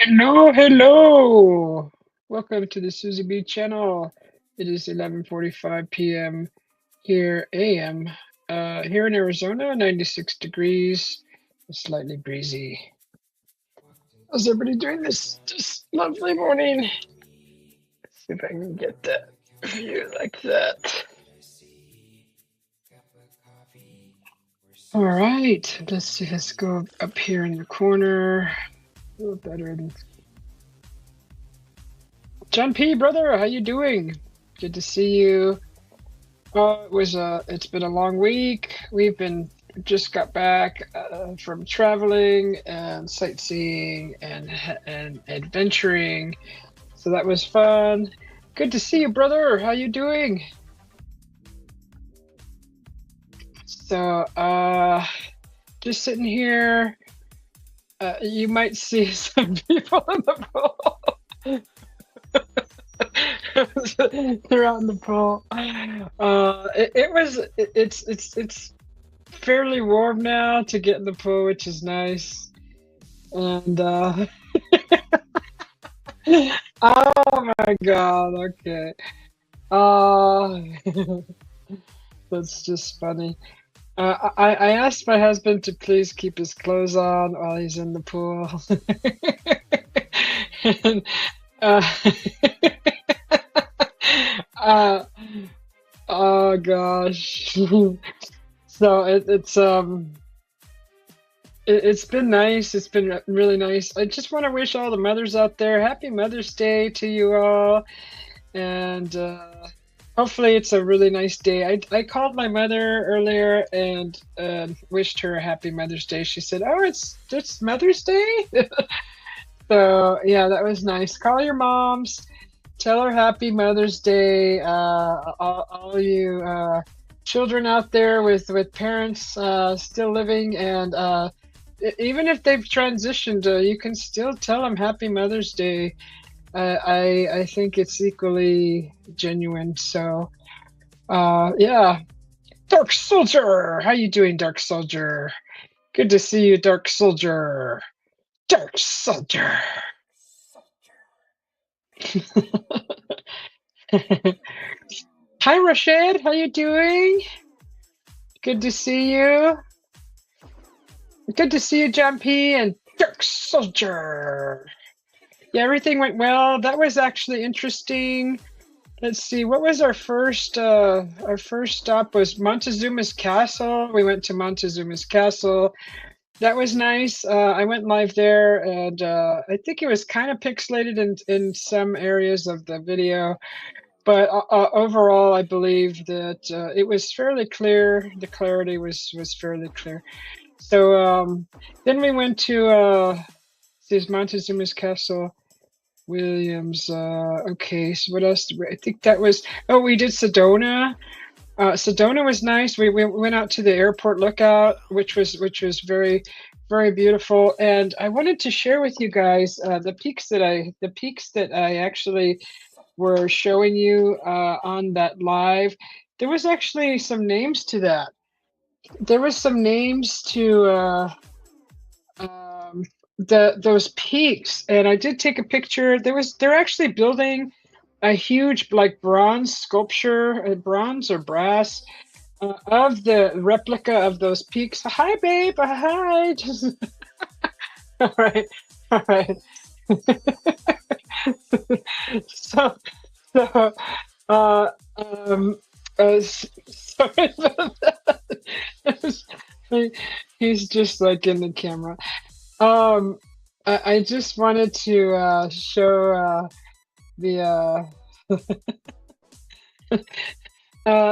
Hello, hello. Welcome to the Susie B channel. It is 11:45 p.m. here AM. Here in Arizona, 96 degrees, slightly breezy. How's everybody doing this lovely morning? Let's see if I can get that view like that. All right, let's see. Let's go up here in the corner. A little better. John P, brother, how you doing? Good to see you. It's been a long week. Just got back from traveling and sightseeing and adventuring. So that was fun. Good to see you, brother. How you doing? So, just sitting here. You might see some people in the pool. They're out in the pool. It's fairly warm now to get in the pool, which is nice. And oh my God, okay. Uh that's just funny. I asked my husband to please keep his clothes on while he's in the pool. And, uh, uh, oh gosh. So it's been nice. It's been really nice. I just want to wish all the mothers out there happy Mother's Day to you all, and hopefully it's a really nice day. I called my mother earlier and wished her a happy Mother's Day. She said, "Oh, it's Mother's Day." So yeah, that was nice. Call your moms, tell her happy Mother's Day. All you children out there with parents still living, and even if they've transitioned, you can still tell them happy Mother's Day. I think it's equally genuine. So yeah, Dark Soldier, how you doing, Dark Soldier? Good to see you, Dark Soldier. Dark Soldier. Hi, Rashid. How you doing? Good to see you. Good to see you, John P. and Dark Soldier. Yeah, everything went well. That was actually interesting. Let's see, what was our first stop was Montezuma's Castle. We went to Montezuma's Castle. That was nice. I went live there, and I think it was kind of pixelated in some areas of the video, but overall, I believe that it was fairly clear. The clarity was fairly clear. So then we went to this Montezuma's Castle. Williams. Okay, so what else? I think that was. Oh, we did Sedona. Sedona was nice. We went out to the airport lookout, which was very very beautiful. And I wanted to share with you guys the peaks that I actually were showing you on that live. There was actually some names to that. There was some names to those peaks, and I did take a picture. They're actually building a huge like bronze sculpture, bronze or brass, of the replica of those peaks. Hi, babe. Hi. Just all right, all right. So, so, uh, sorry about that. He's just like in the camera. I just wanted to show the uh,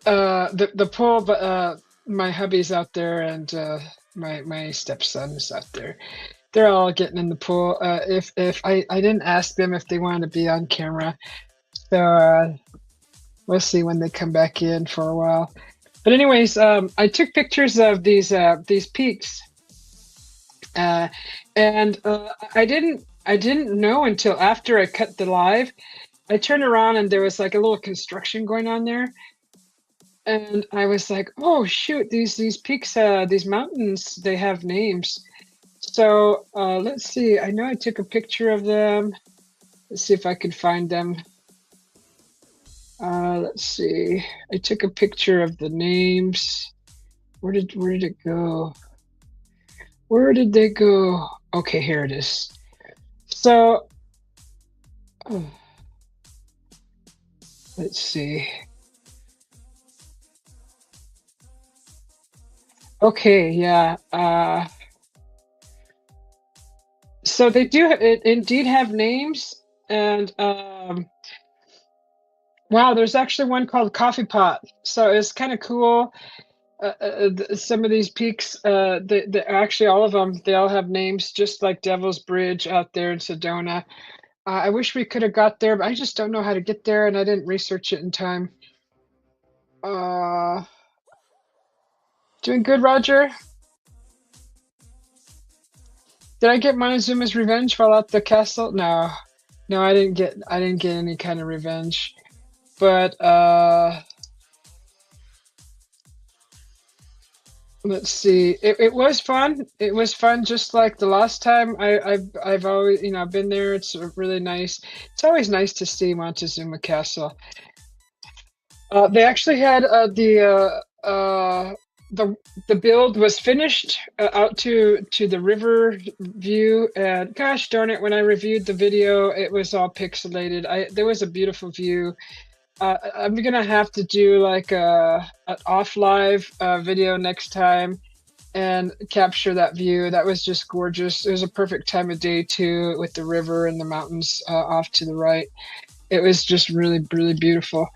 the pool, but my hubby's out there, and my stepson's out there. They're all getting in the pool. If I didn't ask them if they wanted to be on camera, so we'll see when they come back in for a while. But anyways, I took pictures of these peaks. And I didn't know until after I cut the live. I turned around and there was like a little construction going on there, and I was like, "Oh shoot! These peaks, these mountains, they have names." So let's see. I know I took a picture of them. Let's see if I can find them. Let's see. I took a picture of the names. Where did it go? Where did they go? Okay, here it is. So oh, let's see. Okay, yeah. So they do indeed have names, and wow, there's actually one called Coffee Pot. So it's kind of cool. Some of these peaks, actually all of them, they all have names, just like Devil's Bridge out there in Sedona. I wish we could have got there, but I just don't know how to get there, and I didn't research it in time. Uh, Doing good, Roger. Did I get Montezuma's revenge while at the castle? No, no, I didn't get. I didn't get any kind of revenge. But let's see. It was fun. It was fun, just like the last time. I've always, I've been there. It's really nice. It's always nice to see Montezuma Castle. They actually had the build was finished out to the river view, and gosh darn it, when I reviewed the video, it was all pixelated. There was a beautiful view. I'm gonna have to do like an off live video next time and capture that view. That was just gorgeous. It was a perfect time of day too, with the river and the mountains off to the right. It was just really, really beautiful.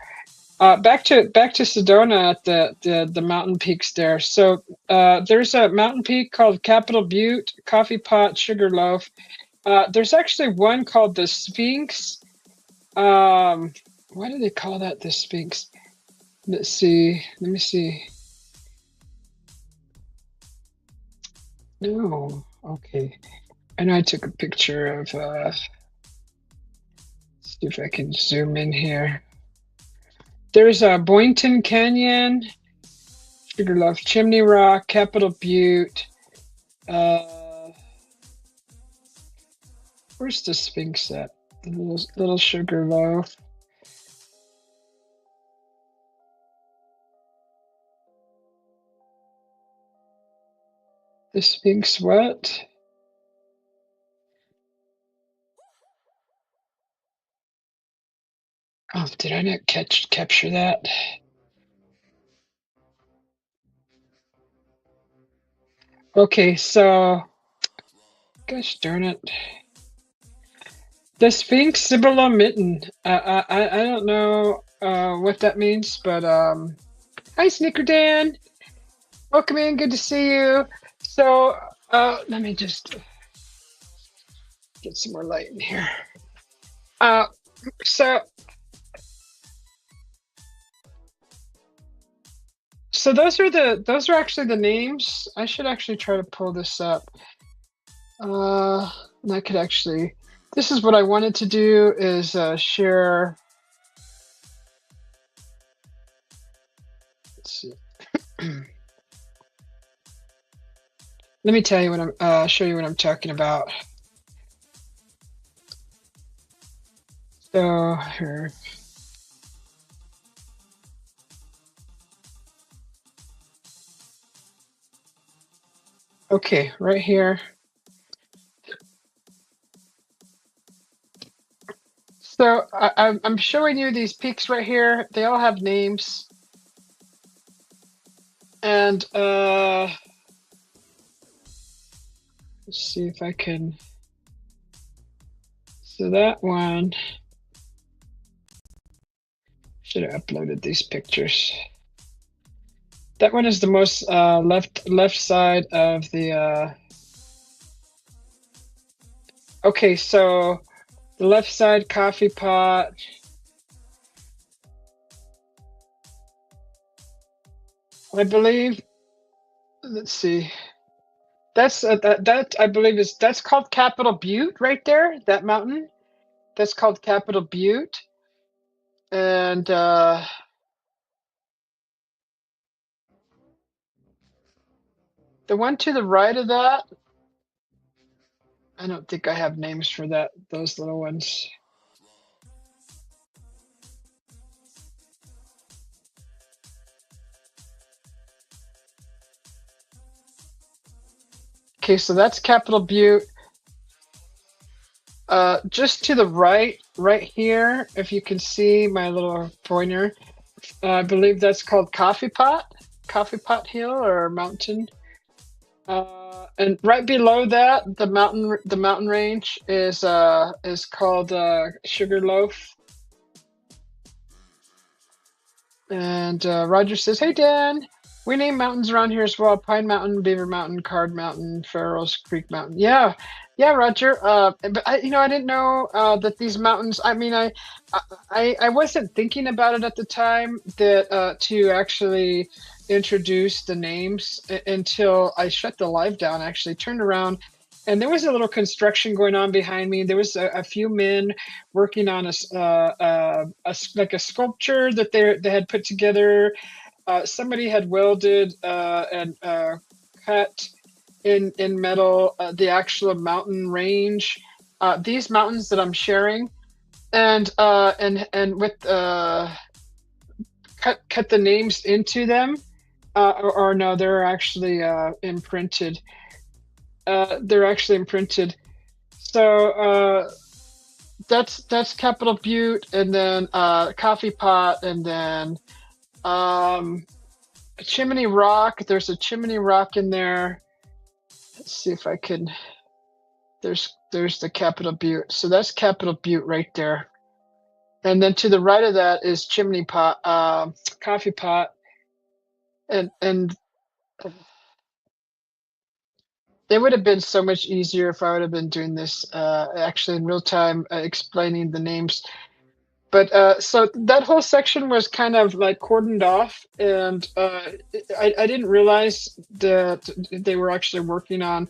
Back to Sedona at the mountain peaks there. So there's a mountain peak called Capitol Butte, Coffee Pot, Sugarloaf. There's actually one called the Sphinx. Why do they call that the Sphinx? Let's see. Let me see. No. Okay. I know I took a picture of. See if I can zoom in here. There's a Boynton Canyon, Sugarloaf Chimney Rock, Capitol Butte. Where's the Sphinx at? The little Sugarloaf. The Sphinx what? Oh, did I not capture that? Okay, so gosh darn it. The Sphinx Sibylla Mitten. I don't know what that means, but hi Snicker Dan. Welcome in, good to see you. So let me just get some more light in here. So those are actually the names. I should actually try to pull this up. And I could actually, this is what I wanted to do, is share. Let's see. Let me tell you what I'm show you what I'm talking about. So here. Okay, right here. So I'm showing you these peaks right here. They all have names. And let's see if I can. So that one, should have uploaded these pictures. That one is the most left side of the. Okay, so the left side coffee pot. I believe. Let's see. That's that I believe that's called Capitol Butte right there. That mountain. That's called Capitol Butte. And the one to the right of that. I don't think I have names for that, those little ones. Okay, so that's Capitol Butte. Just to the right here, if you can see my little pointer, I believe that's called Coffee Pot Hill or Mountain. And right below that, the mountain range is called Sugarloaf. And Roger says, "Hey Dan, we name mountains around here as well: Pine Mountain, Beaver Mountain, Card Mountain, Farrell's Creek Mountain." Yeah, yeah, Roger. But I didn't know that these mountains. I mean, I wasn't thinking about it at the time that to actually introduce the names until I shut the live down. Actually, turned around. And there was a little construction going on behind me. There was a few men working on like a sculpture that they had put together. Somebody had welded and cut in metal the actual mountain range. These mountains that I'm sharing, and with cut the names into them, or no, they're actually imprinted. They're actually imprinted. So that's Capitol Butte, and then Coffee Pot, and then Chimney Rock. There's a Chimney Rock in there. Let's see if I can. There's the Capitol Butte. So that's Capitol Butte right there. And then to the right of that is Chimney Pot, Coffee Pot, and it would have been so much easier if I would have been doing this actually in real time, explaining the names. But so that whole section was kind of like cordoned off, and I didn't realize that they were actually working on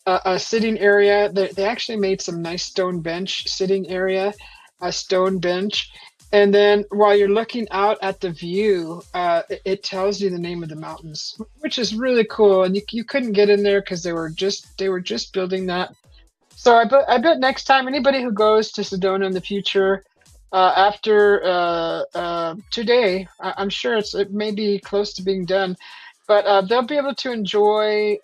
a sitting area. They actually made some nice stone bench sitting area, a stone bench. And then while you're looking out at the view, it tells you the name of the mountains, which is really cool. And you couldn't get in there because they were just building that. So I bet next time anybody who goes to Sedona in the future, after today, I'm sure it may be close to being done, but they'll be able to enjoy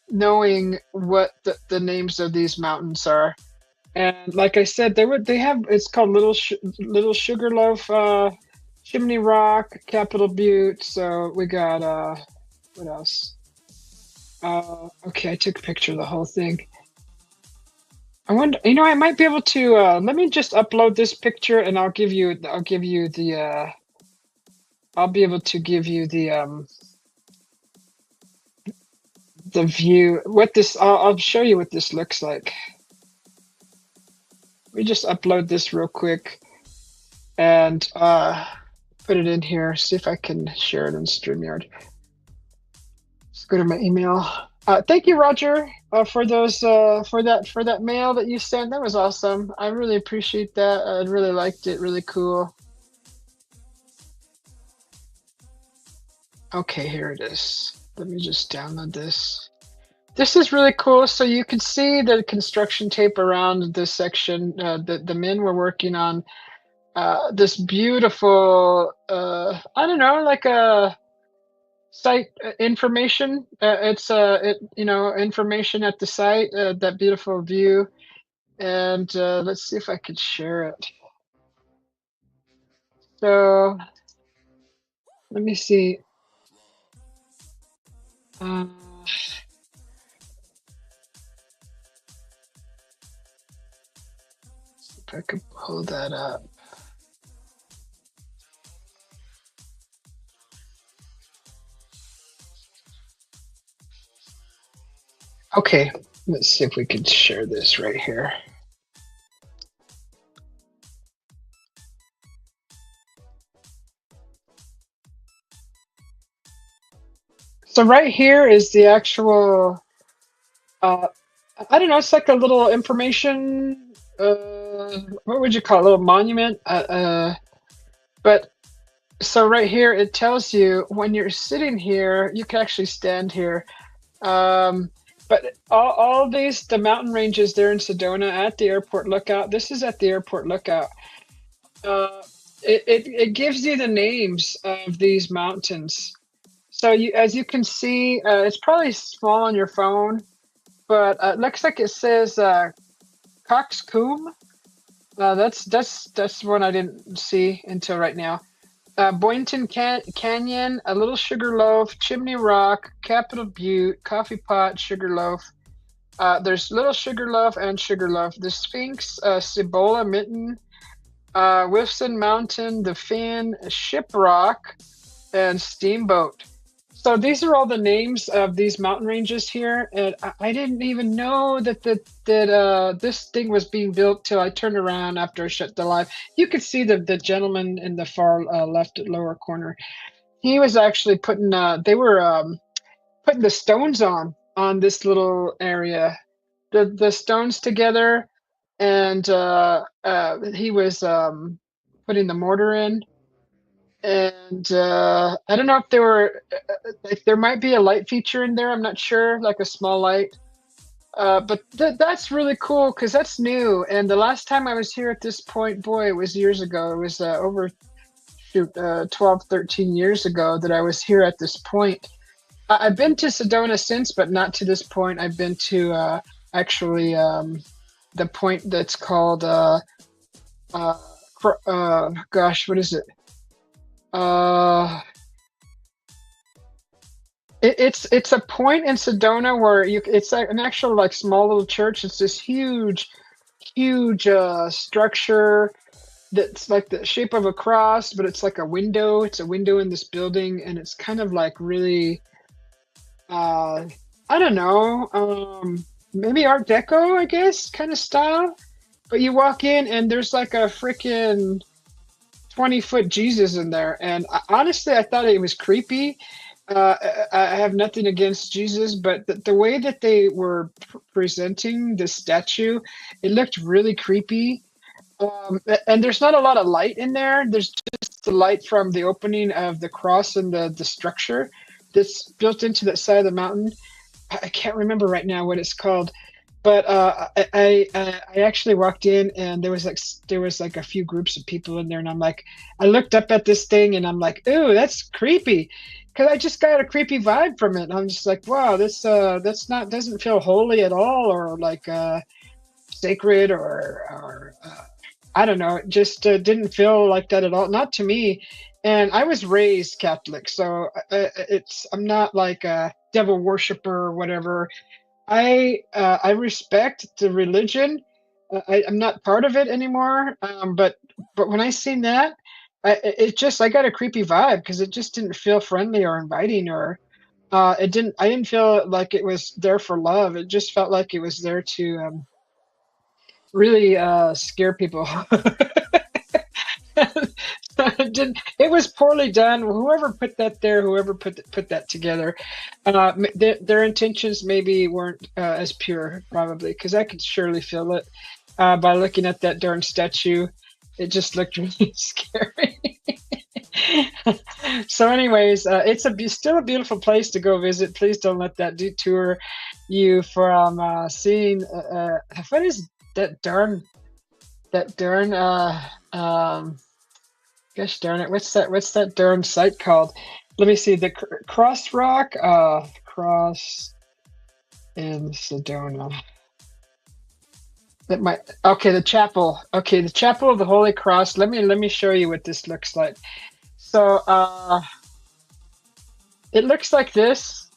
knowing what the names of these mountains are. And like I said, they have, it's called Little Sugarloaf, Chimney Rock, Capitol Butte. So we got what else? Okay, I took a picture of the whole thing. I wonder, I might be able to let me just upload this picture, and I'll be able to give you the view. I'll show you what this looks like. We just upload this real quick and put it in here. See if I can share it in StreamYard. Let's go to my email. Thank you, Roger, for those for that mail that you sent. That was awesome. I really appreciate that. I really liked it. Really cool. Okay, here it is. Let me just download this. This is really cool. So you can see the construction tape around this section. The men were working on this beautiful, I don't know, like a site information. It's information at the site, that beautiful view. And let's see if I could share it. So let me see. If I could pull that up. Okay, let's see if we can share this right here. So right here is the actual, I don't know, it's like a little information, what would you call it, a little monument? But so right here, it tells you when you're sitting here, you can actually stand here. But But all these, the mountain ranges there in Sedona at the airport lookout. This is at the airport lookout. Uh, it gives you the names of these mountains. So you, as you can see, it's probably small on your phone, but it looks like it says Coxcomb. That's one I didn't see until right now. Boynton Canyon, a Little Sugarloaf, Chimney Rock, Capitol Butte, Coffee Pot, Sugarloaf. There's Little Sugarloaf and Sugarloaf. The Sphinx, Cibola Mitten, Wilson Mountain, The Fin, Shiprock, and Steamboat. So these are all the names of these mountain ranges here, and I didn't even know that this thing was being built till I turned around after I shut the live. You could see the gentleman in the far left lower corner. He was actually putting they were putting the stones on this little area, the stones together, and he was putting the mortar in. And I don't know if there were like there might be a light feature in there. I'm not sure, like a small light. But that's really cool because that's new. And the last time I was here at this point, boy, it was years ago. It was over shoot 12, 13 years ago that I was here at this point. I've been to Sedona since, but not to this point. I've been to actually the point that's called gosh, what is it? Uh, it's a point in Sedona where you it's like an actual like small little church. It's this huge structure that's like the shape of a cross, but it's like a window. It's a window in this building, and it's kind of like really uh I don't know, maybe Art Deco, I guess, kind of style. But you walk in and there's like a freaking 20-foot Jesus in there. And honestly, I thought it was creepy. I have nothing against Jesus, but the way that they were presenting the statue, it looked really creepy. And there's not a lot of light in there. There's just the light from the opening of the cross and the structure that's built into that side of the mountain. I can't remember right now what it's called, but I actually walked in and there was like a few groups of people in there, and I'm like, I looked up at this thing and I'm like, ooh, that's creepy, because I just got a creepy vibe from it. I'm just like, wow, this that's not doesn't feel holy at all, or like sacred, or I don't know. It just didn't feel like that at all. Not to me. And I was raised Catholic, so I'm not like a devil worshiper or whatever. I respect the religion. I'm not part of it anymore. But when I seen that, I got a creepy vibe because it just didn't feel friendly or inviting, or I didn't feel like it was there for love. It just felt like it was there to really scare people. It was poorly done. Whoever put that there, whoever put that together, their intentions maybe weren't as pure, probably, because I could surely feel it by looking at that darn statue. It just looked really scary. So, anyways, it's still a beautiful place to go visit. Please don't let that detour you from seeing. What is that darn gosh darn it, what's that darn site called? Let me see, the Cross Rock, Cross in Sedona. That might, okay, the chapel. Okay, the Chapel of the Holy Cross. Let me show you what this looks like. So it looks like this.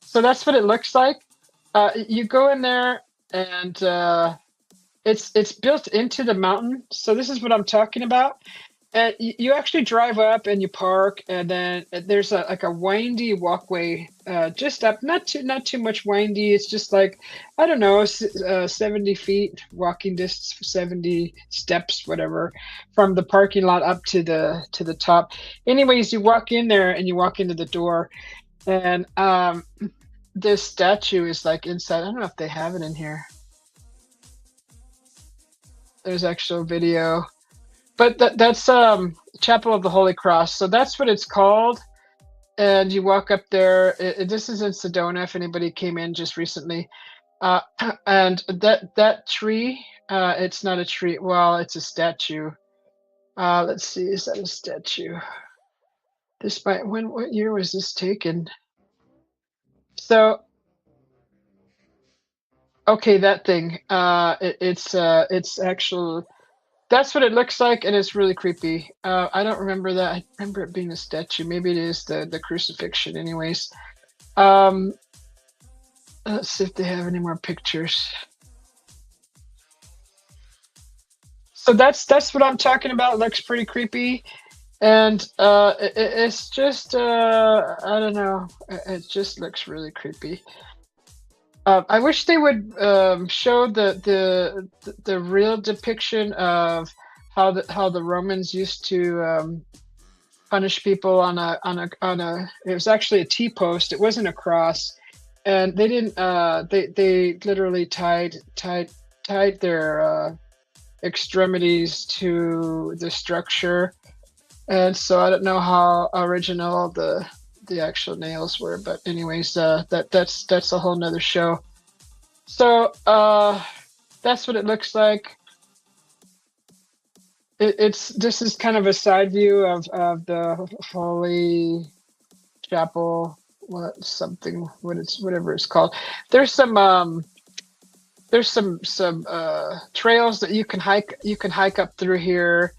So that's what it looks like. You go in there, and it's built into the mountain. So this is what I'm talking about. And you actually drive up and you park, and then there's like a windy walkway just up, not too much windy. It's just like, I don't know, 70 feet walking distance, 70 steps, whatever, from the parking lot up to the top. Anyways, you walk in there and you walk into the door, and this statue is like inside. I don't know if they have it in here. There's actual video. But that's Chapel of the Holy Cross. So that's what it's called. and you walk up there. This is in Sedona. If anybody came in just recently, uh, and that tree, it's not a tree. Well, it's a statue. Let's see, is that a statue? This might. When? What year was this taken? So, okay, that thing. It's actual. That's what it looks like, and it's really creepy. I don't remember that. I remember it being a statue. Maybe it is the crucifixion, anyways. Um, let's see if they have any more pictures. So that's what I'm talking about. It looks pretty creepy, and it's just I don't know. It just looks really creepy. I wish they would show the real depiction of how the Romans used to punish people on a. It was actually a T-post. It wasn't a cross, and they didn't. They literally tied their extremities to the structure, and so I don't know how original the actual nails were, but anyways, that's a whole nother show. So that's what it looks like. It's this is kind of a side view of the Holy Chapel, whatever it's called. There's some trails that you can hike up through here,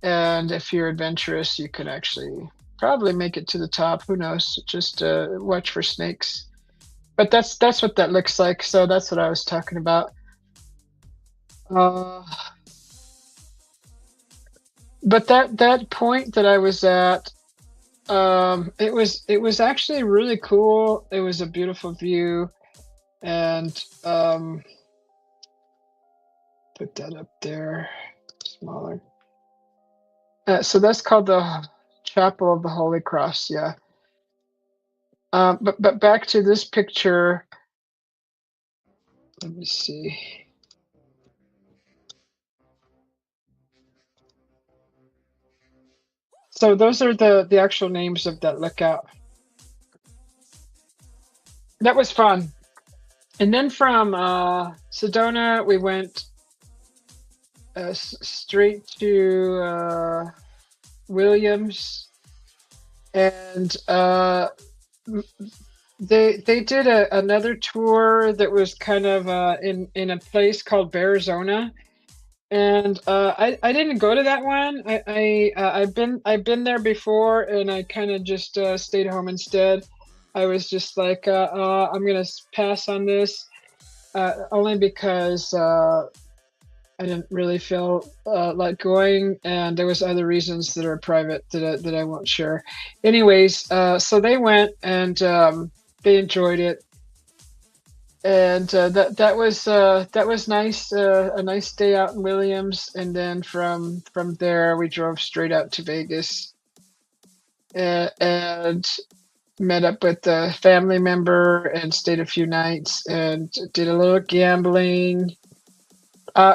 and if you're adventurous, you can actually probably make it to the top. Who knows? Just watch for snakes. But that's what that looks like. So that's what I was talking about. Uh, but that point that I was at, it was actually really cool. It was a beautiful view, and put that up there, smaller. So that's called the Chapel of the Holy Cross. Yeah. But back to this picture. Let me see. So those are the actual names of that lookout. That was fun. And then from Sedona, we went straight to Williams, and they did another tour that was kind of in a place called Arizona, and I didn't go to that one. I've been there before, and I kind of just stayed home instead. I was just like, I'm gonna pass on this, only because I didn't really feel like going, and there was other reasons that are private that I won't share. Anyways, so they went, and they enjoyed it, and that was nice. A nice day out in Williams, and then from there we drove straight out to Vegas, and met up with a family member and stayed a few nights and did a little gambling.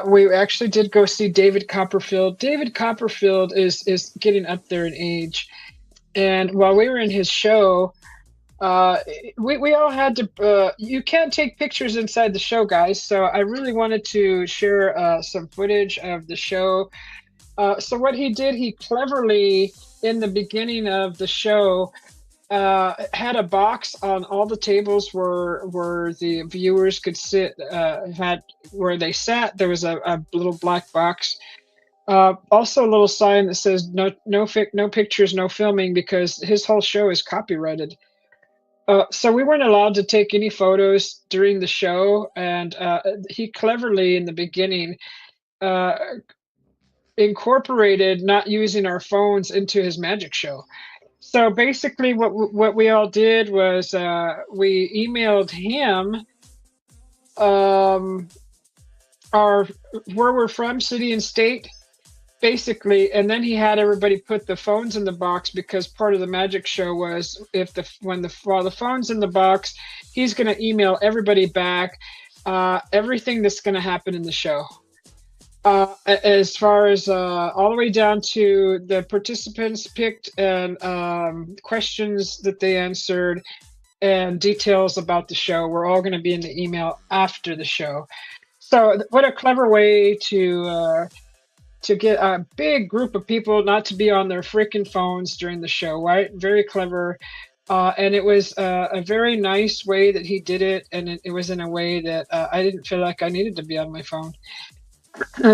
We actually did go see David Copperfield. David Copperfield is getting up there in age, and while we were in his show, we all had to. You can't take pictures inside the show, guys. So I really wanted to share some footage of the show. So what he did, he cleverly in the beginning of the show had a box on all the tables where the viewers could sit. Had where they sat. There was a little black box. Also, a little sign that says no pictures, no filming, because his whole show is copyrighted. So we weren't allowed to take any photos during the show, and he cleverly in the beginning uh, incorporated not using our phones into his magic show. So basically, what we all did was we emailed him our where we're from, city and state, basically, and then he had everybody put the phones in the box, because part of the magic show was while the phone's in the box, he's going to email everybody back everything that's going to happen in the show. As far as all the way down to the participants picked and questions that they answered and details about the show, we're all going to be in the email after the show. So what a clever way to get a big group of people not to be on their freaking phones during the show, right? Very clever. And it was a very nice way that he did it, and it was in a way that I didn't feel like I needed to be on my phone.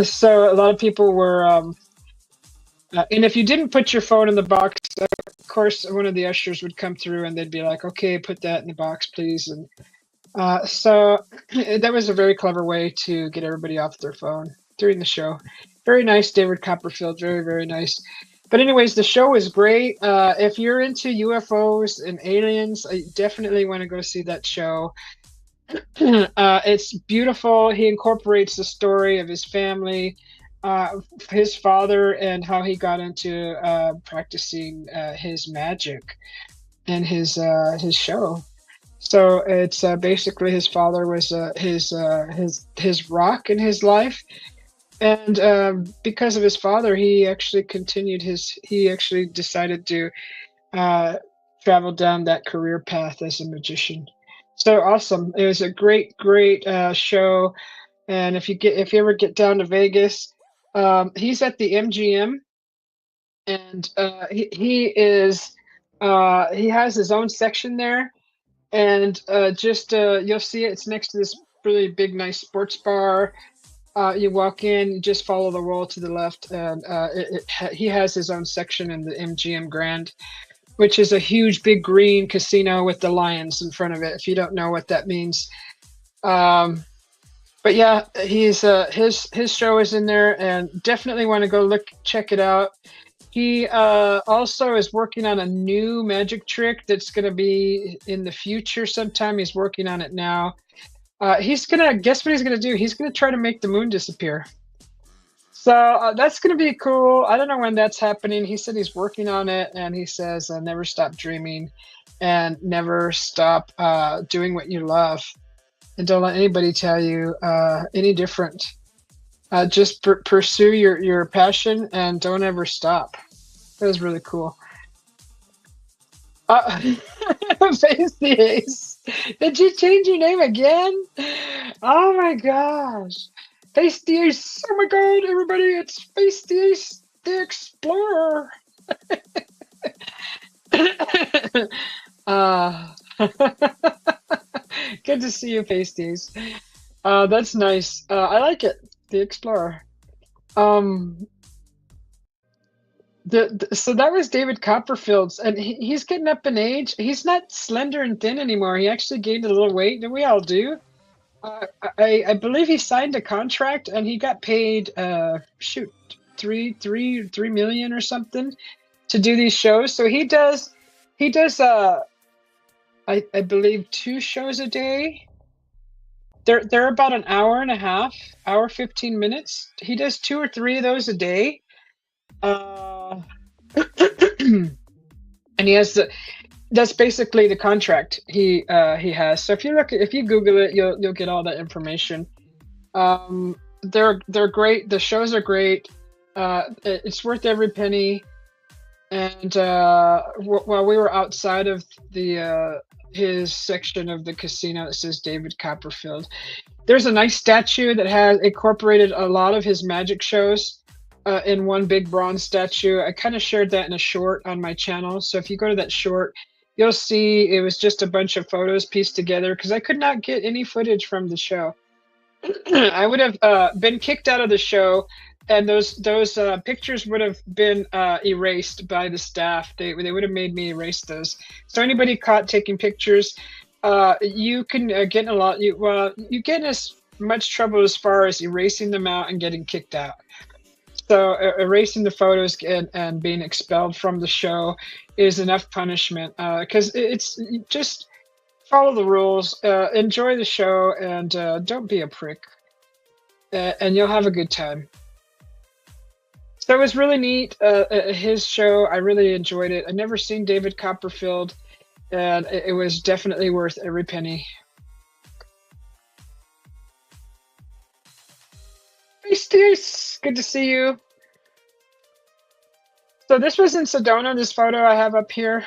So a lot of people were, and if you didn't put your phone in the box, of course, one of the ushers would come through and they'd be like, "Okay, put that in the box, please." And so that was a very clever way to get everybody off their phone during the show. Very nice, David Copperfield. Very, very nice. But anyways, the show was great. If you're into UFOs and aliens, I definitely want to go see that show. It's beautiful. He incorporates the story of his family, his father, and how he got into practicing his magic and his show. So it's basically his father was his rock in his life, and because of his father, he actually continued his. He actually decided to uh, travel down that career path as a magician. So awesome! It was a great, great show. And if you ever get down to Vegas, he's at the MGM, and he has his own section there, and just you'll see it. It's next to this really big, nice sports bar. You walk in, you just follow the wall to the left, and he has his own section in the MGM Grand, which is a huge, big green casino with the lions in front of it. If you don't know what that means, but yeah, he's his show is in there, and definitely want to go check it out. He also is working on a new magic trick that's going to be in the future sometime. He's working on it now. He's gonna guess what he's gonna do. He's gonna try to make the moon disappear. So that's gonna be cool. I don't know when that's happening. He said he's working on it, and he says, "Never stop dreaming, and never stop doing what you love, and don't let anybody tell you any different. Just pursue your passion, and don't ever stop." That was really cool. Face the Ace. Did you change your name again? Oh my gosh. Face the Ace. Oh my god, everybody, it's Face the Ace the Explorer. uh, good to see you, Face the Ace. That's nice. I like it. The Explorer. Um, so that was David Copperfield's, and he's getting up in age. He's not slender and thin anymore. He actually gained a little weight, and we all do. I believe he signed a contract, and he got paid shoot 3 million or something to do these shows. So he does I believe 2 shows a day. They're about an hour and a half, hour 15 minutes. He does 2 or 3 of those a day. Uh, and he has that's basically the contract he has. So if you Google it, you'll get all that information. They're great. The shows are great. It's worth every penny. And while we were outside of the his section of the casino that says David Copperfield, there's a nice statue that has incorporated a lot of his magic shows in one big bronze statue. I kind of shared that in a short on my channel. So if you go to that short, you'll see it was just a bunch of photos pieced together because I could not get any footage from the show. I would have been kicked out of the show, and those pictures would have been erased by the staff. They would have made me erase those. So anybody caught taking pictures, you can get in a lot. You get in as much trouble as far as erasing them out and getting kicked out. So erasing the photos and being expelled from the show is enough punishment because it's just follow the rules, enjoy the show, and don't be a prick, and you'll have a good time. So it was really neat. His show, I really enjoyed it. I'd never seen David Copperfield, and it was definitely worth every penny. Face, good to see you. So this was in Sedona, this photo I have up here.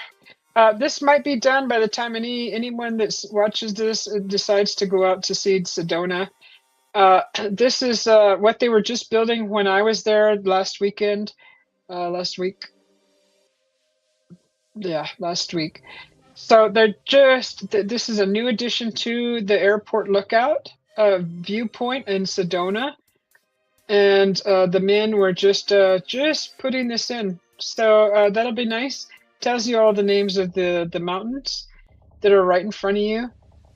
This might be done by the time anyone that watches this decides to go out to see Sedona. This is what they were just building when I was there last weekend. Last week. Yeah, last week. So they're this is a new addition to the airport lookout viewpoint in Sedona. And the men were just putting this in. So that'll be nice. Tells you all the names of the mountains that are right in front of you.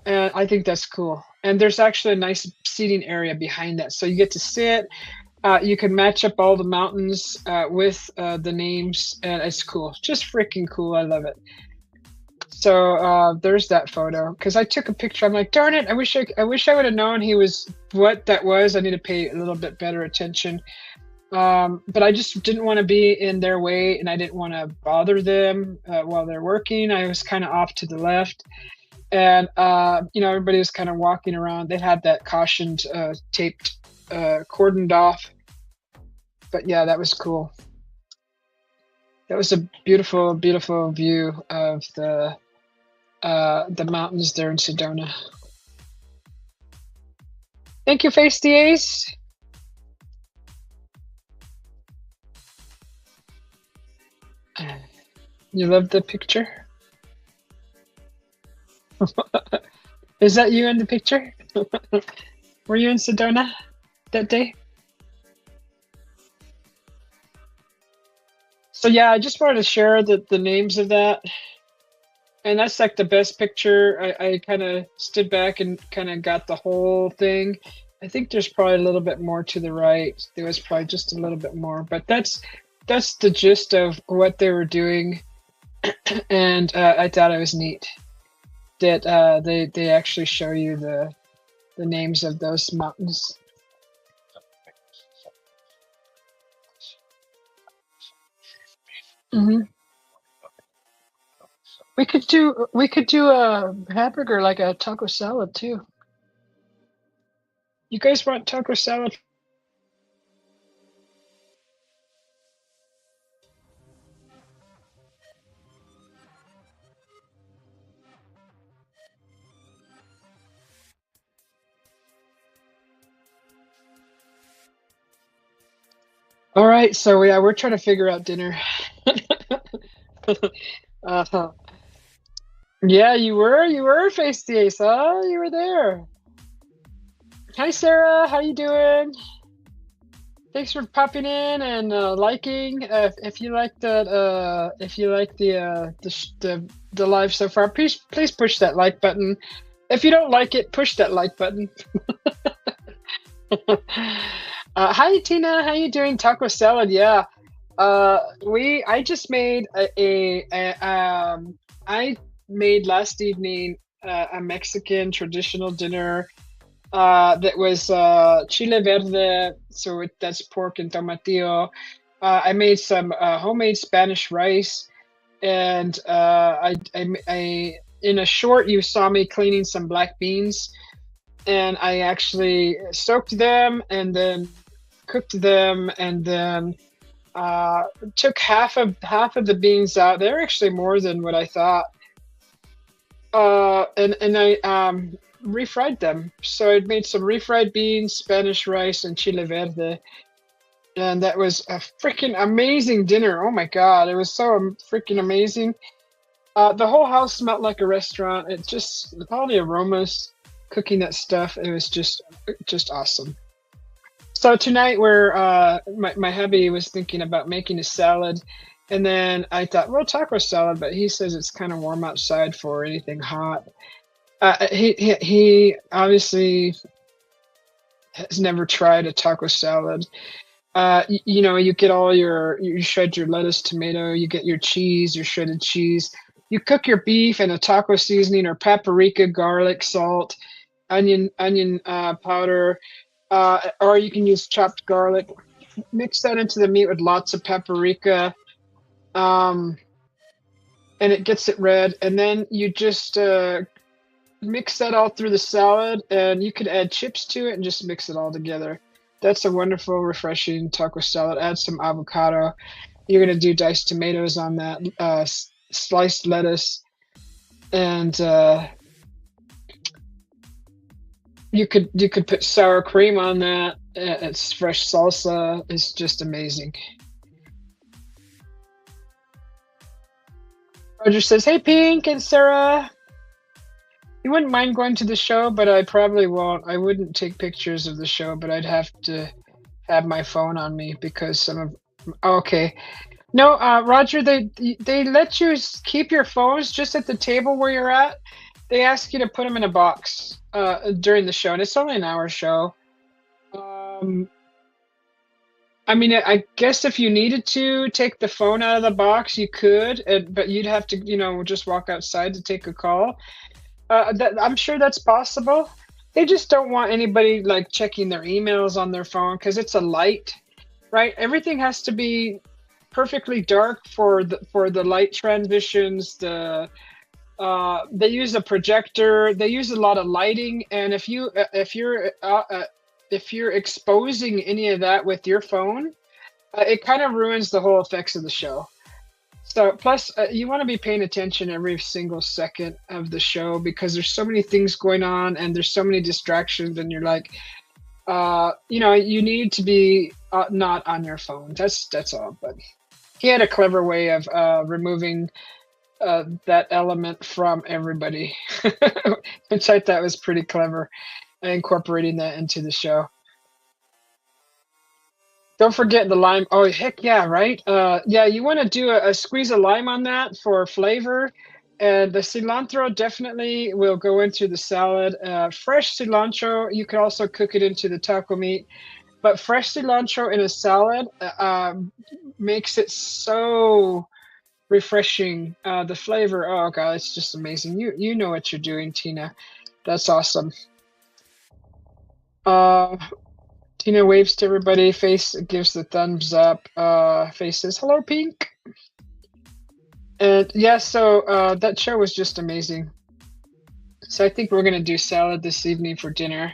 And I think that's cool. And there's actually a nice seating area behind that. So you get to sit. You can match up all the mountains with the names. And it's cool. Just freaking cool. I love it. So there's that photo. Because I took a picture. I'm like, darn it. I wish I would have known he was what that was. I need to pay a little bit better attention. But I just didn't want to be in their way, and I didn't want to bother them while they're working. I was kind of off to the left, and everybody was kind of walking around. They had that cautioned, taped, cordoned off. But yeah, that was cool. That was a beautiful, beautiful view of the mountains there in Sedona. Thank you, Face the Ace. You love the picture? Is that you in the picture? Were you in Sedona that day? So yeah, I just wanted to share the names of that. And that's like the best picture. I kind of stood back and kind of got the whole thing. I think there's probably a little bit more to the right. There was probably just a little bit more, but that's the gist of what they were doing. And I thought it was neat that they actually show you the names of those mountains. Mm-hmm. We could do a hamburger, like a taco salad too. You guys want taco salad? All right, so yeah, we're trying to figure out dinner. Yeah, you were Face the Ace, huh? You were there. Hi, Sarah. How you doing? Thanks for popping in and liking. If you like that, if you like the live so far, please push that like button. If you don't like it, push that like button. Hi, Tina. How you doing? Taco salad. Yeah. I just made I made last evening a Mexican traditional dinner that was chile verde, so that's pork and tomatillo. I made some homemade Spanish rice, and I in a short you saw me cleaning some black beans, and I actually soaked them and then cooked them, and then took half of the beans out. They're actually more than what I thought. And I refried them. So I made some refried beans, Spanish rice, and chile verde. And that was a freaking amazing dinner. Oh my God, it was so freaking amazing. The whole house smelled like a restaurant. It just, all the aromas, cooking that stuff, it was just awesome. So tonight my hubby was thinking about making a salad, and then I thought, well, taco salad, but he says it's kind of warm outside for anything hot. He obviously has never tried a taco salad. You get all you shred your lettuce, tomato, you get your cheese, your shredded cheese. You cook your beef in a taco seasoning or paprika, garlic, salt, onion powder. Or you can use chopped garlic. Mix that into the meat with lots of paprika, and it gets it red. And then you just mix that all through the salad, and you could add chips to it and just mix it all together. That's a wonderful, refreshing taco salad. Add some avocado. You're gonna do diced tomatoes on that, sliced lettuce, and you could put sour cream on that. It's fresh salsa. It's just amazing. Roger says, "Hey, Pink and Sarah, you wouldn't mind going to the show, but I probably won't. I wouldn't take pictures of the show, but I'd have to have my phone on me because some of." Okay, no, Roger, they let you keep your phones just at the table where you're at. They ask you to put them in a box during the show, and it's only an hour show. I mean, I guess if you needed to take the phone out of the box, you could, but you'd have to, just walk outside to take a call. I'm sure that's possible. They just don't want anybody like checking their emails on their phone because it's a light, right? Everything has to be perfectly dark for the light transitions. They use a projector. They use a lot of lighting, and if you're exposing any of that with your phone, it kind of ruins the whole effects of the show. So plus, you want to be paying attention every single second of the show because there's so many things going on and there's so many distractions, and you're like, you need to be not on your phone. That's all. But he had a clever way of removing that element from everybody, which I thought was pretty clever, incorporating that into the show. Don't forget the lime. Oh, heck yeah, right? Yeah, you want to do a squeeze of lime on that for flavor. And the cilantro definitely will go into the salad. Fresh cilantro, you could also cook it into the taco meat. But fresh cilantro in a salad makes it so refreshing. The flavor, oh God, it's just amazing. You know what you're doing, Tina. That's awesome. Tina waves to everybody. Face gives the thumbs up. Face says, "Hello, Pink." And yeah, so that show was just amazing. So I think we're gonna do salad this evening for dinner.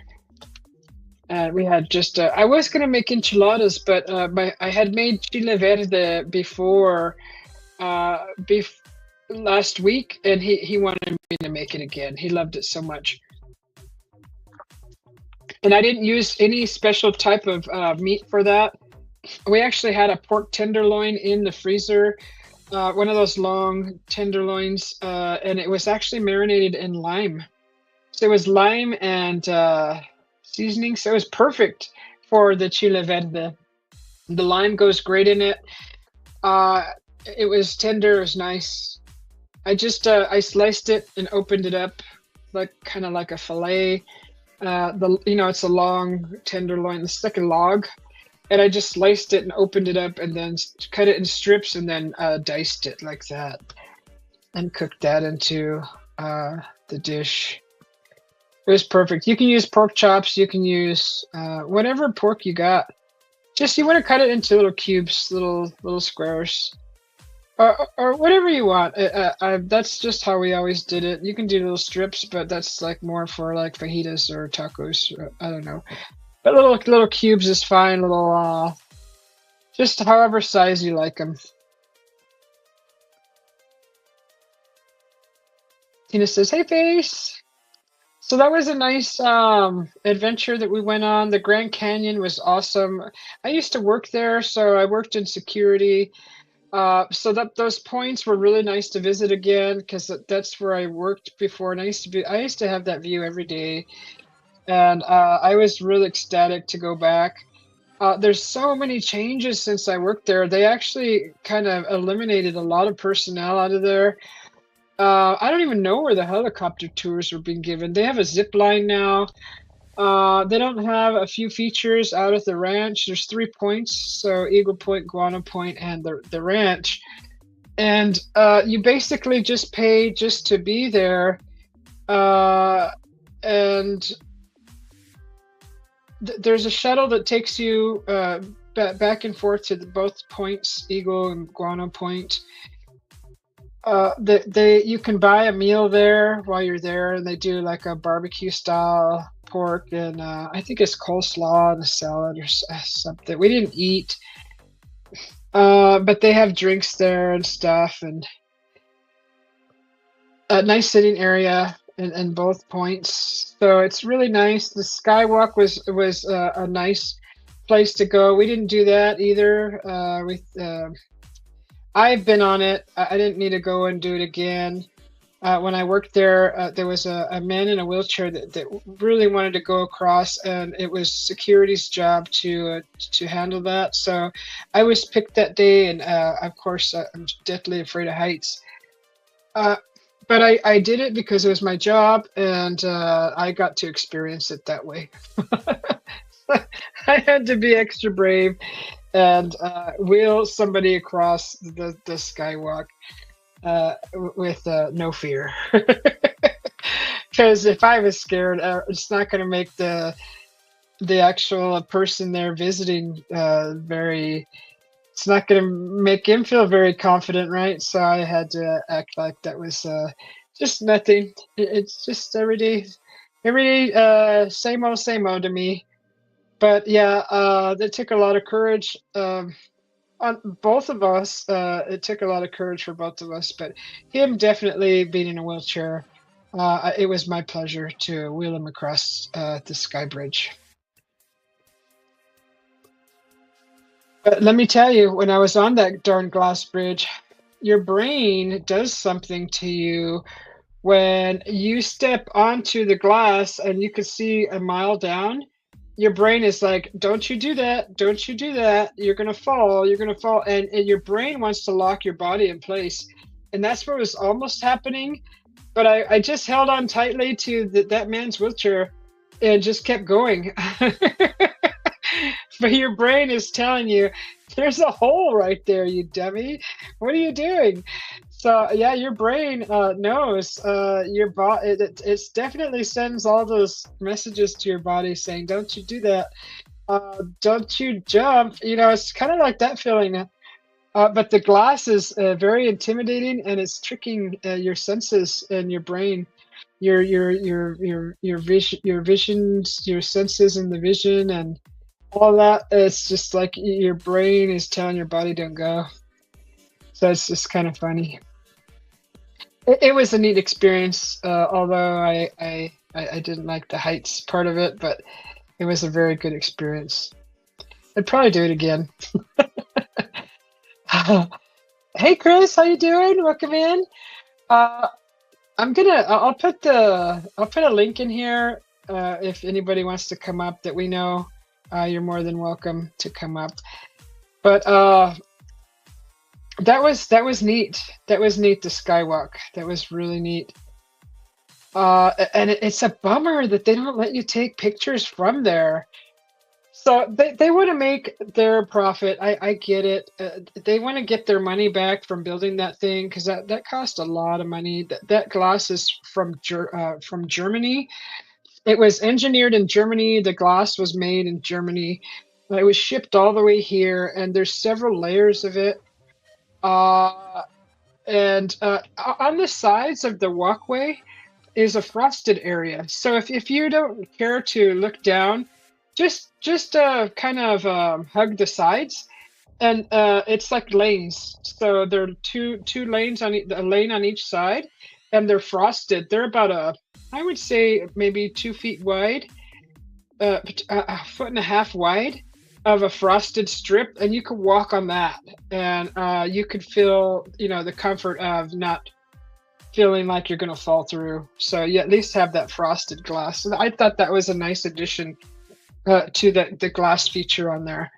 We had just I was gonna make enchiladas, but I had made chile verde before last week, and he wanted me to make it again. He loved it so much. And I didn't use any special type of meat for that. We actually had a pork tenderloin in the freezer, one of those long tenderloins, and it was actually marinated in lime. So it was lime and seasoning, so it was perfect for the chile verde. The lime goes great in it. It was tender, it was nice. I just I sliced it and opened it up, kind of like a fillet. It's a long tenderloin, it's like a log, and I just sliced it and opened it up and then cut it in strips and then diced it like that and cooked that into the dish. It was perfect. You can use pork chops, you can use whatever pork you got. Just you want to cut it into little cubes, little squares. Or whatever you want. That's just how we always did it. You can do little strips, but that's like more for like fajitas or tacos. I don't know. But little cubes is fine. Little, just however size you like them. Tina says, "Hey, Face." So that was a nice adventure that we went on. The Grand Canyon was awesome. I used to work there, so I worked in security. So those points were really nice to visit again because that's where I worked before, and I used to have that view every day, and I was really ecstatic to go back. There's so many changes since I worked there. They actually kind of eliminated a lot of personnel out of there. I don't even know where the helicopter tours were being given. They have a zip line now. They don't have a few features out at the ranch. There's 3 points, so Eagle Point, Guano Point, and the ranch. And you basically just pay just to be there. And there's a shuttle that takes you back and forth to both points, Eagle and Guano Point. You can buy a meal there while you're there, and they do like a barbecue style pork and I think it's coleslaw and a salad or something. We didn't eat, but they have drinks there and stuff, and a nice sitting area in both points. So it's really nice. The skywalk was a nice place to go. We didn't do that either. I've been on it. I didn't need to go and do it again. When I worked there, there was a man in a wheelchair that really wanted to go across, and it was security's job to handle that. So I was picked that day, and of course, I'm deathly afraid of heights. But I did it because it was my job, and I got to experience it that way. I had to be extra brave and wheel somebody across the skywalk with no fear. Because if I was scared, it's not going to make the actual person there visiting very. It's not going to make him feel very confident, right? So I had to act like that was just nothing. It's just everyday, same old to me. But yeah, that took a lot of courage on both of us. It took a lot of courage for both of us, but him definitely being in a wheelchair, it was my pleasure to wheel him across the sky bridge. But let me tell you, when I was on that darn glass bridge, your brain does something to you when you step onto the glass and you can see a mile down. Your brain is like, don't you do that, don't you do that, you're gonna fall, and your brain wants to lock your body in place. And that's what was almost happening, but I just held on tightly to that man's wheelchair and just kept going. But your brain is telling you, there's a hole right there, you dummy. What are you doing? So yeah, your brain knows. Your body, it definitely sends all those messages to your body saying, "Don't you do that? Don't you jump?" You know, it's kind of like that feeling. But the glass is very intimidating, and it's tricking your senses and your brain, your visions, your senses, and the vision, and all that. It's just like your brain is telling your body, "Don't go." So it's just kind of funny. It was a neat experience, although I didn't like the heights part of it, but it was a very good experience. I'd probably do it again. Hey Chris, how you doing? Welcome in. I'll put a link in here if anybody wants to come up that we know. You're more than welcome to come up. But that was neat. That was neat, the skywalk. That was really neat. And it's a bummer that they don't let you take pictures from there. So they want to make their profit. I get it. They want to get their money back from building that thing, because that cost a lot of money. That glass is from Germany. It was engineered in Germany. The glass was made in Germany. It was shipped all the way here, and there's several layers of it. And on the sides of the walkway is a frosted area. So if you don't care to look down, just kind of hug the sides, and it's like lanes. So there are two lanes on a lane on each side, and they're frosted. They're about I would say maybe 2 feet wide, a foot and a half wide of a frosted strip, and you could walk on that, and you could feel, the comfort of not feeling like you're going to fall through. So you at least have that frosted glass. And I thought that was a nice addition to the glass feature on there.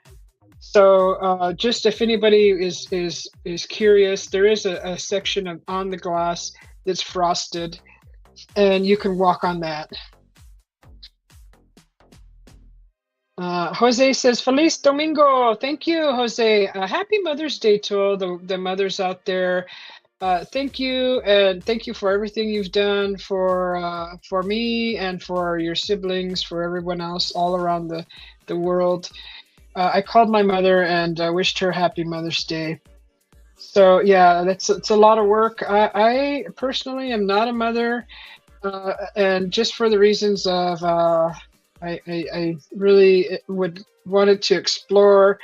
So just if anybody is curious, there is a section on the glass that's frosted, and you can walk on that. Jose says, Feliz Domingo. Thank you, Jose. Happy Mother's Day to all the mothers out there. Thank you, and thank you for everything you've done for me and for your siblings, for everyone else all around the world. I called my mother and wished her Happy Mother's Day. So yeah, it's a lot of work. I personally am not a mother. and just for the reasons of I really would wanted to explore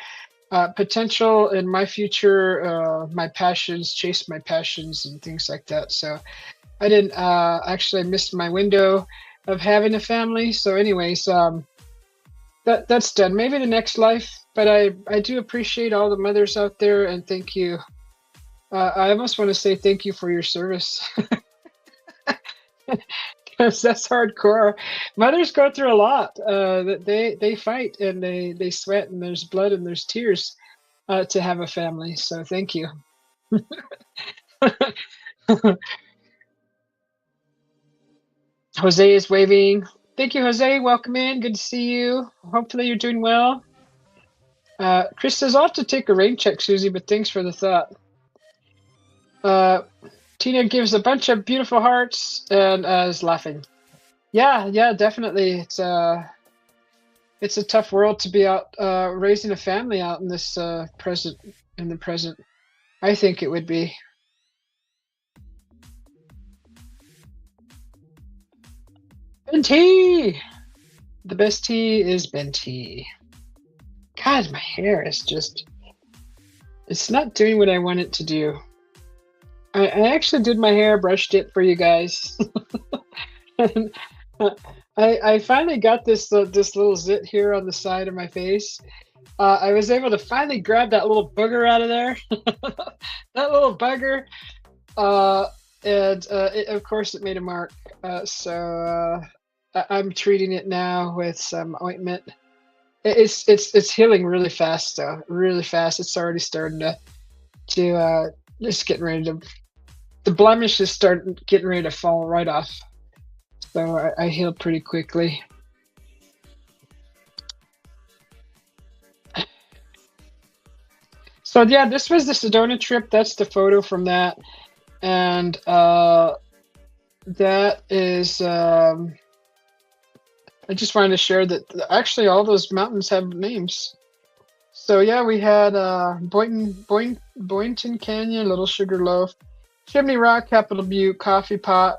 potential in my future, my passions, chase my passions, and things like that. So I didn't actually miss my window of having a family. So, anyways, that's done. Maybe the next life, but I do appreciate all the mothers out there, and thank you. I almost want to say thank you for your service. Because that's hardcore. Mothers go through a lot. They fight and they sweat and there's blood and there's tears to have a family. So thank you. Jose is waving. Thank you, Jose. Welcome in. Good to see you. Hopefully you're doing well. Chris says, I'll have to take a rain check, Susie, but thanks for the thought. Tina gives a bunch of beautiful hearts and is laughing. Yeah, definitely. It's a tough world to be out raising a family out in this present. I think it would be. Ben tea. The best tea is Ben tea. God, my hair is just—it's not doing what I want it to do. I actually did my hair, brushed it for you guys. And, I finally got this little zit here on the side of my face. I was able to finally grab that little booger out of there. That little bugger. And of course it made a mark. So I'm treating it now with some ointment. It's healing really fast though, really fast. It's already starting to just getting ready to. The blemishes start getting ready to fall right off. So I healed pretty quickly. So yeah, this was the Sedona trip. That's the photo from that, and that is. I just wanted to share that actually all those mountains have names. So yeah, we had Boynton Canyon, Little Sugarloaf, Chimney Rock, Capitol Butte, Coffee Pot,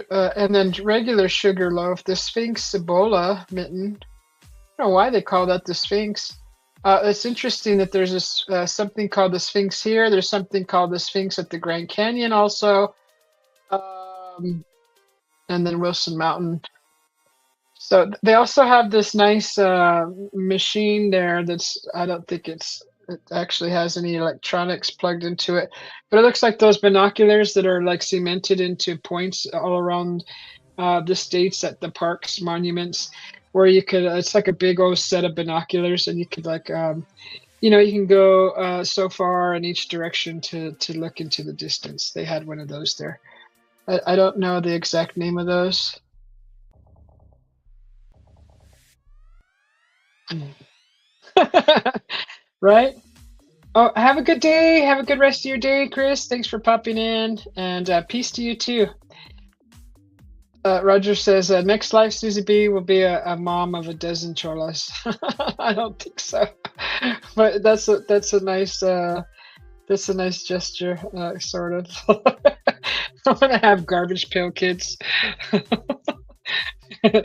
and then regular Sugarloaf, the Sphinx Cibola Mitten. I don't know why they call that the Sphinx. It's interesting that there's this something called the Sphinx here. There's something called the Sphinx at the Grand Canyon also. And then Wilson Mountain. So they also have this nice machine there that's, I don't think it actually has any electronics plugged into it, but it looks like those binoculars that are like cemented into points all around the states at the parks, monuments, where you could, it's like a big old set of binoculars and you could like, you can go so far in each direction to look into the distance. They had one of those there. I don't know the exact name of those. Right? Oh, have a good day. Have a good rest of your day, Chris. Thanks for popping in, and peace to you too. Roger says, next life, Susie B will be a mom of a dozen cholas. I don't think so, but that's a nice gesture, sort of. I'm gonna have garbage pail kids. They're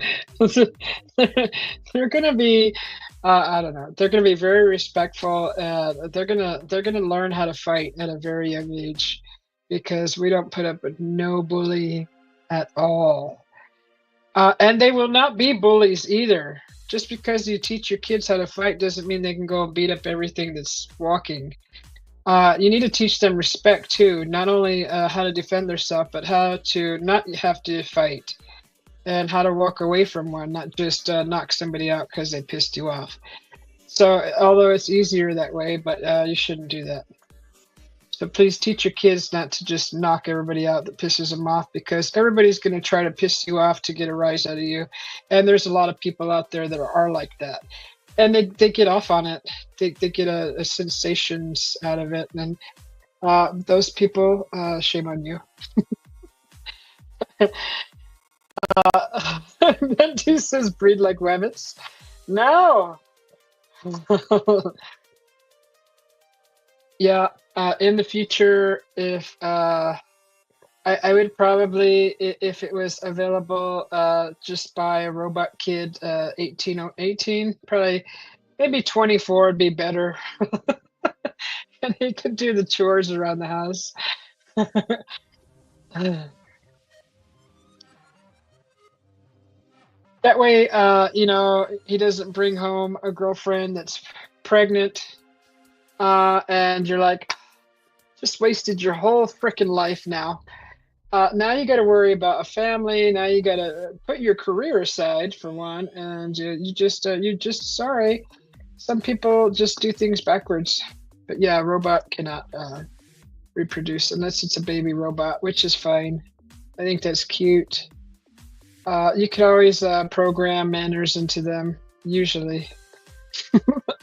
gonna be, I don't know. They're gonna be very respectful, and they're gonna learn how to fight at a very young age, because we don't put up with no bully at all. And they will not be bullies either. Just because you teach your kids how to fight doesn't mean they can go and beat up everything that's walking. You need to teach them respect too, not only how to defend themselves, but how to not have to fight, and how to walk away from one, not just knock somebody out because they pissed you off. So, although it's easier that way, but you shouldn't do that. So please teach your kids not to just knock everybody out that pisses them off, because everybody's going to try to piss you off to get a rise out of you. And there's a lot of people out there that are like that. And they get off on it. They get a sensations out of it. And those people, shame on you. Benty says breed like rabbits. No. Yeah, in the future, if I would probably, if it was available, just buy a robot kid, 18, probably maybe 24 would be better. And he could do the chores around the house. That way, he doesn't bring home a girlfriend that's pregnant, and you're like, just wasted your whole freaking life now. Now you got to worry about a family. Now you got to put your career aside for one, and you just sorry. Some people just do things backwards. But yeah, a robot cannot reproduce unless it's a baby robot, which is fine. I think that's cute. You can always program manners into them, usually.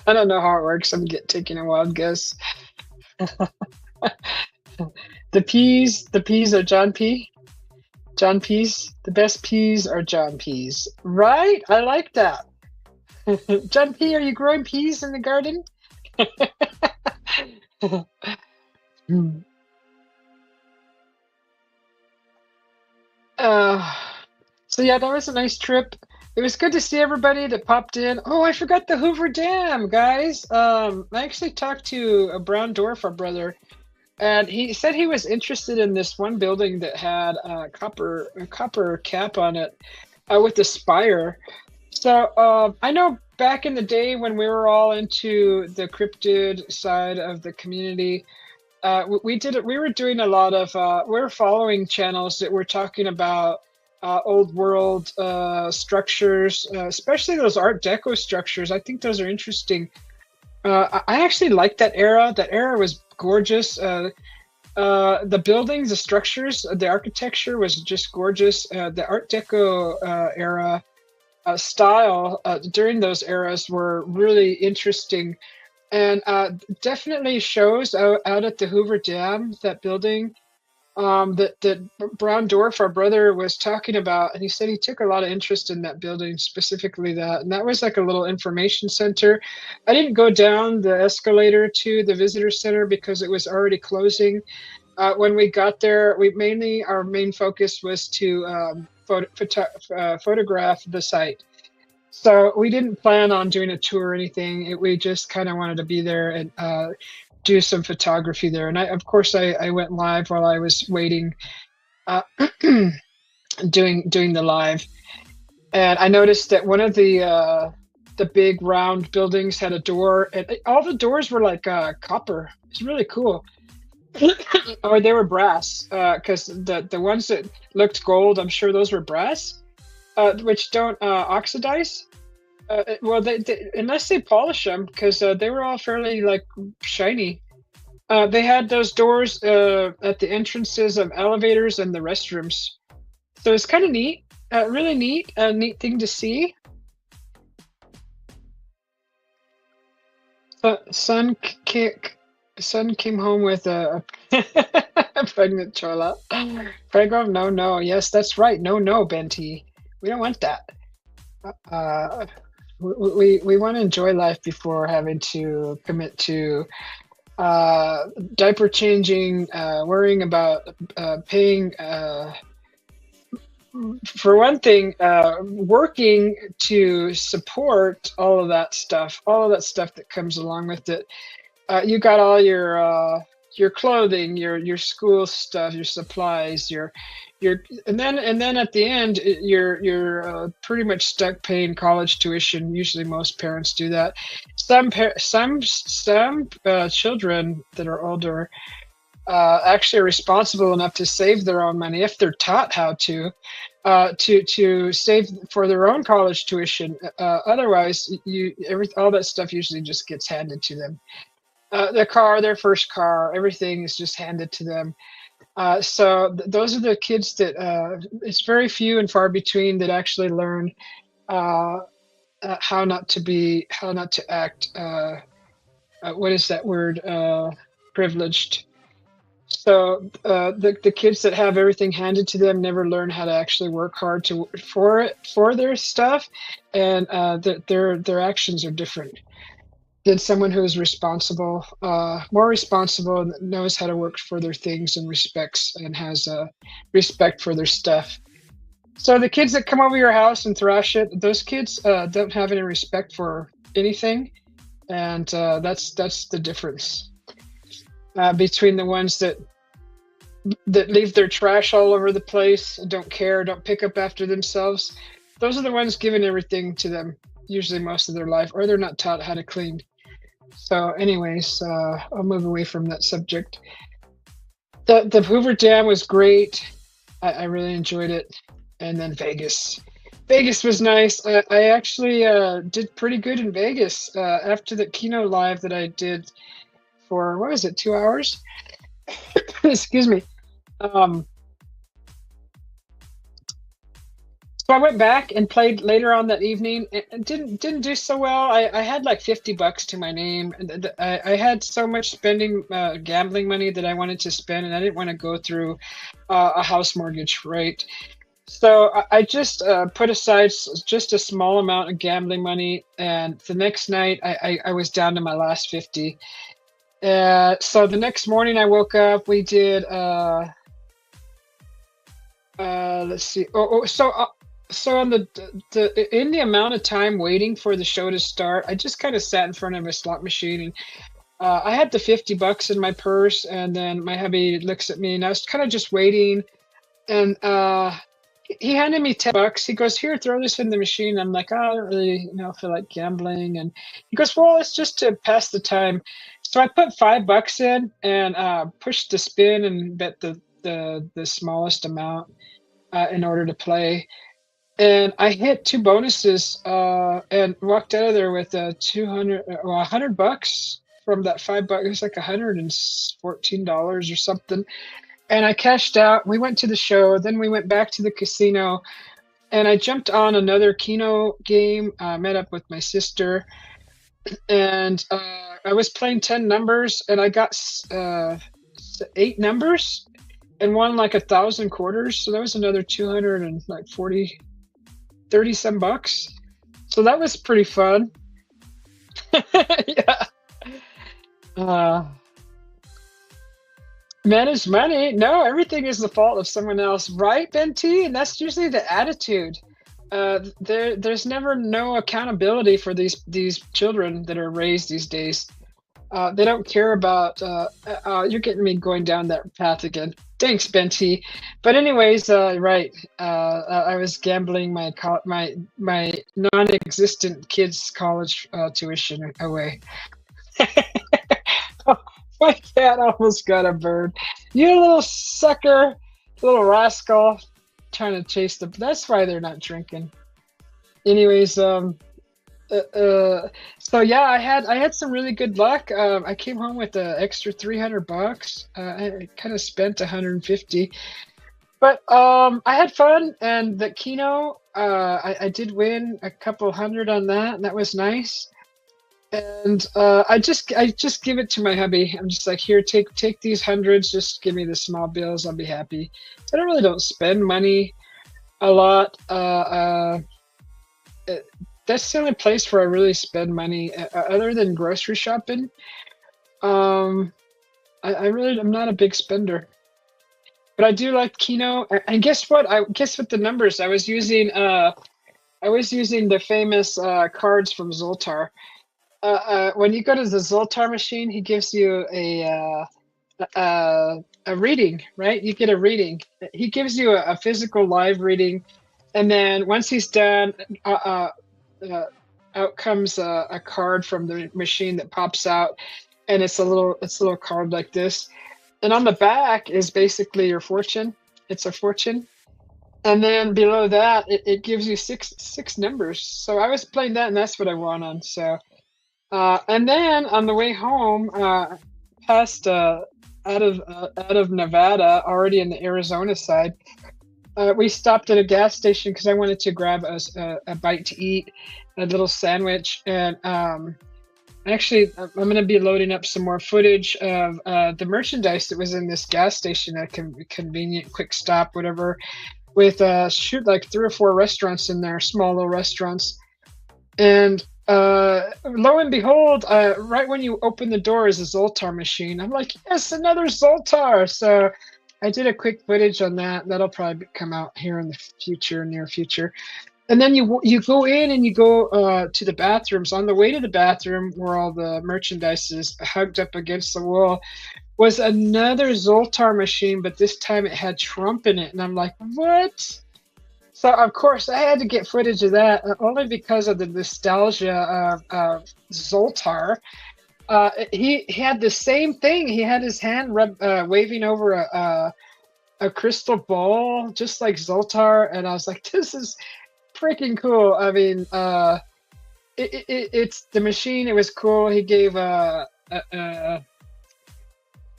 I don't know how it works. Taking a wild guess. The peas are John P. John Peas. The best peas are John Peas. Right? I like that. John P, are you growing peas in the garden? Hmm. Uh, so yeah, that was a nice trip. It was good to see everybody that popped in. Oh, I forgot the Hoover Dam, guys. I actually talked to a Brown Dwarf, our brother, and he said he was interested in this one building that had a copper cap on it, with the spire. So I know back in the day when we were all into the cryptid side of the community, we did it. We were doing a lot of. We were following channels that were talking about old world structures, especially those Art Deco structures. I think those are interesting. I actually liked that era. That era was gorgeous. The buildings, the structures, the architecture was just gorgeous. The Art Deco era style during those eras were really interesting, and definitely shows out at the Hoover Dam, that building, that Brown Dwarf, our brother, was talking about, and he said he took a lot of interest in that building, specifically that, and that was like a little information center. I didn't go down the escalator to the visitor center because it was already closing. When we got there, our main focus was to photograph the site. So we didn't plan on doing a tour or anything. We just kind of wanted to be there and do some photography there. And of course, I went live while I was waiting, uh, doing the live. And I noticed that one of the big round buildings had a door, and all the doors were like copper. It's really cool. Or they were brass, because the ones that looked gold, I'm sure those were brass, which don't oxidize. Well, unless they polish them, because they were all fairly like shiny. They had those doors at the entrances of elevators and the restrooms, so it's kind of neat, really neat, a neat thing to see. But son came home with a pregnant chola. Prego, no, no. Yes, that's right. No, no, Benti. We don't want that. Uh, we want to enjoy life before having to commit to diaper changing, worrying about paying. For one thing, working to support all of that stuff that comes along with it. You got all your clothing, your school stuff, your supplies, and then at the end, you're pretty much stuck paying college tuition. Usually, most parents do that. Some children that are older actually are responsible enough to save their own money if they're taught how to save for their own college tuition. Otherwise, all that stuff usually just gets handed to them. Their first car, everything is just handed to them. So those are the kids that it's very few and far between that actually learn uh, how not to act. What is that word? Privileged. So the kids that have everything handed to them never learn how to actually work hard for their stuff, and their actions are different. than someone who is responsible, more responsible, and knows how to work for their things and respects and has respect for their stuff. So the kids that come over your house and thrash it, those kids don't have any respect for anything, and that's the difference between the ones that leave their trash all over the place, don't care, don't pick up after themselves. Those are the ones giving everything to them, usually most of their life, or they're not taught how to clean. So, anyways, I'll move away from that subject. The Hoover Dam was great. I really enjoyed it. And then Vegas. Vegas was nice. I actually did pretty good in Vegas after the Keno Live that I did for, what was it, 2 hours? Excuse me. So I went back and played later on that evening and didn't do so well. I had like $50 to my name. And I had so much spending gambling money that I wanted to spend, and I didn't want to go through a house mortgage, right? So I just put aside just a small amount of gambling money, and the next night I was down to my last 50. So the next morning I woke up. We did let's see. So on in the amount of time waiting for the show to start, I just kind of sat in front of a slot machine, and I had the $50 in my purse, and then my hubby looks at me, and I was kind of just waiting, and he handed me $10. He goes, "Here, throw this in the machine." I'm like, "Oh, I don't really, feel like gambling." And he goes, "Well, it's just to pass the time." So I put $5 in and pushed the spin and bet the smallest amount in order to play. And I hit two bonuses and walked out of there with $100 from that $5. It was like $114 or something. And I cashed out. We went to the show. Then we went back to the casino, and I jumped on another Keno game. Met up with my sister, and I was playing 10 numbers, and I got 8 numbers and won like 1,000 quarters. So that was another 240, 30 some bucks. So that was pretty fun. Yeah. Manage money? No, everything is the fault of someone else, right, Ben T? And that's usually the attitude. There's never no accountability for these children that are raised these days. They don't care about. You're getting me going down that path again. Thanks, Ben T. But anyways, right. I was gambling my non-existent kids' college tuition away. My cat almost got a bird. You little sucker, little rascal, trying to chase the. That's why they're not drinking. Anyways, so yeah, I had some really good luck. I came home with an extra $300. I kind of spent 150, but I had fun. And the Keno, I did win a couple hundred on that, and that was nice. And I just give it to my hubby. I'm just like, "Here, take these hundreds. Just give me the small bills. I'll be happy." I don't spend money a lot. That's the only place where I really spend money, other than grocery shopping. I'm not a big spender, but I do like Keno. And guess what? Guess what the numbers I was using. I was using the famous cards from Zoltar. When you go to the Zoltar machine, he gives you a reading, right? You get a reading. He gives you a physical live reading, and then once he's done, out comes a card from the machine that pops out, and it's a little card like this, and on the back is basically your fortune. It's a fortune. And then below that, it gives you six numbers. So I was playing that, and that's what I won on. So. And then on the way home, past out of Nevada, already in the Arizona side, we stopped at a gas station because I wanted to grab a bite to eat, a little sandwich. And actually, I'm going to be loading up some more footage of the merchandise that was in this gas station, a convenient quick stop, whatever, with like 3 or 4 restaurants in there, small little restaurants. And Lo and behold, right when you open the door is a Zoltar machine. I'm like, yes, another Zoltar. So I did a quick footage on that. That'll probably come out here in the future, near future. And then you go in and you go to the bathrooms. On the way to the bathroom, where all the merchandise is hugged up against the wall, was another Zoltar machine, but this time it had Trump in it. And I'm like, what? So of course I had to get footage of that, only because of the nostalgia of Zoltar. He had the same thing. He had his hand waving over a crystal ball, just like Zoltar, and I was like, this is freaking cool. I mean, it's the machine. It was cool. He gave a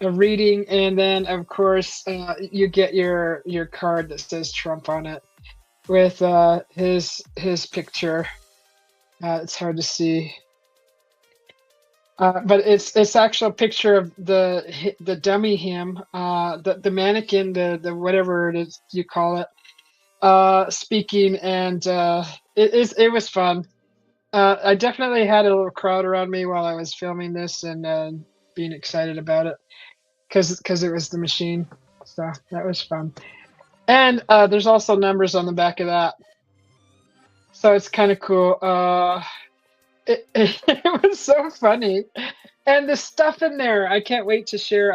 reading, and then of course you get your card that says Trump on it with his picture. It's hard to see, but it's actual picture of the dummy him, the mannequin, the whatever it is you call it, speaking, and it was fun. I definitely had a little crowd around me while I was filming this and being excited about it because it was the machine. So that was fun. And there's also numbers on the back of that. So it's kind of cool. It was so funny. And the stuff in there, I can't wait to share.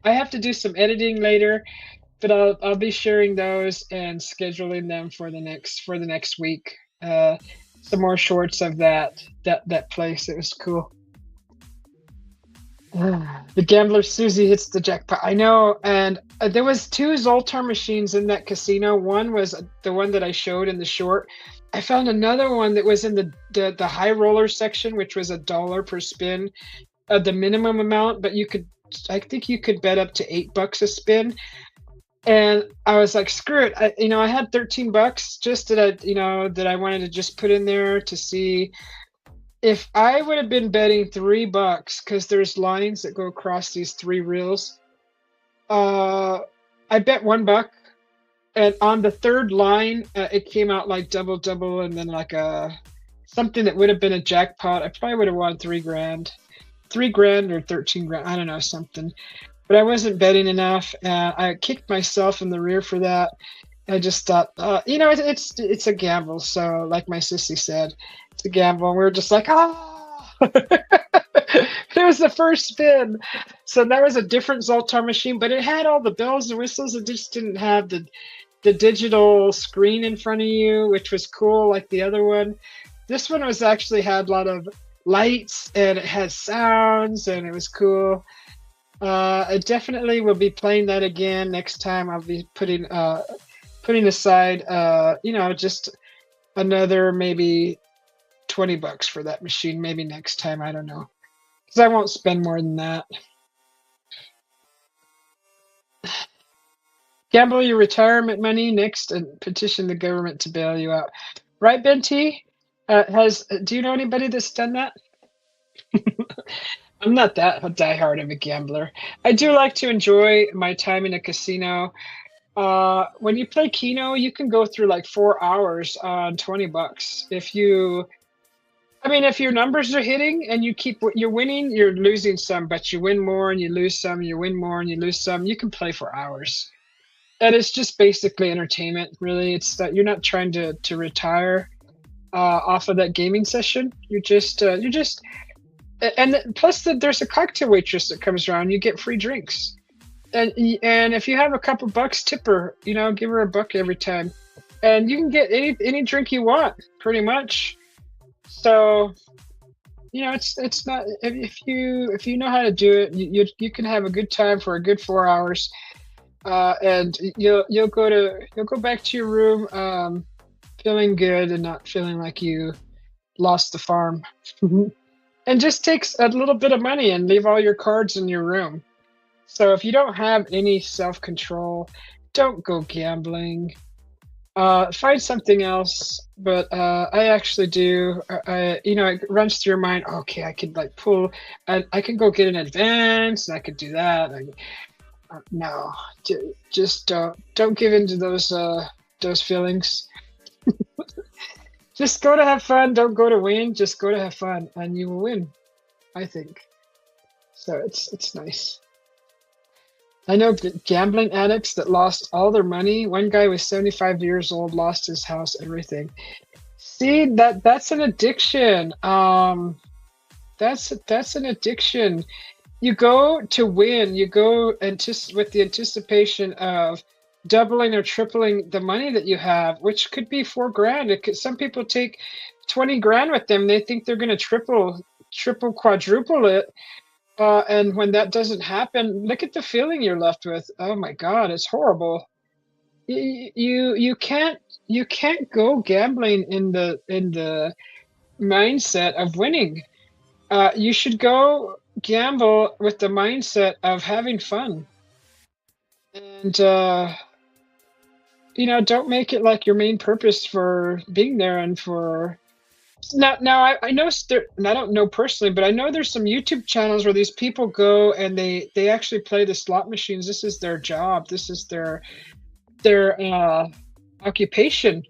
I have to do some editing later, but I'll be sharing those and scheduling them for the next week. Some more shorts of that place. It was cool. The gambler Susie hits the jackpot. I know, and there was two Zoltar machines in that casino. One was the one that I showed in the short. I found another one that was in the high roller section, which was $1 per spin, the minimum amount. But I think you could bet up to $8 a spin. And I was like, screw it. I had 13 bucks just that I wanted to just put in there to see. If I would have been betting $3, because there's lines that go across these three reels, I bet $1, and on the third line, it came out like double, and then like something that would have been a jackpot. I probably would have won $3,000, $3,000 or 13 grand. I don't know, something. But I wasn't betting enough. I kicked myself in the rear for that. I just thought, it's a gamble. So, like my sissy said, it's a gamble. And we were just like, ah! It was the first spin. So that was a different Zoltar machine, but it had all the bells and whistles. It just didn't have the digital screen in front of you, which was cool, like the other one. This one had a lot of lights, and it had sounds, and it was cool. I definitely will be playing that again next time. I'll be putting aside, just another maybe $20 for that machine. Maybe next time, I don't know, because I won't spend more than that. Gamble your retirement money next and petition the government to bail you out. Right, Ben T? Do you know anybody that's done that? I'm not that diehard of a gambler. I do like to enjoy my time in a casino. When you play Keno, you can go through like 4 hours on $20. If your numbers are hitting and you're winning, you're losing some, but you win more and you lose some, you win more and you lose some. You can play for hours. And it's just basically entertainment, really. It's that you're not trying to retire off of that gaming session. And plus there's a cocktail waitress that comes around. You get free drinks. And if you have a couple bucks, tip her, give her $1 every time. And you can get any drink you want, pretty much. So, it's not, if you know how to do it, you can have a good time for a good 4 hours. And you'll go back to your room feeling good and not feeling like you lost the farm. And just takes a little bit of money and leave all your cards in your room. So if you don't have any self-control, don't go gambling. Find something else. But I actually do. It runs through your mind. Okay, I could pull. I can go get an advance, and I could do that. No, just don't give in to those feelings. Just go to have fun. Don't go to win. Just go to have fun, and you will win, I think. So it's nice. I know gambling addicts that lost all their money. One guy was 75 years old, lost his house, everything. See, that's an addiction. That's an addiction. You go to win. You go with the anticipation of doubling or tripling the money that you have, which could be $4,000. Some people take 20 grand with them. They think they're going to triple, quadruple it. And when that doesn't happen, look at the feeling you're left with. Oh my God, it's horrible. You can't go gambling in the mindset of winning. You should go gamble with the mindset of having fun. And don't make it like your main purpose for being there and for now I know and I don't know personally, but I know there's some YouTube channels where these people go and they actually play the slot machines. This is their job. This is their occupation.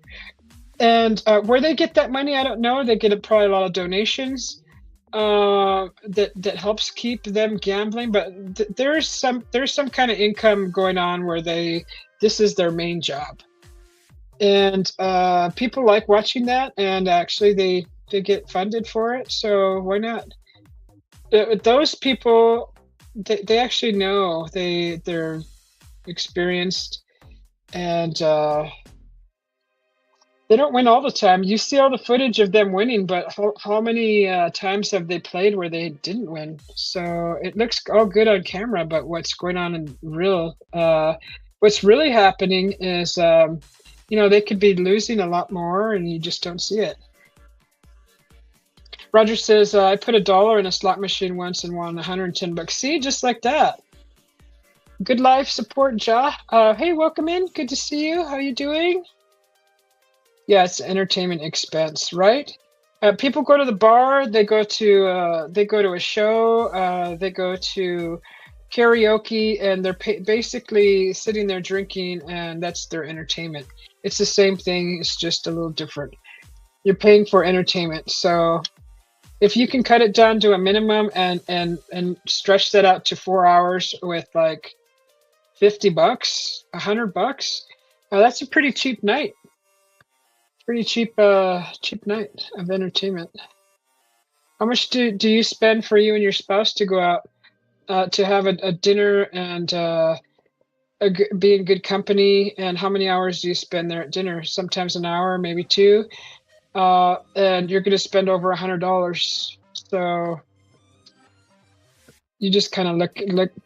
And where they get that money, I don't know. They get probably a lot of donations that helps keep them gambling. But there's some kind of income going on where this is their main job. And people like watching that, and actually they get funded for it. So why not? Those people, they actually know, they're experienced, and they don't win all the time. You see all the footage of them winning, but how many times have they played where they didn't win? So it looks all good on camera, but what's going on in what's really happening is they could be losing a lot more and you just don't see it. Roger says, I put $1 in a slot machine once and won $110. See, just like that. Good life support, Ja. Hey, welcome in. Good to see you. How you doing? Yeah, it's an entertainment expense, right? People go to the bar. They go to a show. They go to karaoke, and they're basically sitting there drinking, and that's their entertainment. It's the same thing. It's just a little different. You're paying for entertainment. So if you can cut it down to a minimum and stretch that out to 4 hours with like $50, $100, that's a pretty cheap night. Pretty cheap night of entertainment. How much do you spend for you and your spouse to go out to have a dinner and be in good company? And how many hours do you spend there at dinner? Sometimes an hour, maybe 2. And you're going to spend over $100. So you just kind of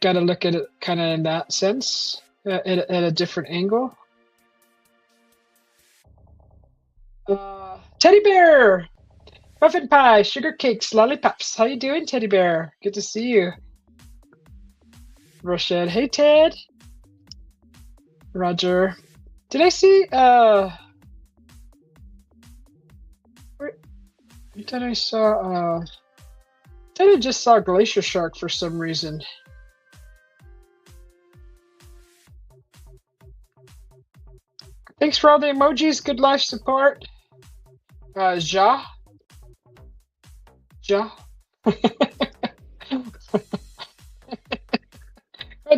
got to look at it kind of in that sense, at a different angle. Teddy bear, muffin pie, sugar cakes, lollipops. How you doing, Teddy bear? Good to see you. Rochelle, hey Ted. Roger. Did I see I thought I saw I just saw Glacier Shark for some reason. Thanks for all the emojis. Good life support. Ja.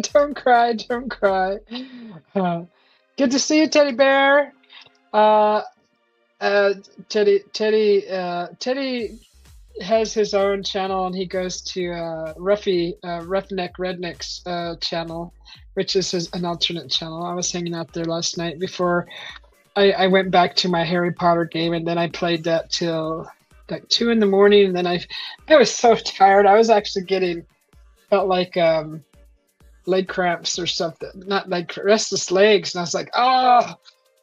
Don't cry. Good to see you, Teddy Bear. Teddy has his own channel, and he goes to Roughneck Redneck's channel, which is an alternate channel. I was hanging out there last night before I went back to my Harry Potter game, and then I played that till like 2 in the morning, and then I was so tired. I was actually felt like leg cramps or something, not like restless legs, and I was like, oh,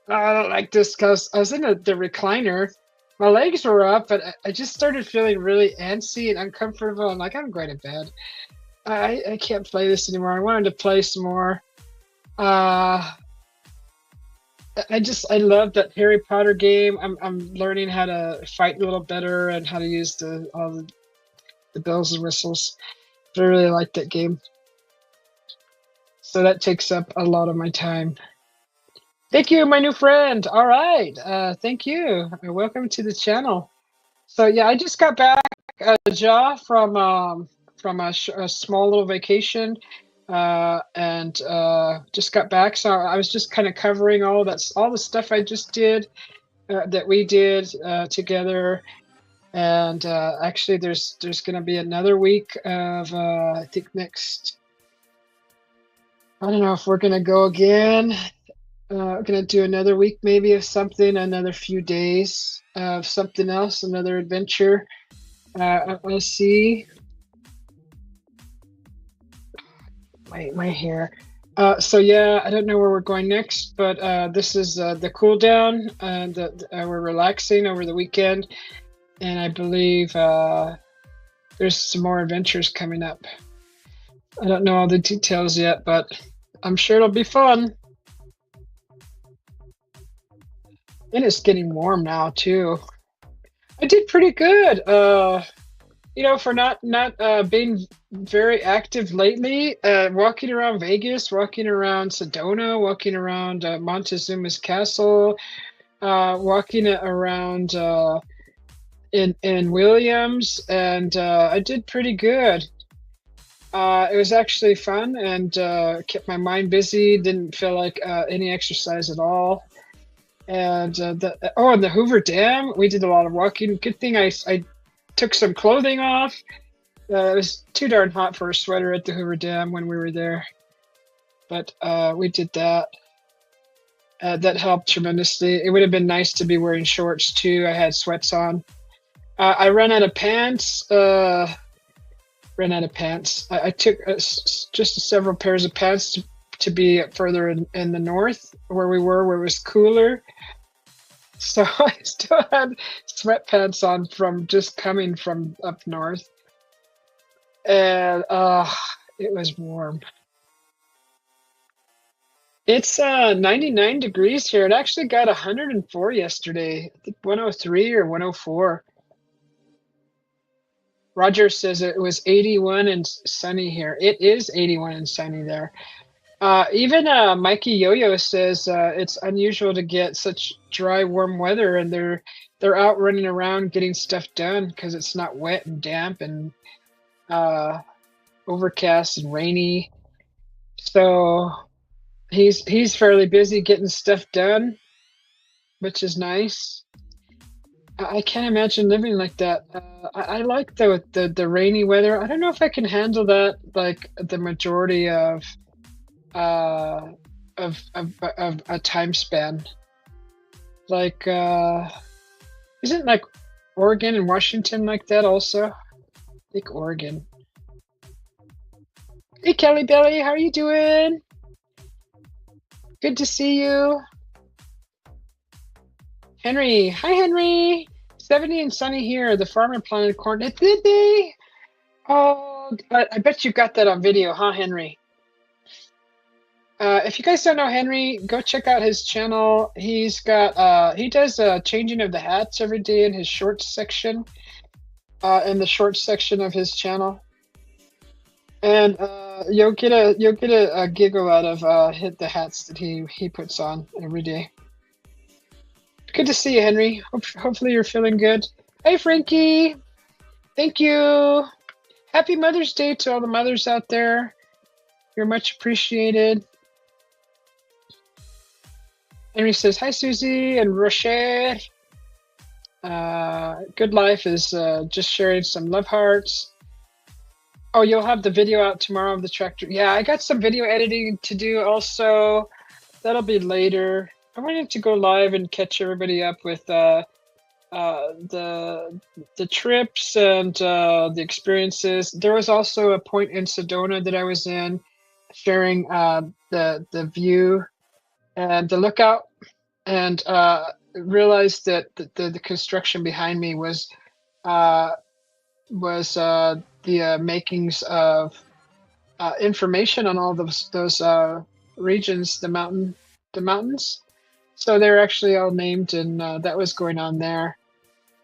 I don't like this, because I was in the recliner. My legs were up, but I just started feeling really antsy and uncomfortable. I'm like, I'm going to bed. I can't play this anymore. I wanted to play some more. I love that Harry Potter game. I'm learning how to fight a little better and how to use all the bells and whistles. But I really like that game. So that takes up a lot of my time. Thank you, my new friend. All right. Thank you. Welcome to the channel. So yeah, I just got back, Ja, from a small little vacation, and just got back. So I was just kind of covering all the stuff I just did, that we did together. And actually, there's going to be another week of I think next. I don't know if we're going to go again. Gonna do another week maybe of something, another few days of something else, another adventure. I'll see. My hair. So yeah, I don't know where we're going next, but this is the cool down, and we're relaxing over the weekend, and I believe there's some more adventures coming up. I don't know all the details yet, but I'm sure it'll be fun. And it's getting warm now too. I did pretty good. For not being very active lately, walking around Vegas, walking around Sedona, walking around Montezuma's Castle, walking around in Williams, and I did pretty good. It was actually fun and kept my mind busy. Didn't feel like any exercise at all. And and the Hoover Dam, we did a lot of walking. Good thing I took some clothing off. It was too darn hot for a sweater at the Hoover Dam when we were there, but we did that. That helped tremendously. It would have been nice to be wearing shorts too. I had sweats on. I ran out of pants. I took just several pairs of pants to be further in the north where we were, where it was cooler. So I still had sweatpants on from just coming from up north. And it was warm. It's 99 degrees here. It actually got 104 yesterday. I think 103 or 104. Roger says it was 81 and sunny here. It is 81 and sunny there. Even Mikey Yo-Yo says it's unusual to get such dry, warm weather, and they're out running around getting stuff done because it's not wet and damp and overcast and rainy. So he's fairly busy getting stuff done, which is nice. I can't imagine living like that. I like the rainy weather. I don't know if I can handle that like the majority of a time span. Like isn't like Oregon and Washington like that also? I think Oregon. Hey Kelly Belly, how are you doing? Good to see you. Henry, hi Henry. 70 and sunny here. The farmer planted corn. Did they? Oh, I bet you got that on video, huh, Henry? If you guys don't know Henry, go check out his channel. He's got he does changing of the hats every day in his shorts section, in the shorts section of his channel, and you'll get a giggle out of hit the hats that he puts on every day. Good to see you, Henry. Hopefully you're feeling good. Hey, Frankie. Thank you. Happy Mother's Day to all the mothers out there. You're much appreciated. Henry says, hi, Susie and Rocher. Good Life is just sharing some love hearts. Oh, you'll have the video out tomorrow of the tractor. Yeah, I got some video editing to do also. That'll be later. I wanted to go live and catch everybody up with the trips and the experiences. There was also a point in Sedona that I was in, sharing the view and the lookout, and realized that the construction behind me was the makings of information on all those regions, the mountains. So they're actually all named, and that was going on there.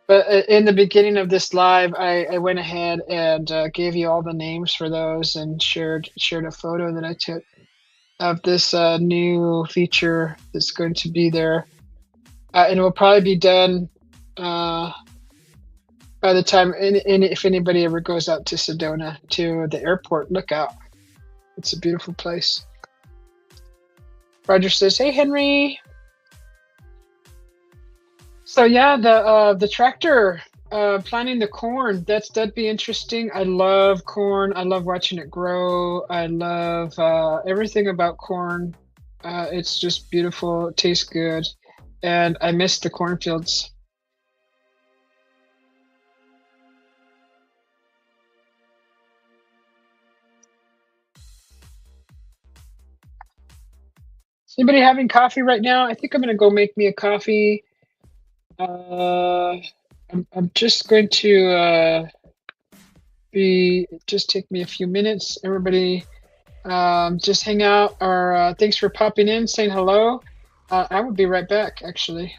But in the beginning of this live, I went ahead and gave you all the names for those and shared a photo that I took. of this new feature that's going to be there, and it will probably be done by the time. If anybody ever goes out to Sedona to the airport, look out! It's a beautiful place. Roger says, "Hey, Henry." So yeah, the tractor planting the corn. That'd be interesting. I love corn. I love watching it grow. I love everything about corn. It's just beautiful. It tastes good, and I miss the cornfields. Is anybody having coffee right now? I think I'm gonna go make me a coffee. I'm just going to just take me a few minutes. Everybody, just hang out, or thanks for popping in, saying hello. I will be right back, actually.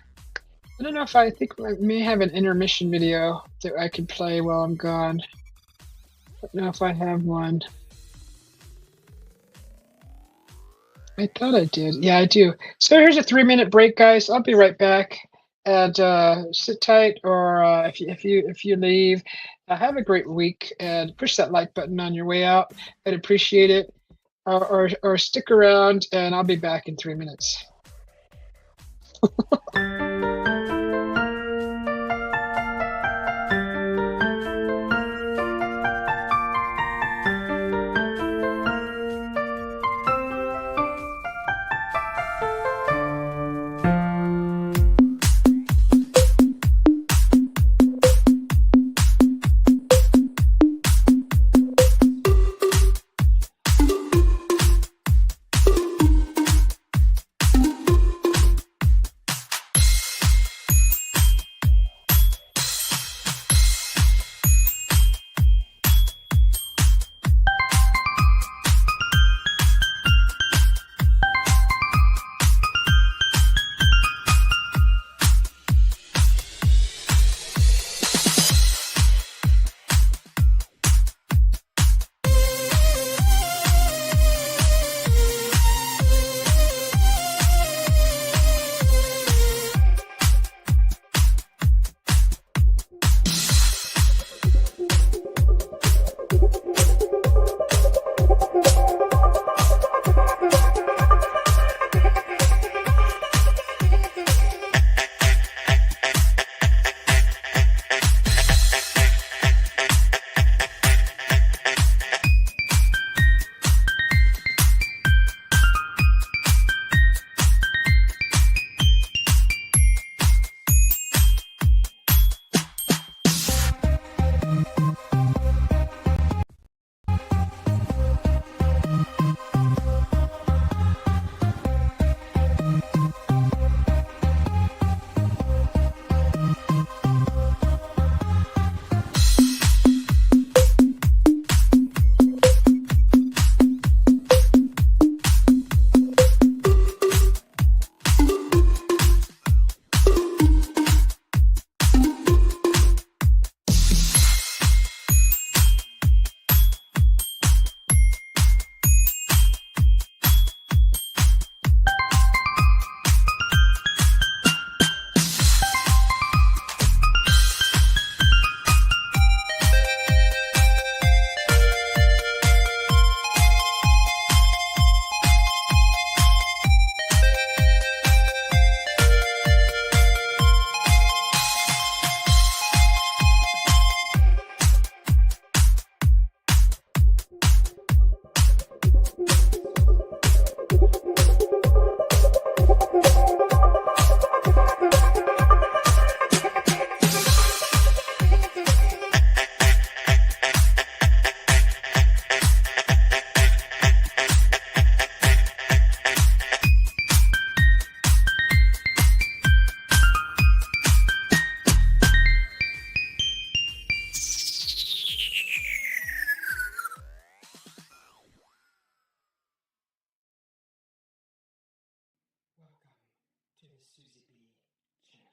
I don't know if I think I may have an intermission video that I can play while I'm gone. I don't know if I have one. I thought I did. Yeah, I do. So here's a 3-minute break, guys. I'll be right back. And sit tight, or if you leave, have a great week, and push that like button on your way out. I'd appreciate it. Or stick around, and I'll be back in 3 minutes. to the Susie B channel.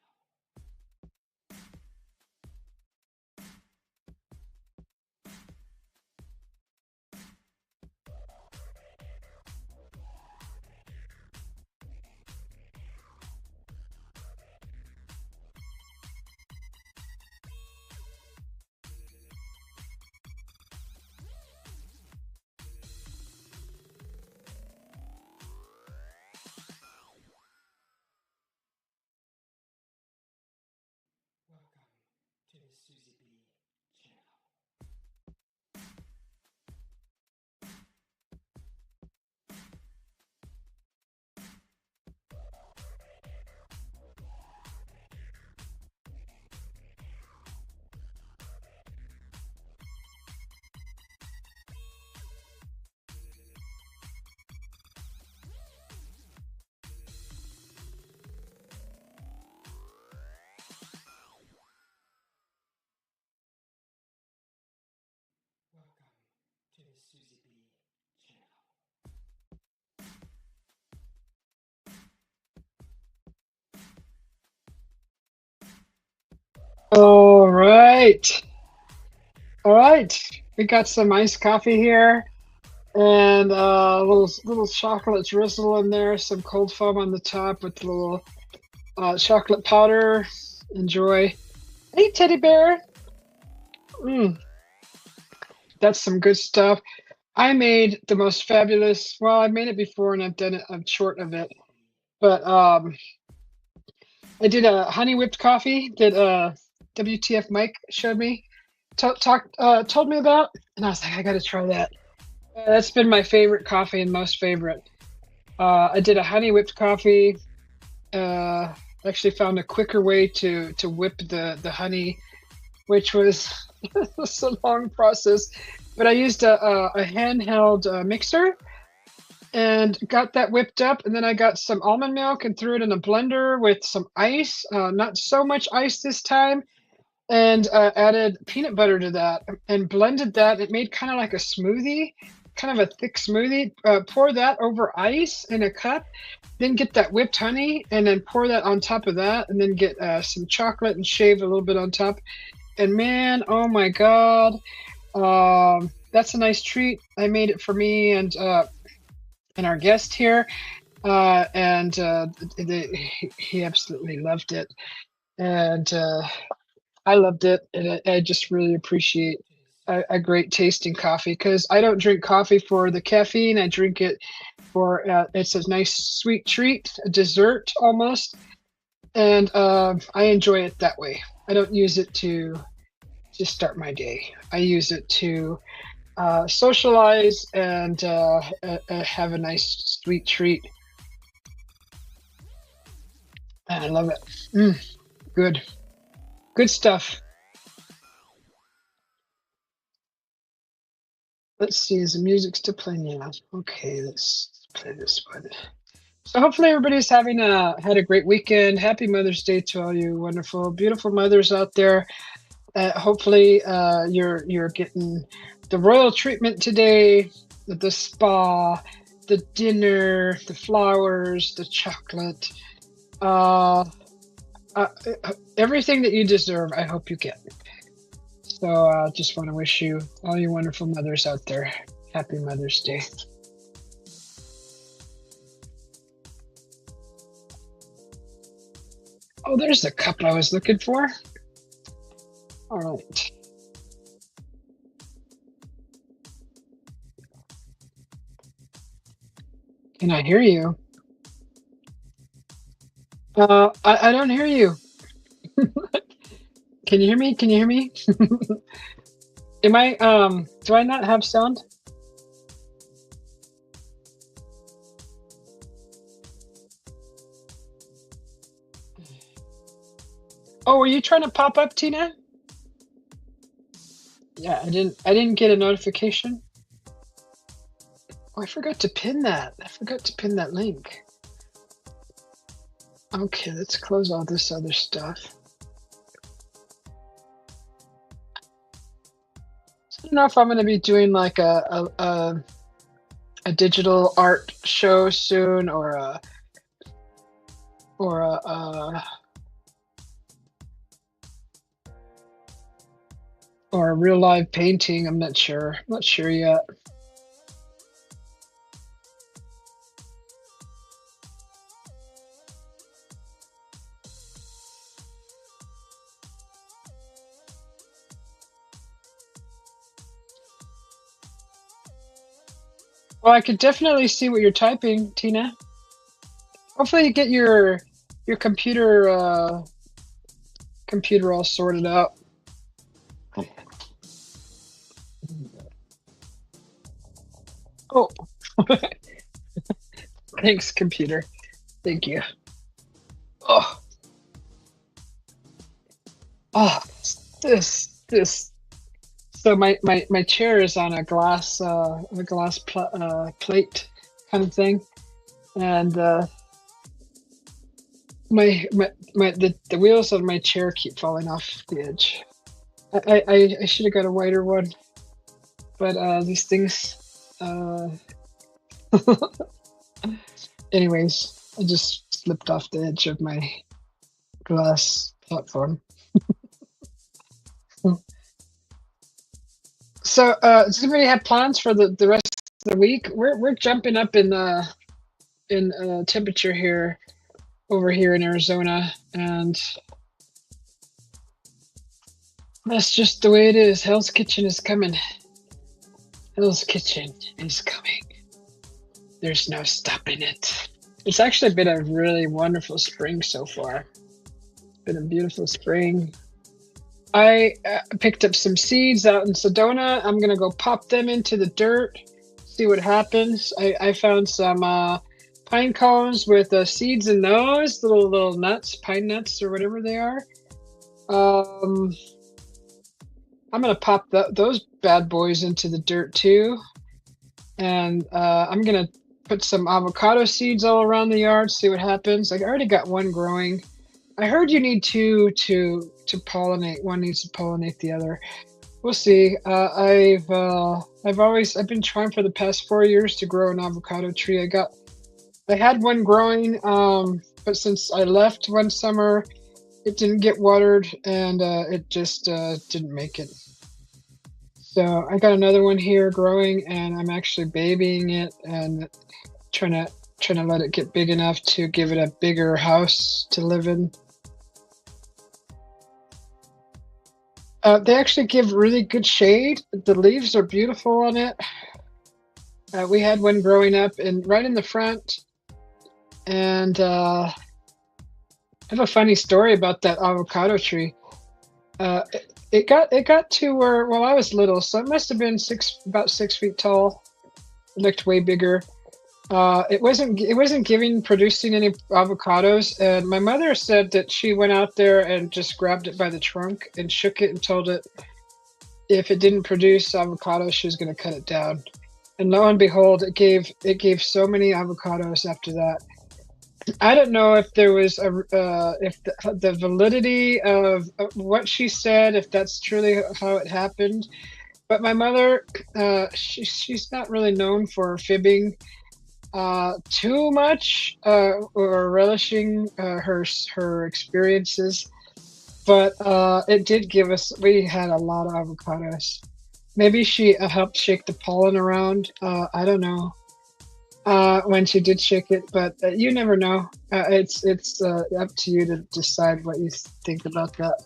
All right. All right. We got some iced coffee here and little chocolate drizzle in there, some cold foam on the top with a little chocolate powder. Enjoy. Hey, teddy bear. Mm, that's some good stuff. I made the most fabulous, well, I've made it before and I've done it, I'm short of it, but I did a honey whipped coffee that WTF Mike showed me, told me about, and I was like, I gotta try that. That's been my favorite coffee and most favorite. I did a honey whipped coffee. Actually found a quicker way to whip the honey, which was was a long process. But I used a handheld mixer and got that whipped up. And then I got some almond milk and threw it in a blender with some ice, not so much ice this time, and added peanut butter to that and blended that. It made kind of like a smoothie, kind of a thick smoothie. Pour that over ice in a cup, then get that whipped honey and then pour that on top of that, and then get some chocolate and shave a little bit on top. And man, oh my God, that's a nice treat. I made it for me and our guest here, and he absolutely loved it, and I loved it, and I just really appreciate a great tasting coffee because I don't drink coffee for the caffeine. I drink it for it's a nice sweet treat, a dessert almost, and I enjoy it that way. I don't use it to just start my day. I use it to socialize and have a nice sweet treat. And I love it. Good. Good stuff. Let's see, is the music still playing? Yeah. Okay, let's play this one. So hopefully everybody's had a great weekend. Happy Mother's Day to all you wonderful, beautiful mothers out there. Hopefully you're getting the royal treatment today, the spa, the dinner, the flowers, the chocolate, everything that you deserve. I hope you get. So I just want to wish you, all you wonderful mothers out there, happy Mother's Day. Oh, there's the cup I was looking for. All right. Can I hear you? I don't hear you. Can you hear me? Can you hear me? Am I, do I not have sound? Oh, were you trying to pop up, Tina? Yeah, I didn't get a notification. Oh, I forgot to pin that. I forgot to pin that link. Okay, let's close all this other stuff. So I don't know if I'm going to be doing like a digital art show soon or a real live painting. I'm not sure. I'm not sure yet. Well, I could definitely see what you're typing, Tina. Hopefully you get your computer all sorted out. Oh, thanks, computer. Thank you. Oh, oh, this. So my chair is on a glass plate kind of thing, and the wheels on my chair keep falling off the edge. I should have got a wider one, but these things. Anyways, I just slipped off the edge of my glass platform. So, does anybody have plans for the rest of the week? We're jumping up in temperature here over here in Arizona, and that's just the way it is. Hell's Kitchen is coming. Hell's Kitchen is coming. There's no stopping it. It's actually been a really wonderful spring so far. It's been a beautiful spring. I picked up some seeds out in Sedona. I'm gonna go pop them into the dirt, see what happens. I found some pine cones with seeds in those little nuts, pine nuts or whatever they are. I'm gonna pop those bad boys into the dirt too, and I'm gonna put some avocado seeds all around the yard, see what happens. I already got one growing. I heard you need two to pollinate. One needs to pollinate the other. We'll see. I've been trying for the past 4 years to grow an avocado tree. I had one growing, but since I left one summer, it didn't get watered and it just didn't make it. So I got another one here growing, and I'm actually babying it and trying to let it get big enough to give it a bigger house to live in. They actually give really good shade. The leaves are beautiful on it. We had one growing up right in the front, and I have a funny story about that avocado tree. It got to where, well, I was little, so it must have been about 6 feet tall. It looked way bigger. It wasn't producing any avocados, and my mother said that she went out there and just grabbed it by the trunk and shook it and told it if it didn't produce avocados, she was going to cut it down. And lo and behold, it gave so many avocados after that. I don't know if there was if the validity of what she said, if that's truly how it happened. But my mother, she's not really known for fibbing too much or relishing her experiences, but it did give us. We had a lot of avocados. Maybe she helped shake the pollen around. I don't know when she did shake it, but you never know. It's up to you to decide what you think about that.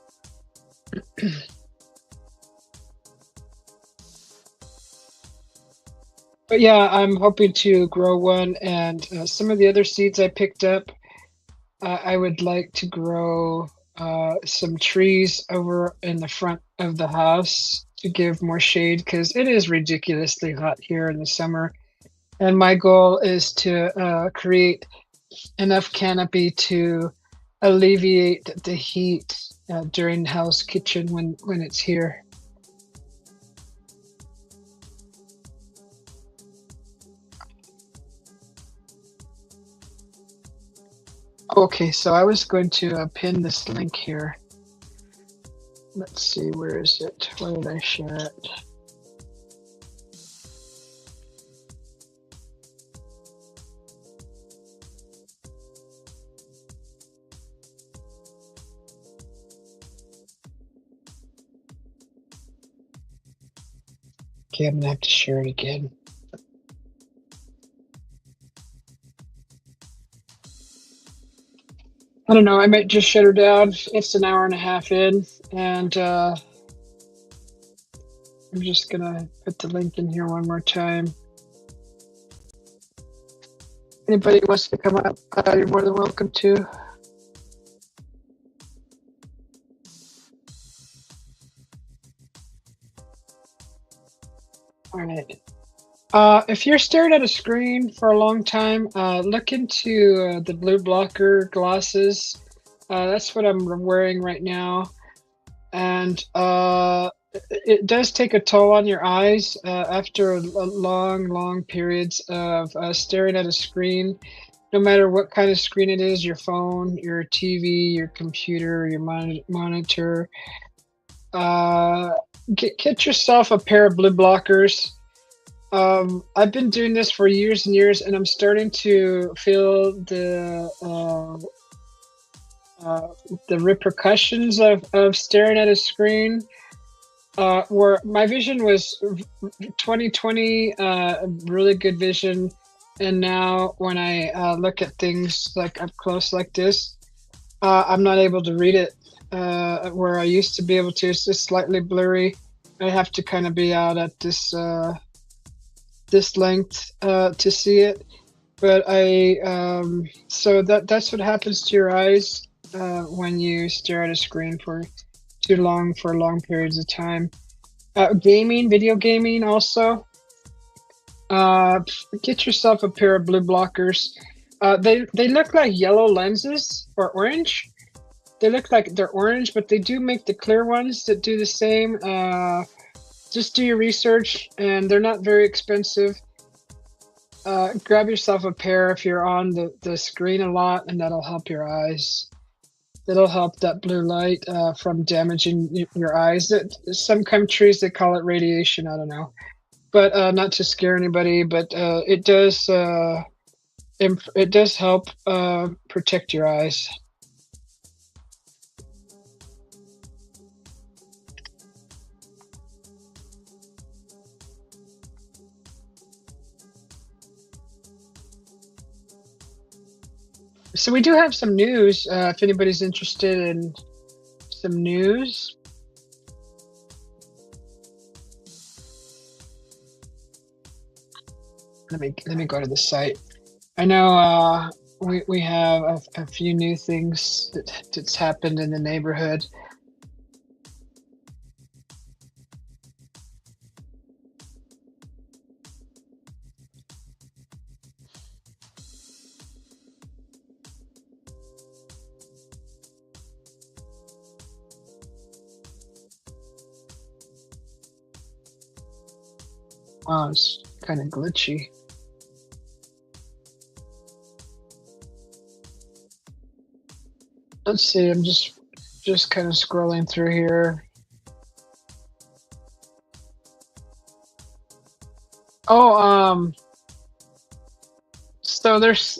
But yeah, I'm hoping to grow one, and some of the other seeds I picked up, I would like to grow some trees over in the front of the house to give more shade, because it is ridiculously hot here in the summer. And my goal is to create enough canopy to alleviate the heat during Hell's Kitchen when it's here. Okay, so I was going to pin this link here. Let's see, where is it? Where did I share it? Okay, I'm gonna have to share it again. I don't know, I might just shut her down. It's an hour and a half in, and I'm just gonna put the link in here one more time. Anybody who wants to come up, you're more than welcome to. All right. If you're staring at a screen for a long time, look into the blue blocker glasses. That's what I'm wearing right now, and it does take a toll on your eyes after long periods of staring at a screen. No matter what kind of screen it is, your phone, your TV, your computer, your monitor. Uh, get yourself a pair of blue blockers. I've been doing this for years and years, and I'm starting to feel the repercussions of staring at a screen. Where my vision was 2020, really good vision, and now when I look at things like up close like this, I'm not able to read it. Where I used to be able to, it's just slightly blurry. I have to kind of be out at this length to see it. But so that's what happens to your eyes when you stare at a screen for too long for long periods of time. Video gaming also. Get yourself a pair of blue blockers. They look like yellow lenses or orange. They look like they're orange, but they do make the clear ones that do the same. Just do your research, and they're not very expensive. Grab yourself a pair if you're on the screen a lot, and that'll help your eyes. That'll help that blue light from damaging your eyes. Some countries, they call it radiation. I don't know. But not to scare anybody, but it does help protect your eyes. So we do have some news. If anybody's interested in some news. Let me go to the site. I know we have a few new things that's happened in the neighborhood. Wow, it's kind of glitchy. Let's see, I'm just kind of scrolling through here. Oh, so there's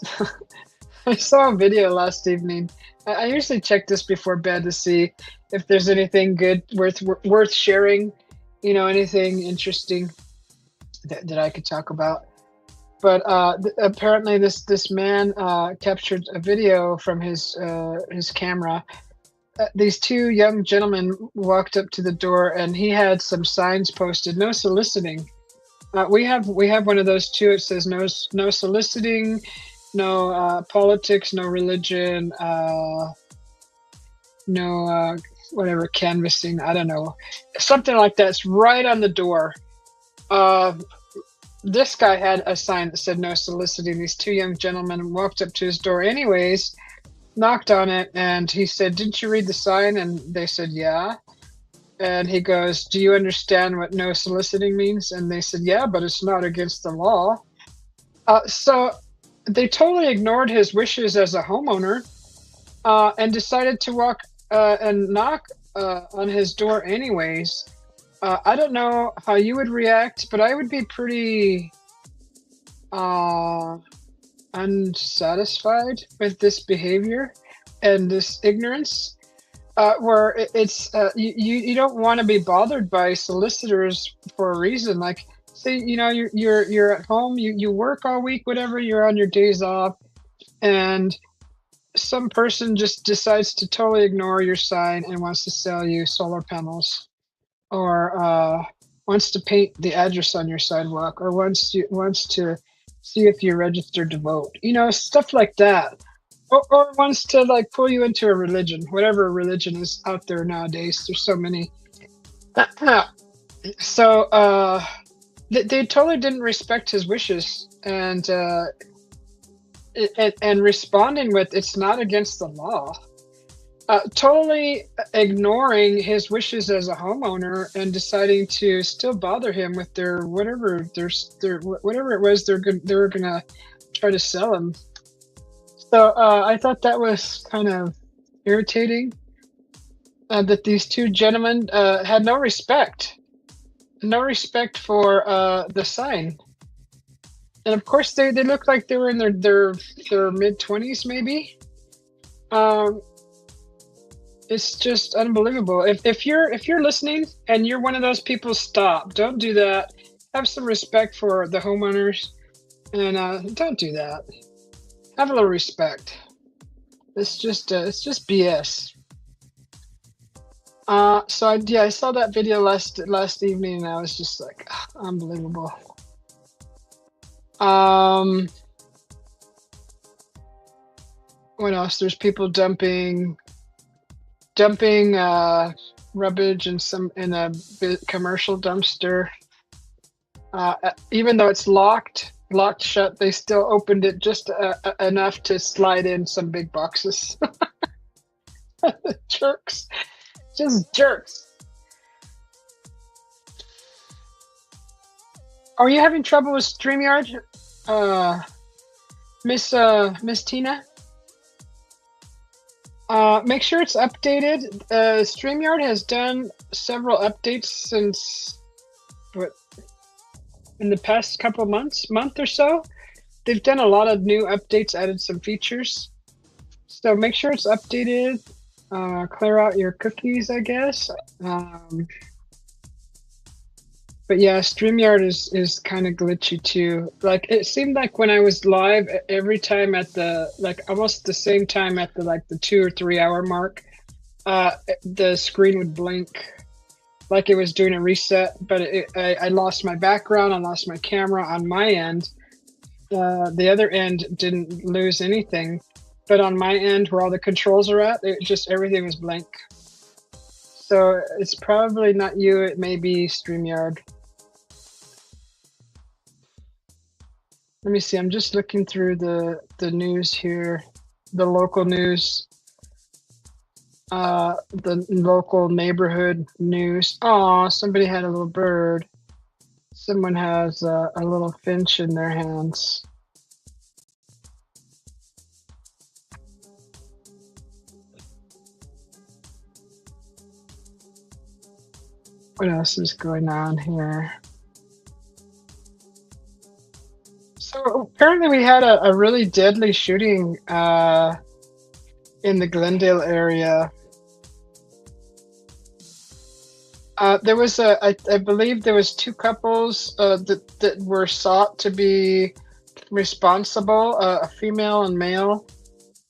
I saw a video last evening. I usually check this before bed to see if there's anything good worth sharing, anything interesting that I could talk about. But apparently this man captured a video from his camera. These two young gentlemen walked up to the door, and he had some signs posted, "No soliciting." We have one of those too. It says no soliciting, no politics, no religion, no whatever canvassing. I don't know, something like that's right on the door. This guy had a sign that said no soliciting. These two young gentlemen walked up to his door anyways, knocked on it, and he said, "Didn't you read the sign?" And they said, "Yeah." And he goes, "Do you understand what no soliciting means?" And they said, "Yeah, but it's not against the law." So they totally ignored his wishes as a homeowner and decided to walk and knock on his door anyways. I don't know how you would react, but I would be pretty unsatisfied with this behavior and this ignorance. Where it's you don't want to be bothered by solicitors for a reason. Like, say, you're at home, you work all week, whatever, you're on your days off, and some person just decides to totally ignore your sign and wants to sell you solar panels, or wants to paint the address on your sidewalk, or wants to see if you're registered to vote. Stuff like that. Or wants to like pull you into a religion, whatever religion is out there nowadays. There's so many. So They totally didn't respect his wishes, and responding with "It's not against the law." Totally ignoring his wishes as a homeowner and deciding to still bother him with their whatever it was they were gonna try to sell him. So I thought that was kind of irritating, that these two gentlemen had no respect for the sign. And of course they looked like they were in their mid-20s maybe. Um, it's just unbelievable. If you're listening and you're one of those people, stop. Don't do that. Have some respect for the homeowners, and don't do that. Have a little respect. It's just BS. I saw that video last evening, and I was just like, unbelievable. Um, what else? There's people dumping rubbish in a commercial dumpster. Even though it's locked shut, they still opened it just enough to slide in some big boxes. Jerks, just jerks. Are you having trouble with StreamYard, uh, Miss Tina? Make sure it's updated. StreamYard has done several updates since what in the past couple of month or so. They've done a lot of new updates, added some features. So make sure it's updated. Clear out your cookies, I guess. But yeah, StreamYard is kind of glitchy too. Like it seemed like when I was live, every time at the almost the same time at the 2 or 3 hour mark, the screen would blink like it was doing a reset. But I lost my background, I lost my camera on my end. The other end didn't lose anything, but on my end where all the controls are at, everything was blank. So it's probably not you, it may be StreamYard. Let me see, I'm just looking through the news here, the local news, the local neighborhood news. Oh, somebody had a little bird. Someone has a little finch in their hands. What else is going on here? So apparently we had a really deadly shooting in the Glendale area. There was I believe there was two couples that were sought to be responsible, a female and male,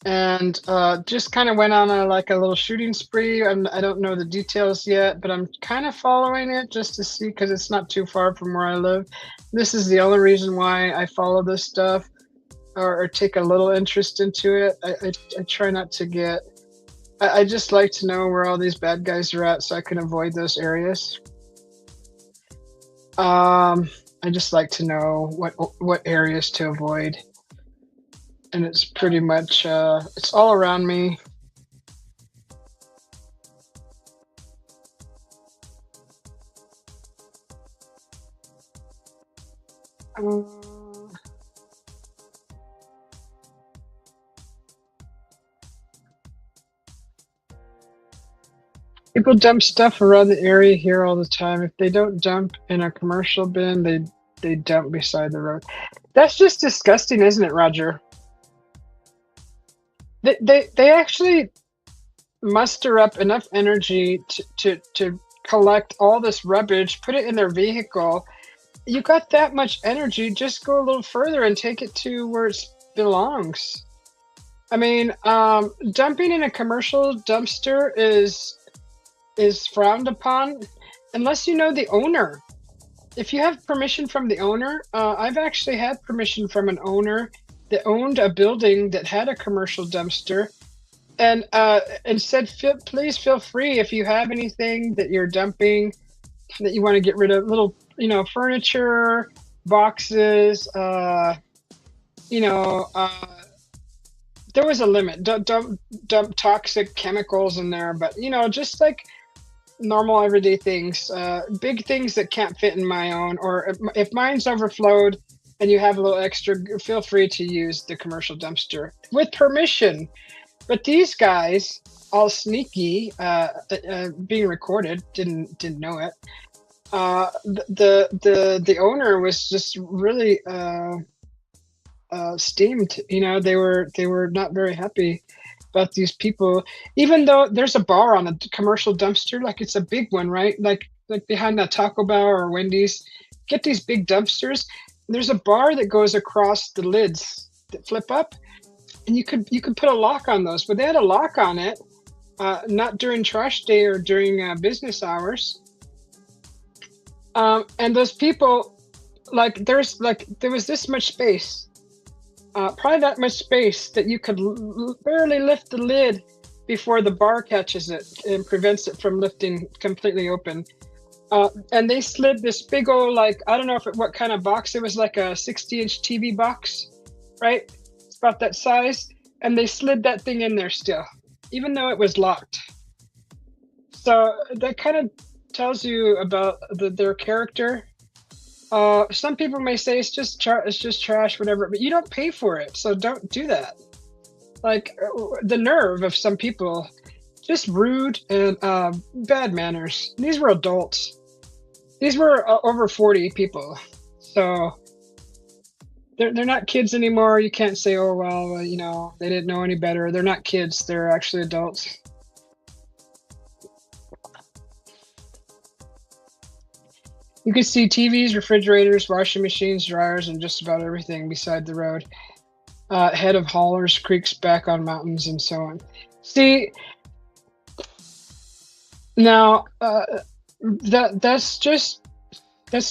and just kind of went on a little shooting spree. I don't know the details yet, but I'm kind of following it just to see, because it's not too far from where I live. This is the only reason why I follow this stuff, or take a little interest into it. I try not to get. I just like to know where all these bad guys are at so I can avoid those areas. I just like to know what areas to avoid. And it's pretty much, it's all around me. People dump stuff around the area here all the time. If they don't dump in a commercial bin, they dump beside the road. That's just disgusting, isn't it, Roger? They actually muster up enough energy to collect all this rubbish, put it in their vehicle. You got that much energy, just go a little further and take it to where it belongs. I mean, dumping in a commercial dumpster is frowned upon unless you know the owner. If you have permission from the owner, I've actually had permission from an owner that owned a building that had a commercial dumpster, and said, please feel free if you have anything that you're dumping, that you want to get rid of, little, furniture, boxes, you know, there was a limit. Dump toxic chemicals in there, but just like normal everyday things, big things that can't fit in my own, or if mine's overflowed and you have a little extra, feel free to use the commercial dumpster with permission. But these guys, all sneaky, being recorded, didn't know it. The owner was just really steamed. They were not very happy about these people, even though there's a bar on a commercial dumpster, like it's a big one, right? Like behind that Taco Bell or Wendy's, get these big dumpsters. There's a bar that goes across the lids that flip up, and you could put a lock on those, but they had a lock on it, not during trash day or during business hours. And those people, there was this much space, probably that much space that you could barely lift the lid before the bar catches it and prevents it from lifting completely open. And they slid this big old, I don't know what kind of box. It was like a 60-inch TV box, right? It's about that size. And they slid that thing in there still, even though it was locked. So that kind of tells you about their character. Some people may say it's just trash, whatever, but you don't pay for it, so don't do that. The nerve of some people, just rude and bad manners. These were adults. These were over 40 people, so they're not kids anymore. You can't say, oh well, they didn't know any better. They're not kids. They're actually adults. You can see TVs, refrigerators, washing machines, dryers, and just about everything beside the road. Head of haulers, creeks back on mountains, and so on. See, now that's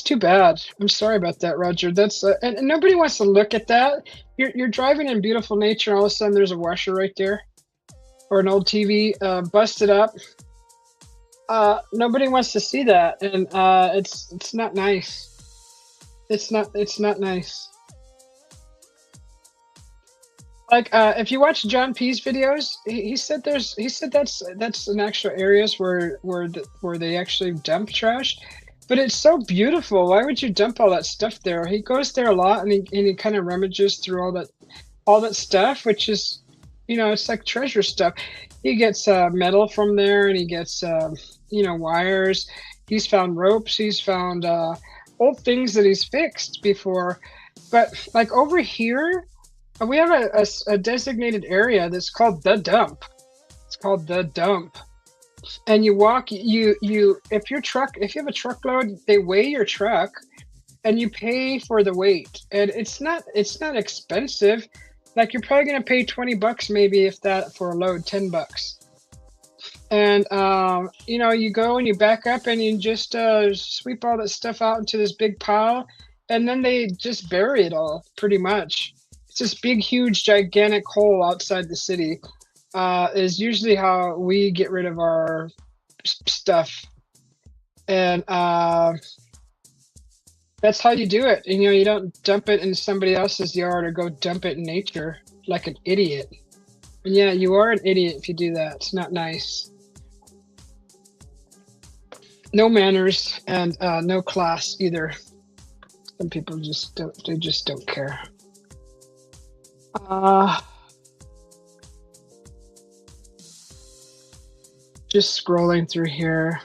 too bad. I'm sorry about that, Roger. That's and nobody wants to look at that. You're driving in beautiful nature, and all of a sudden there's a washer right there, or an old TV busted up. Nobody wants to see that, and it's not nice. It's not nice. If you watch John P's videos, he said that's an actual areas where they actually dump trash, but it's so beautiful. Why would you dump all that stuff there? He goes there a lot, and he kind of rummages through all that stuff, which is, it's like treasure stuff. He gets metal from there, and he gets wires. He's found ropes. He's found old things that he's fixed before. But over here, we have a designated area that's called the dump. It's called the dump. And you walk, if you have a truckload, they weigh your truck and you pay for the weight. And it's not expensive. You're probably going to pay $20 maybe, if that, for a load, $10. And you go and you back up and you just sweep all that stuff out into this big pile, and then they just bury it all, pretty much. It's this big, huge, gigantic hole outside the city. Is usually how we get rid of our stuff. And that's how you do it. You don't dump it in somebody else's yard or go dump it in nature like an idiot. And yeah, you are an idiot if you do that. It's not nice. No manners, and no class either. Some people just don't care. Just scrolling through here.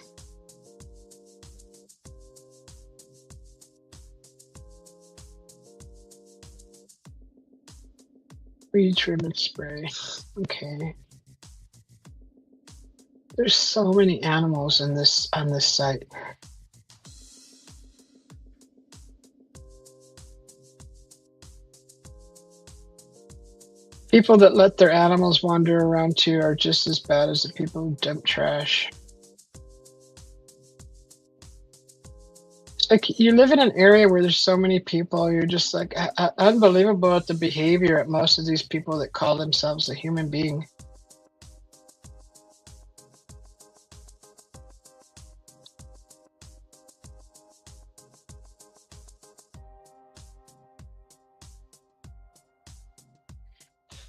Weed treatment spray. Okay. There's so many animals on this site. People that let their animals wander around too are just as bad as the people who dump trash. You live in an area where there's so many people, you're just unbelievable at the behavior at most of these people that call themselves a human being.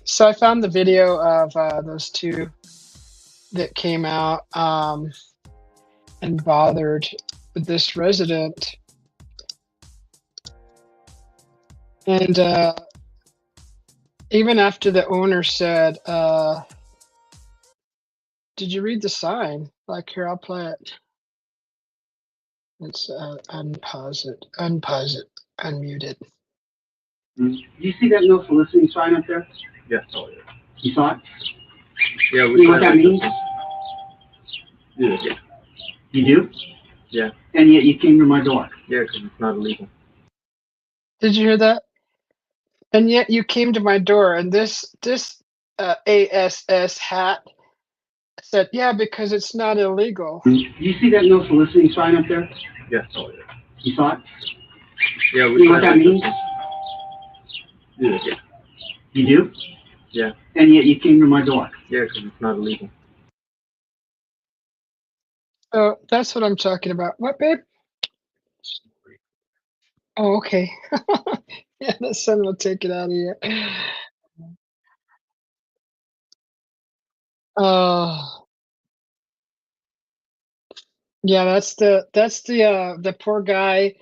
So I found the video of those two that came out and bothered this resident. And even after the owner said, did you read the sign? Like, here, I'll play it. Let's unpause it, unmute it. Do you see that no soliciting sign up there? Yes. You saw it? Yeah, You know what that means? Yeah. You do? Yeah. And yet you came to my door. Yeah, because it's not illegal. Did you hear that? And yet you came to my door, and this ASS hat said, yeah, because it's not illegal. Do you see that no soliciting sign up there? Yes. You saw it? Yeah, You know what that means? Yeah. You do? Yeah. And yet you came to my door. Yeah, because it's not illegal. So that's what I'm talking about. What, babe? Oh, okay. Yeah, the sun will take it out of here. Yeah, that's the poor guy.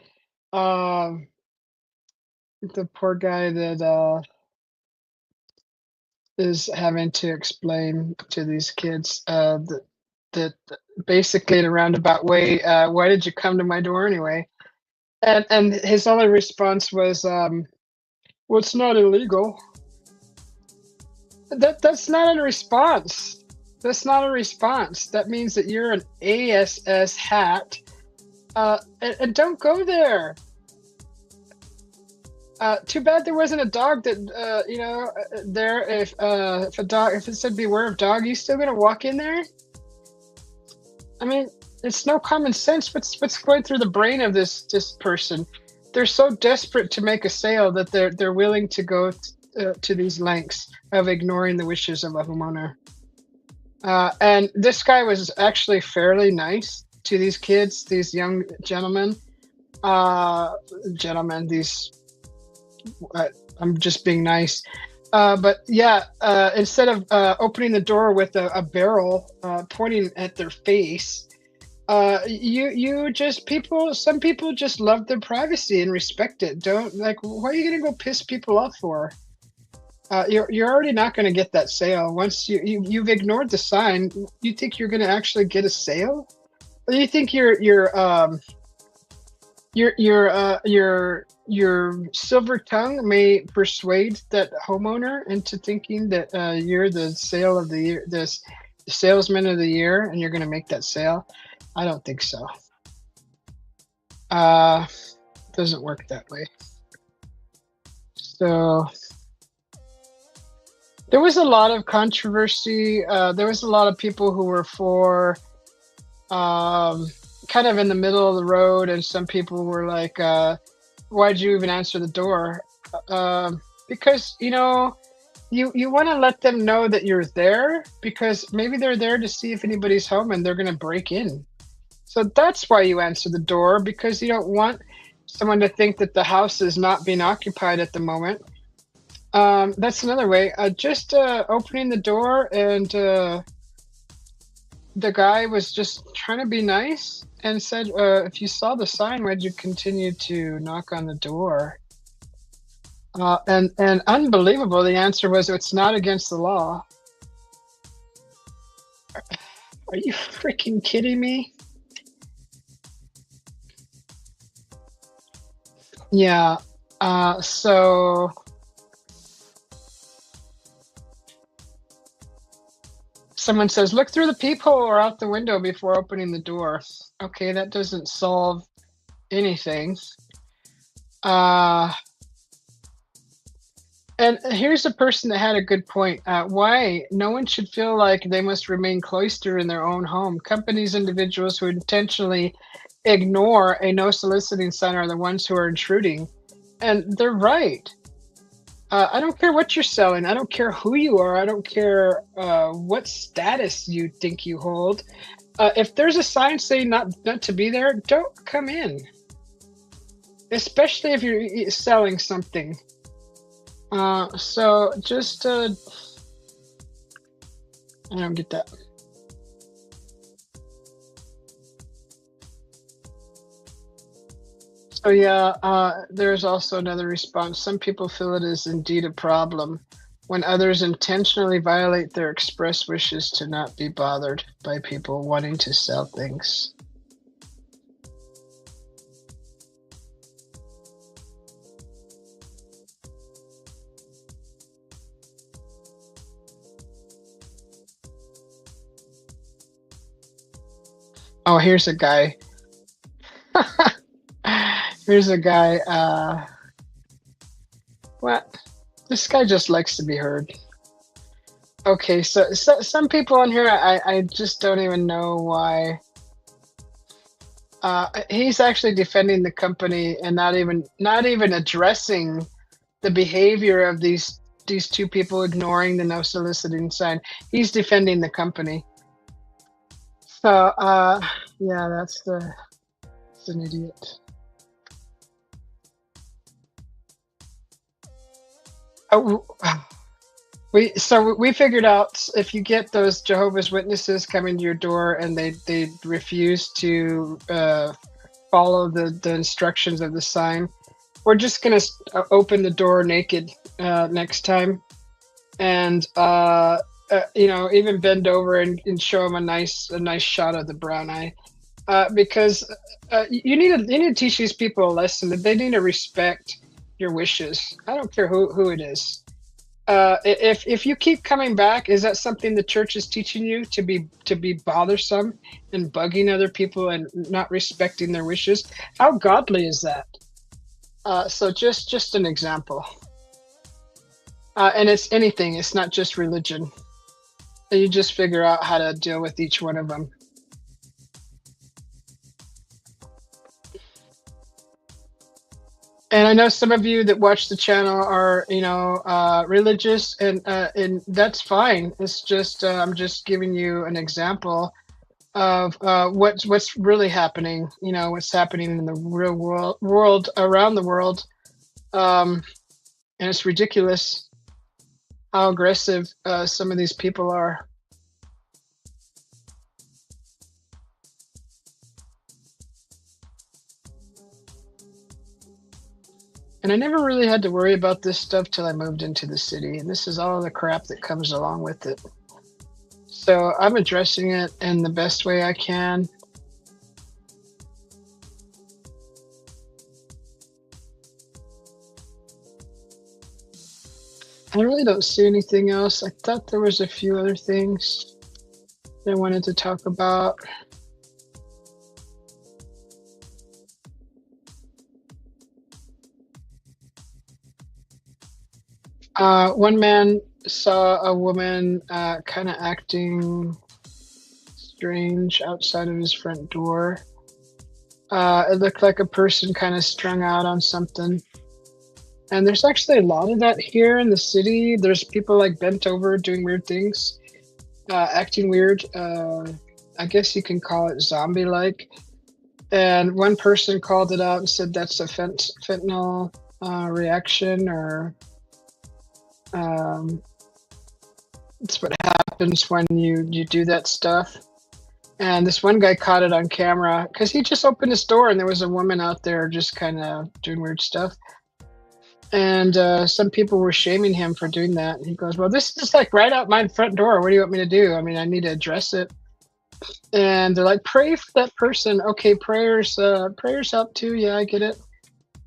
The poor guy that is having to explain to these kids that basically in a roundabout way, why did you come to my door anyway? And his only response was, well, it's not illegal. That's not a response. That's not a response. That means that you're an ASS hat. And don't go there. Too bad there wasn't a dog that there. If it said beware of dog, you still gonna walk in there? I mean, it's no common sense. What's going through the brain of this person? They're so desperate to make a sale that they're willing to go to these lengths of ignoring the wishes of a homeowner. And this guy was actually fairly nice to these kids, these young gentlemen. These. I'm just being nice. But yeah, instead of opening the door with a barrel pointing at their face, some people just love their privacy and respect it. Don't, like, what are you gonna go piss people off for? You're already not gonna get that sale. Once you've ignored the sign, you think you're gonna actually get a sale? Or you think your silver tongue may persuade that homeowner into thinking that you're the sale of the year, the salesman of the year, and you're going to make that sale? I don't think so. Doesn't work that way. So there was a lot of controversy. There was a lot of people who were for kind of in the middle of the road, and some people were like, why'd you even answer the door? Because you want to let them know that you're there, because maybe they're there to see if anybody's home and they're going to break in. So that's why you answer the door, because you don't want someone to think that the house is not being occupied at the moment. That's another way. Just opening the door, and the guy was just trying to be nice and said, if you saw the sign, why'd you continue to knock on the door? And unbelievable, the answer was, it's not against the law. Are you freaking kidding me? Yeah, so someone says, look through the peephole or out the window before opening the door. Okay, that doesn't solve anything. And here's a person that had a good point. Why? No one should feel like they must remain cloistered in their own home. Companies, individuals who intentionally ignore a no soliciting sign are the ones who are intruding. And they're right. I don't care what you're selling. I don't care who you are. I don't care what status you think you hold. If there's a sign saying not to be there, don't come in. Especially if you're selling something. So just I don't get that. So yeah, there's also another response. Some people feel it is indeed a problem when others intentionally violate their express wishes to not be bothered by people wanting to sell things. Oh, here's a guy. Here's a guy. What? This guy just likes to be heard. Okay, so some people on here, I just don't even know why. He's actually defending the company and not even addressing the behavior of these two people ignoring the no soliciting sign. He's defending the company. So yeah, that's an idiot. Oh, we figured out if you get those Jehovah's Witnesses coming to your door and they refuse to follow the instructions of the sign, we're just gonna open the door naked next time, and even bend over and show them a nice shot of the brown eye, because you need to teach these people a lesson that they need to respect your wishes. I don't care who it is. If you keep coming back, is that something the church is teaching you, to be bothersome and bugging other people and not respecting their wishes? How godly is that? So just an example. And it's anything. It's not just religion. You just figure out how to deal with each one of them. And I know some of you that watch the channel are, religious, and that's fine. It's just I'm just giving you an example of what's really happening. What's happening in the real world around the world, and it's ridiculous how aggressive some of these people are. And I never really had to worry about this stuff till I moved into the city, and this is all the crap that comes along with it. So I'm addressing it in the best way I can. I really don't see anything else. I thought there was a few other things that I wanted to talk about. One man saw a woman kind of acting strange outside of his front door. It looked like a person kind of strung out on something. And there's actually a lot of that here in the city. There's people like bent over doing weird things, acting weird. I guess you can call it zombie-like. And one person called it out and said that's a fentanyl reaction, or it's what happens when you do that stuff. And this one guy caught it on camera because he just opened his door and there was a woman out there just kind of doing weird stuff. And some people were shaming him for doing that. And he goes, well, this is like right out my front door. What do you want me to do? I mean, I need to address it. And they're like, pray for that person. Okay, prayers help too. Yeah, I get it.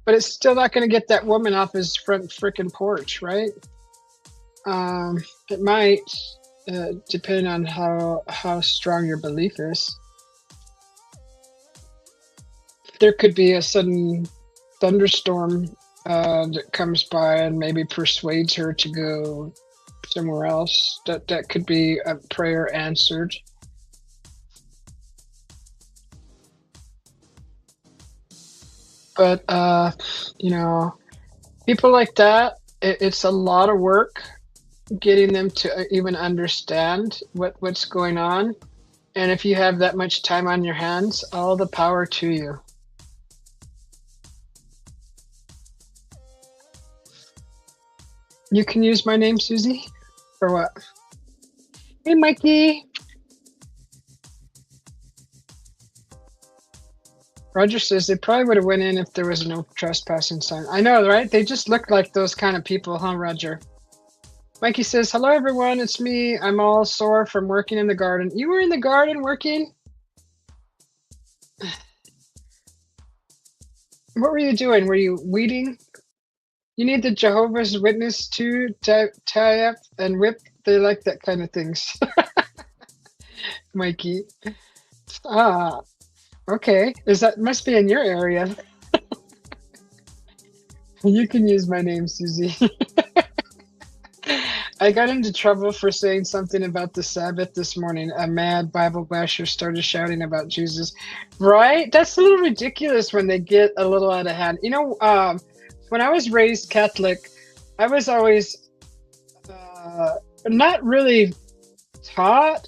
But it's still not going to get that woman off his front freaking porch, right? It might, depending on how strong your belief is. There could be a sudden thunderstorm that comes by and maybe persuades her to go somewhere else. That could be a prayer answered. But people like that, it's a lot of work getting them to even understand what's going on. And if you have that much time on your hands, all the power to you. You can use my name, Susie, or what? Hey, Mikey. Roger says they probably would have went in if there was no trespassing sign. I know, right? They just look like those kind of people, huh, Roger? Mikey says, hello, everyone. It's me. I'm all sore from working in the garden. You were in the garden working? What were you doing? Were you weeding? You need the Jehovah's Witness to tie up and whip. They like that kind of things. Mikey. Ah, okay. Must be in your area. You can use my name, Susie. I got into trouble for saying something about the Sabbath this morning. A mad Bible basher started shouting about Jesus. Right? That's a little ridiculous when they get a little out of hand. You know, when I was raised Catholic, I was always not really taught,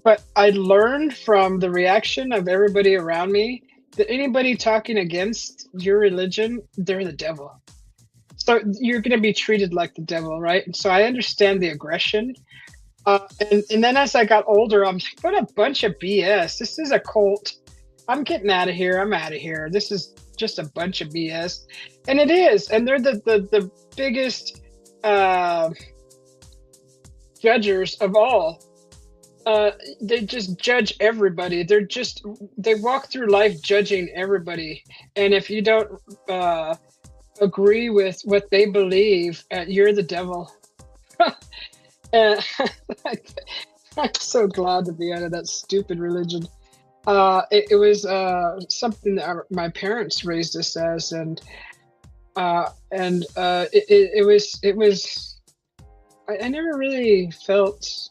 but I learned from the reaction of everybody around me that anybody talking against your religion, they're the devil. So you're going to be treated like the devil, right? And so I understand the aggression. And then as I got older, I'm like, what a bunch of BS. This is a cult. I'm getting out of here. I'm out of here. This is just a bunch of BS. And it is. And they're the biggest judgers of all. They just judge everybody. They walk through life judging everybody. And if you don't agree with what they believe, you're the devil. And I'm so glad to be out of that stupid religion. It was something that my parents raised us as, and it was. I never really felt.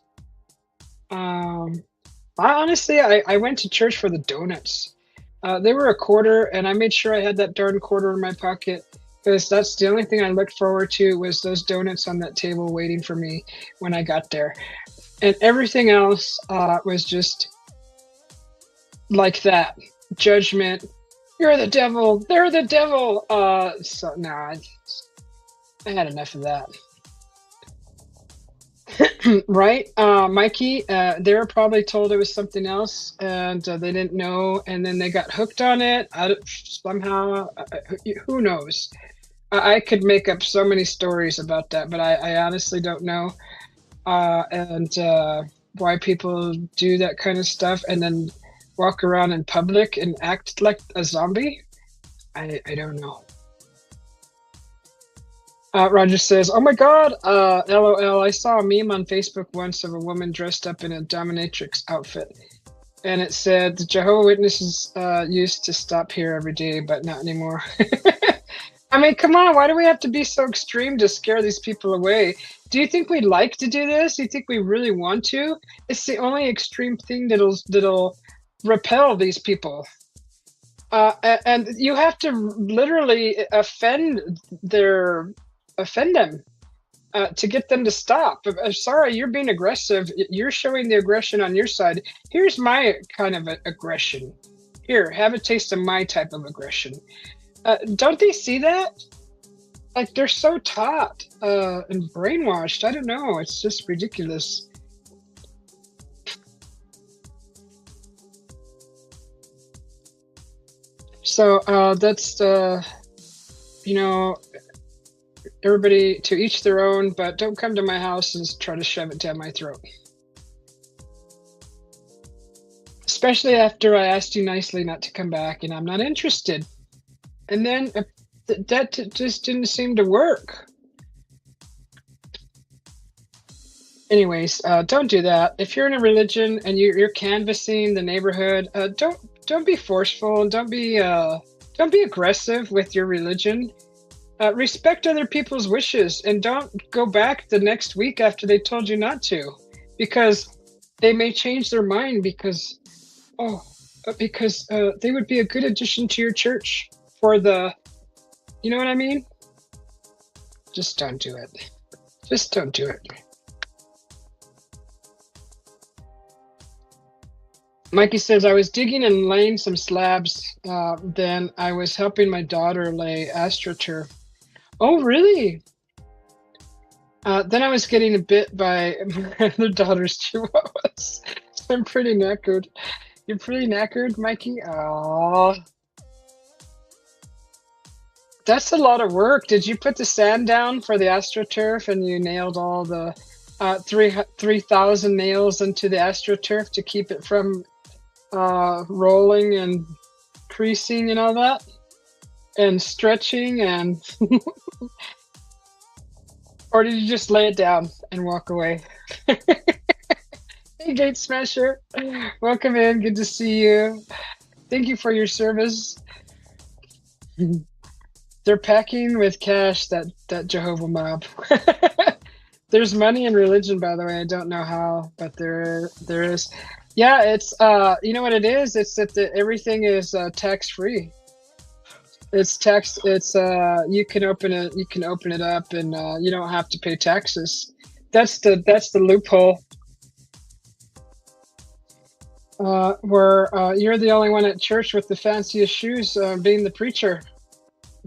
Honestly, I went to church for the donuts. They were $0.25, and I made sure I had that darn quarter in my pocket. Because that's the only thing I looked forward to was those donuts on that table waiting for me when I got there. And everything else was just like that. Judgment. You're the devil. They're the devil. So no, I had enough of that. Right, Mikey? They were probably told it was something else, and they didn't know, and then they got hooked on it somehow. Who knows? I could make up so many stories about that, but I honestly don't know. And why people do that kind of stuff and then walk around in public and act like a zombie. I don't know. Roger says, oh my God, LOL, I saw a meme on Facebook once of a woman dressed up in a dominatrix outfit. And it said, the Jehovah's Witnesses used to stop here every day, but not anymore. I mean, come on, why do we have to be so extreme to scare these people away? Do you think we'd like to do this? Do you think we really want to? It's the only extreme thing that'll repel these people. And you have to literally offend them to get them to stop. I'm sorry, you're being aggressive. You're showing the aggression on your side. Here's my kind of aggression. Here, have a taste of my type of aggression. Don't they see that? Like, they're so taught and brainwashed. I don't know. It's just ridiculous. So that's, you know, everybody to each their own, but don't come to my house and try to shove it down my throat. Especially after I asked you nicely not to come back and I'm not interested. And then that just didn't seem to work. Anyways, don't do that. If you're in a religion and you're canvassing the neighborhood, don't be forceful. Don't be aggressive with your religion. Respect other people's wishes and don't go back the next week after they told you not to, because they may change their mind because they would be a good addition to your church for the, you know what I mean? Just don't do it. Just don't do it. Mikey says, I was digging and laying some slabs. Then I was helping my daughter lay astroturf. Oh, really? Then I was getting bit by my other daughter's chihuahuas. So I'm pretty knackered. You're pretty knackered, Mikey? Oh, that's a lot of work. Did you put the sand down for the AstroTurf and you nailed all the 3,000 nails into the AstroTurf to keep it from rolling and creasing and all that? And stretching and or did you just lay it down and walk away? Hey, Gate Smasher. Welcome in. Good to see you. Thank you for your service. They're packing with cash, that Jehovah mob. There's money in religion, by the way. I don't know how, but there is. Yeah, it's you know what it is? It's that everything is tax free. It's tax. It's you can open it up, and you don't have to pay taxes. That's the loophole. Where you're the only one at church with the fanciest shoes, being the preacher,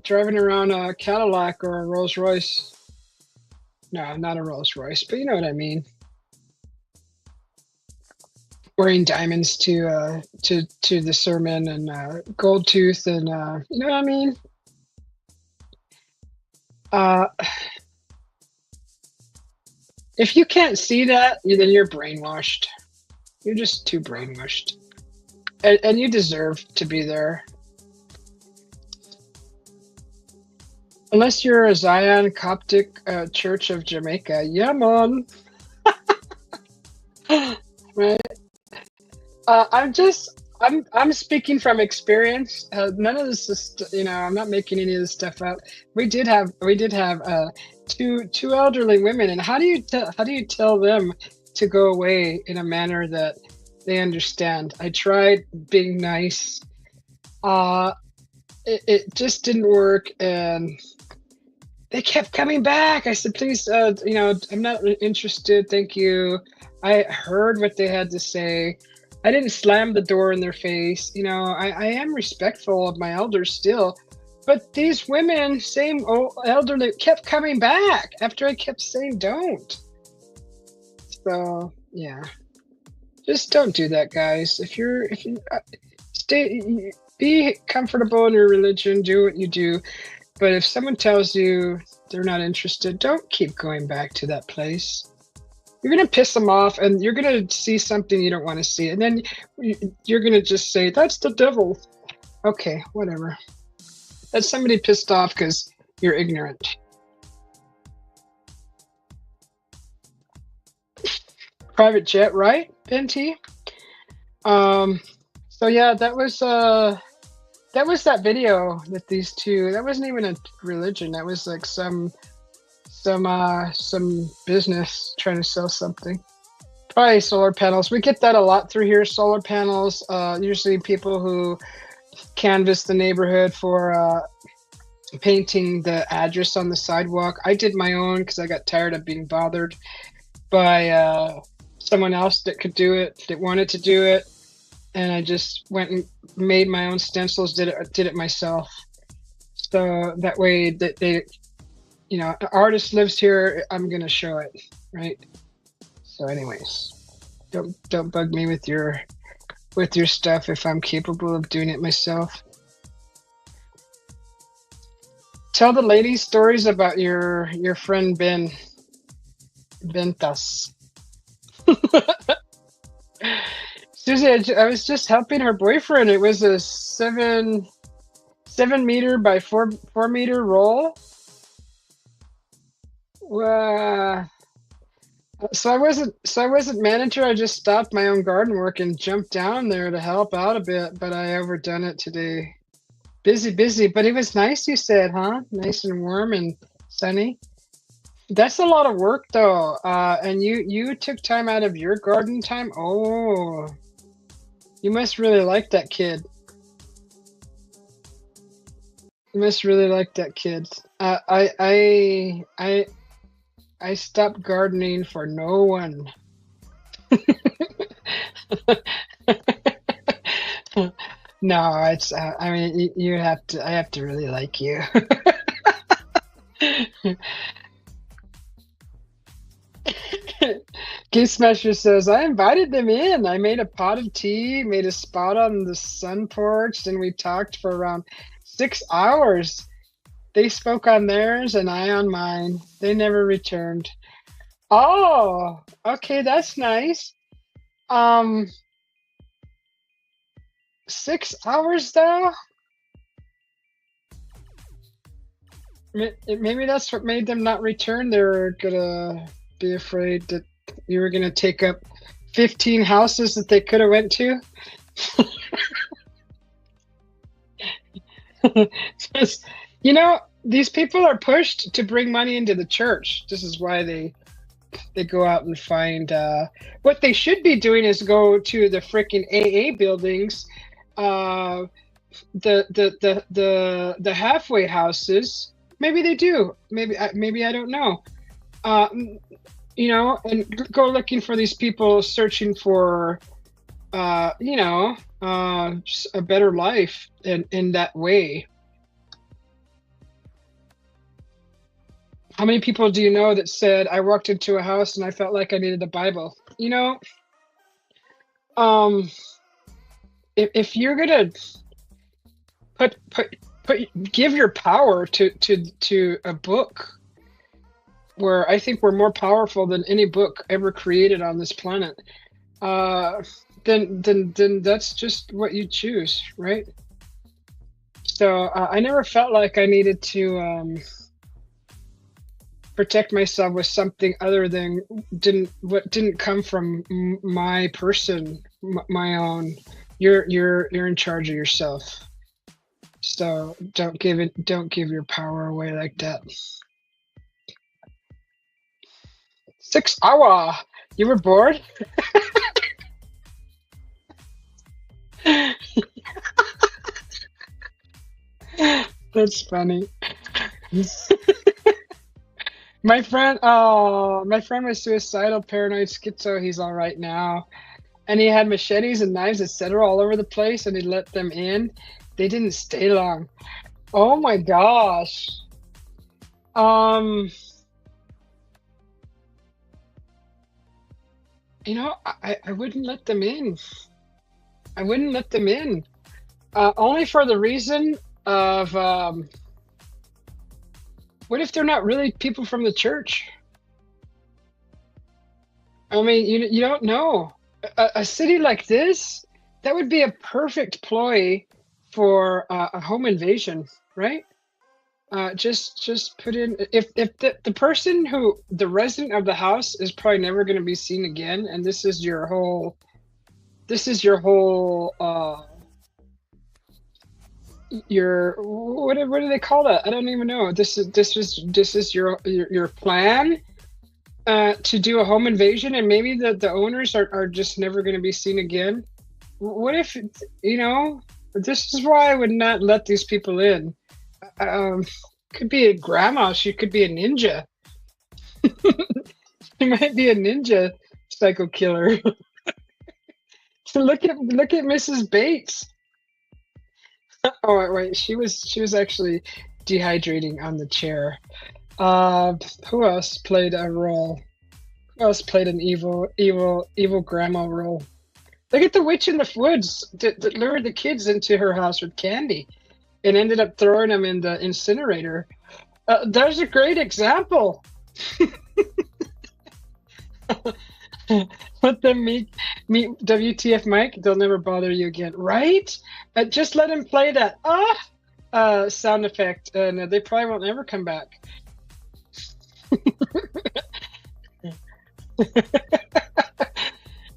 driving around a Cadillac or a Rolls Royce. No, not a Rolls Royce, but you know what I mean. Wearing diamonds to the sermon and gold tooth and you know what I mean. If you can't see that, then you're brainwashed. You're just too brainwashed, and you deserve to be there. Unless you're a Zion Coptic Church of Jamaica. Yeah, man. Right. I'm speaking from experience. None of this is, I'm not making any of this stuff up. We did have two elderly women, and how do you tell them to go away in a manner that they understand? I tried being nice. It just didn't work, and they kept coming back. I said, please, I'm not interested. Thank you. I heard what they had to say. I didn't slam the door in their face. I am respectful of my elders still. But these women, same old elderly, kept coming back after I kept saying don't. So, yeah. Just don't do that, guys. If you be comfortable in your religion, do what you do. But if someone tells you they're not interested, don't keep going back to that place. You're going to piss them off, and you're going to see something you don't want to see. And then you're going to just say, that's the devil. Okay, whatever. That's somebody pissed off because you're ignorant. Private jet, right, Benty? So yeah, that was that video with these two. That wasn't even a religion. That was like some business trying to sell something. Probably solar panels. We get that a lot through here. Solar panels. Usually people who canvass the neighborhood for painting the address on the sidewalk. I did my own because I got tired of being bothered by someone else that could do it, that wanted to do it, and I just went and made my own stencils. Did it myself. So that way that they. An artist lives here, I'm gonna show it, right? So anyways, don't bug me with your stuff if I'm capable of doing it myself. Tell the ladies stories about your friend Bentas. Susie, I was just helping her boyfriend. It was a 7 meter by 4 meter roll. So I wasn't manager. I just stopped my own garden work and jumped down there to help out a bit, but I overdone it today. Busy, but it was nice, you said, huh? Nice and warm and sunny. That's a lot of work though. And you took time out of your garden time. Oh, you must really like that kid. You must really like that kid. I stopped gardening for no one. No, it's. I mean, you have to. I have to really like you. Geese Smasher says, I invited them in. I made a pot of tea, made a spot on the sun porch, and we talked for around 6 hours. They spoke on theirs and I on mine. They never returned. Oh, okay, that's nice. 6 hours though? Maybe that's what made them not return. They were gonna be afraid that you were gonna take up 15 houses that they could have went to. Just, these people are pushed to bring money into the church. This is why they go out and find. What they should be doing is go to the freaking AA buildings, the halfway houses. Maybe they do. Maybe I don't know. And go looking for these people searching for, just a better life in that way. How many people do you know that said, I walked into a house and I felt like I needed a Bible? If you're gonna give your power to a book, where I think we're more powerful than any book ever created on this planet, then that's just what you choose, right? So I never felt like I needed to protect myself with something other than didn't come from my person, my own. You're in charge of yourself. So don't give your power away like that. 6 hour. You were bored? That's funny. My friend was suicidal, paranoid, schizo. He's all right now. And he had machetes and knives, etc., all over the place, and he let them in. They didn't stay long. Oh my gosh. I wouldn't let them in. I wouldn't let them in. Only for the reason of, what if they're not really people from the church? I mean, you don't know. A city like this, that would be a perfect ploy for a home invasion, right? Just put in, if the person the resident of the house is probably never going to be seen again, and this is your whole your what do they call that? I don't even know. This is your plan to do a home invasion, and maybe the owners are just never going to be seen again. What if, this is why I would not let these people in. Could be a grandma. She could be a ninja. She might be a ninja psycho killer. So look at Mrs. Bates. Oh wait, she was actually dehydrating on the chair. Who else played a role? Who else played an evil grandma role? Look at the witch in the woods that lured the kids into her house with candy and ended up throwing them in the incinerator. There's a great example. Let them meet WTF Mike. They'll never bother you again, right? Just let him play that sound effect, and they probably won't ever come back.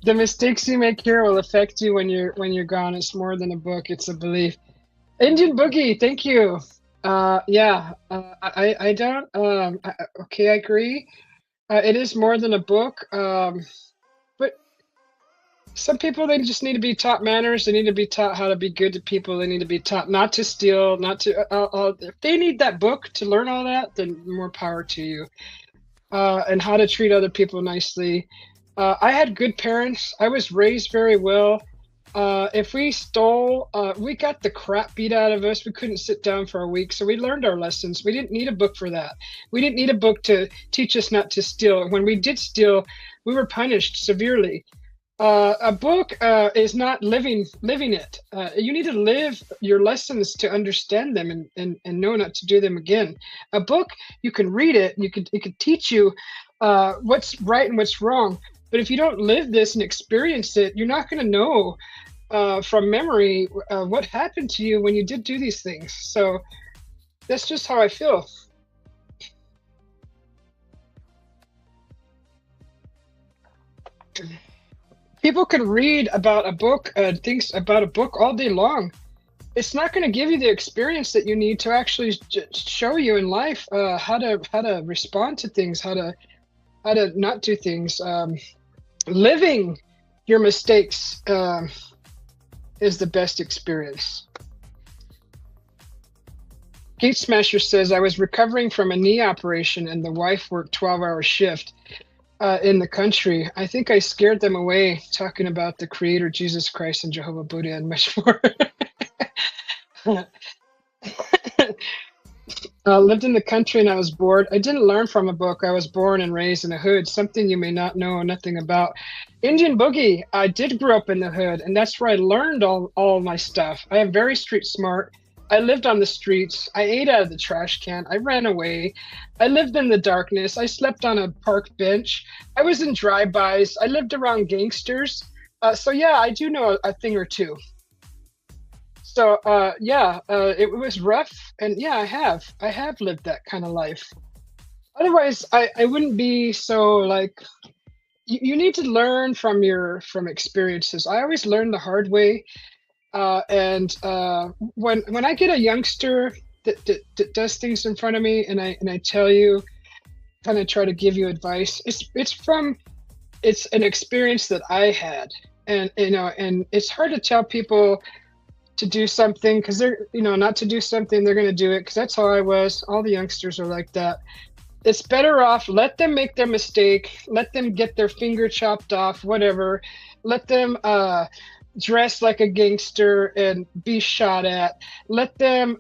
The mistakes you make here will affect you when you're gone. It's more than a book; it's a belief. Indian Boogie, thank you. I don't. Okay, I agree. It is more than a book, but some people, they just need to be taught manners. They need to be taught how to be good to people. They need to be taught not to steal, not to. If they need that book to learn all that, then more power to you. And how to treat other people nicely. I had good parents. I was raised very well. If we stole, we got the crap beat out of us. We couldn't sit down for a week, so we learned our lessons. We didn't need a book for that. We didn't need a book to teach us not to steal. When we did steal, we were punished severely. A book is not living it. You need to live your lessons to understand them and know not to do them again. A book, you can read it, it could teach you what's right and what's wrong. But if you don't live this and experience it, you're not going to know from memory what happened to you when you did do these things. So that's just how I feel. People can read about a book, things about a book all day long. It's not going to give you the experience that you need to actually show you in life how to respond to things, how to not do things. Living your mistakes is the best experience. Gate Smasher says, I was recovering from a knee operation and the wife worked 12-hour shift in the country. I think I scared them away talking about the Creator, Jesus Christ, and Jehovah Buddha and much more. Lived in the country and I was bored. I didn't learn from a book. I was born and raised in a hood, something you may not know nothing about. Indian Boogie, I did grow up in the hood, and that's where I learned all my stuff. I am very street smart. I lived on the streets. I ate out of the trash can. I ran away. I lived in the darkness. I slept on a park bench. I was in drive-bys. I lived around gangsters. So yeah, I do know a thing or two. So yeah, it was rough, and yeah, I have lived that kind of life. Otherwise, I wouldn't be so like. You need to learn from experiences. I always learn the hard way, and when I get a youngster that does things in front of me, and I tell you, kind of try to give you advice. It's an experience that I had, and and it's hard to tell people to do something because they're not to do something, they're going to do it because that's how I was. All the youngsters are like that. It's better off let them make their mistake, let them get their finger chopped off, whatever, let them dress like a gangster and be shot at, let them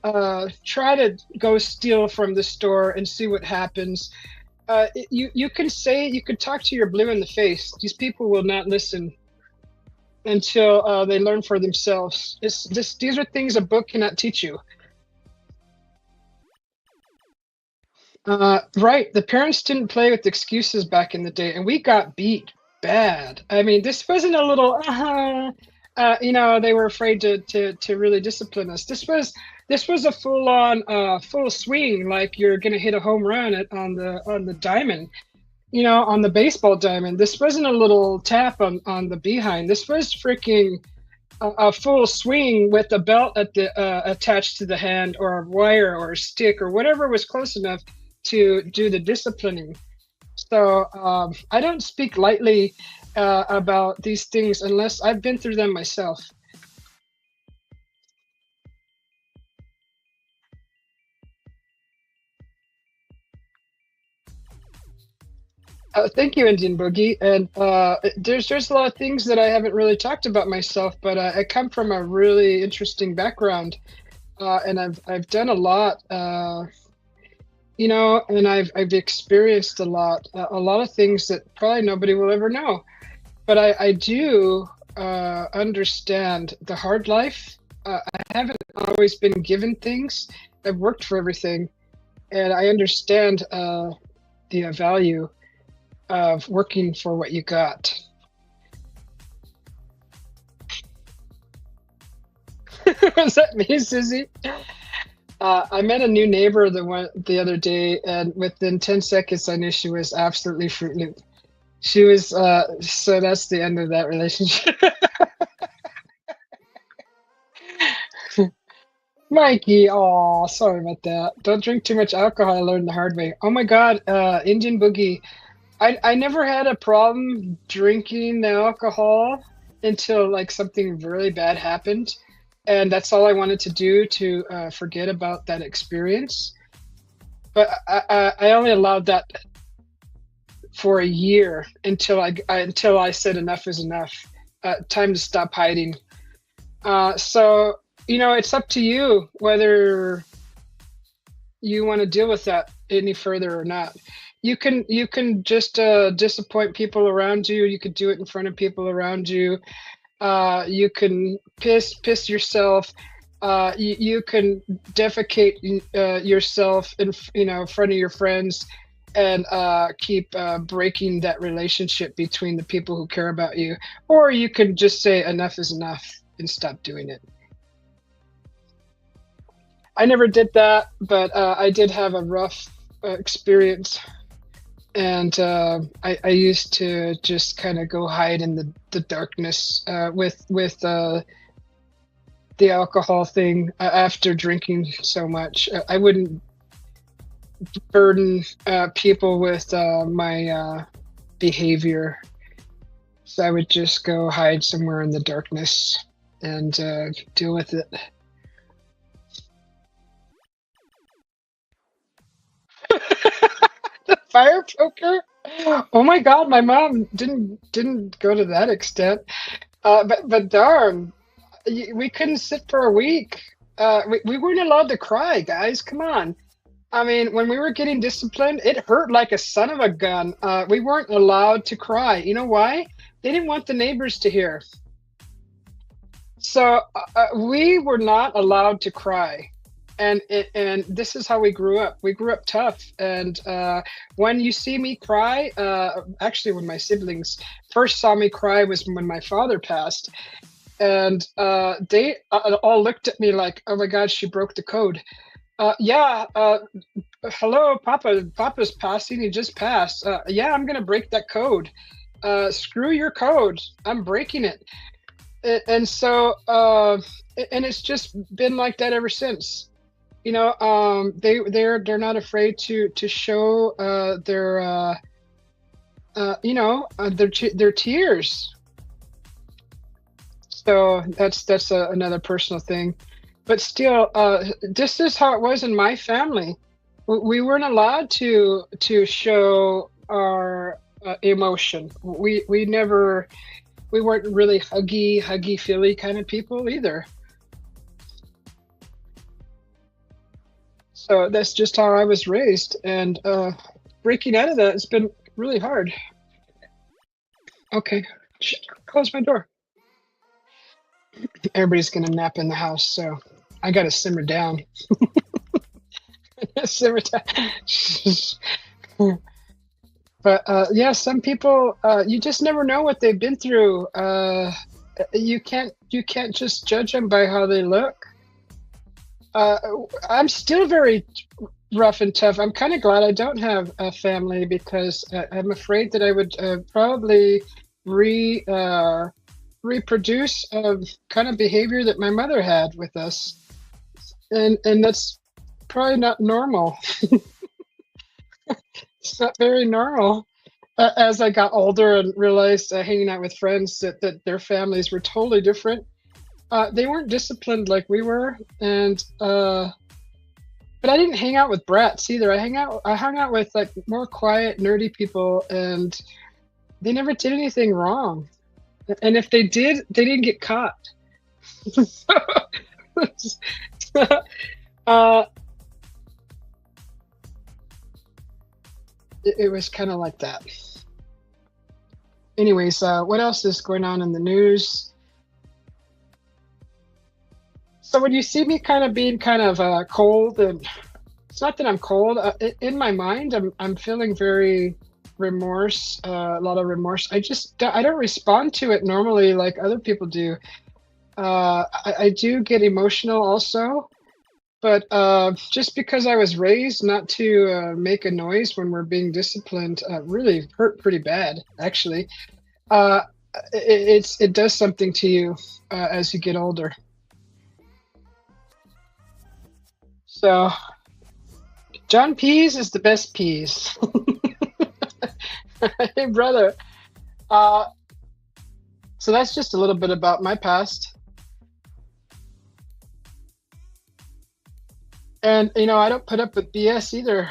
try to go steal from the store and see what happens. You could talk to your blue in the face. These people will not listen until they learn for themselves. These are things a book cannot teach you. Right. The parents didn't play with excuses back in the day, and we got beat bad. I mean, this wasn't a little, they were afraid to really discipline us. This was a full swing, like you're gonna hit a home run on the diamond. On the baseball diamond. This wasn't a little tap on the behind. This was freaking a full swing with a belt at the attached to the hand, or a wire or a stick or whatever was close enough to do the disciplining. So I don't speak lightly about these things unless I've been through them myself. Thank you, Indian Boogie. And there's a lot of things that I haven't really talked about myself, but I come from a really interesting background, and I've done a lot, and I've experienced a lot of things that probably nobody will ever know. But I do understand the hard life. I haven't always been given things. I've worked for everything, and I understand the value of working for what you got. Was that me, Susie? I met a new neighbor the other day, and within 10 seconds, I knew she was absolutely Fruit Loop. She was, so that's the end of that relationship. Mikey, oh, sorry about that. Don't drink too much alcohol. I learned the hard way. Oh my God, Indian Boogie. I never had a problem drinking the alcohol until like something really bad happened. And that's all I wanted to do to forget about that experience. But I only allowed that for a year until I said enough is enough. Time to stop hiding. So, it's up to you whether you want to deal with that any further or not. You can just disappoint people around you. You could do it in front of people around you. You can piss yourself. You can defecate yourself in front of your friends, and keep breaking that relationship between the people who care about you. Or you can just say enough is enough and stop doing it. I never did that, but I did have a rough experience, and I used to just kind of go hide in the darkness with the alcohol thing after drinking so much. I wouldn't burden people with my behavior, so I would just go hide somewhere in the darkness and deal with it. The fire poker? Oh my God, my mom didn't go to that extent. But darn, we couldn't sit for a week. We weren't allowed to cry, guys. Come on. I mean, when we were getting disciplined, it hurt like a son of a gun. We weren't allowed to cry. You know why? They didn't want the neighbors to hear. So we were not allowed to cry. And this is how we grew up. We grew up tough. And when you see me cry, actually, when my siblings first saw me cry was when my father passed. And they all looked at me like, "Oh my God, she broke the code." Yeah, hello, Papa. Papa's passing. He just passed. Yeah, I'm gonna break that code. Screw your code. I'm breaking it. And so, and it's just been like that ever since. They're not afraid to show their tears. So that's another personal thing. But still, this is how it was in my family. We weren't allowed to show our emotion. We weren't really huggy feely kind of people either. So that's just how I was raised, and breaking out of that has been really hard. Okay, close my door. Everybody's gonna nap in the house, so I gotta simmer down. Simmer down. But yeah, some people, you just never know what they've been through. You can't just judge them by how they look. I'm still very rough and tough. I'm kind of glad I don't have a family, because I'm afraid that I would probably reproduce kind of behavior that my mother had with us, and that's probably not normal. It's not very normal. As I got older and realized, hanging out with friends, that their families were totally different. They weren't disciplined like we were, and but I didn't hang out with brats either. I hung out with like more quiet, nerdy people, and they never did anything wrong. And if they did, they didn't get caught. uh, it was kind of like that. Anyways, what else is going on in the news? So when you see me kind of being kind of cold, and it's not that I'm cold. In my mind, I'm feeling very remorse, a lot of remorse. I don't respond to it normally like other people do. I do get emotional also, but just because I was raised not to make a noise when we're being disciplined, really hurt pretty bad, actually. Uh, it does something to you as you get older. So John Pease is the best peas. Hey, brother. Uh, so that's just a little bit about my past. And I don't put up with BS either.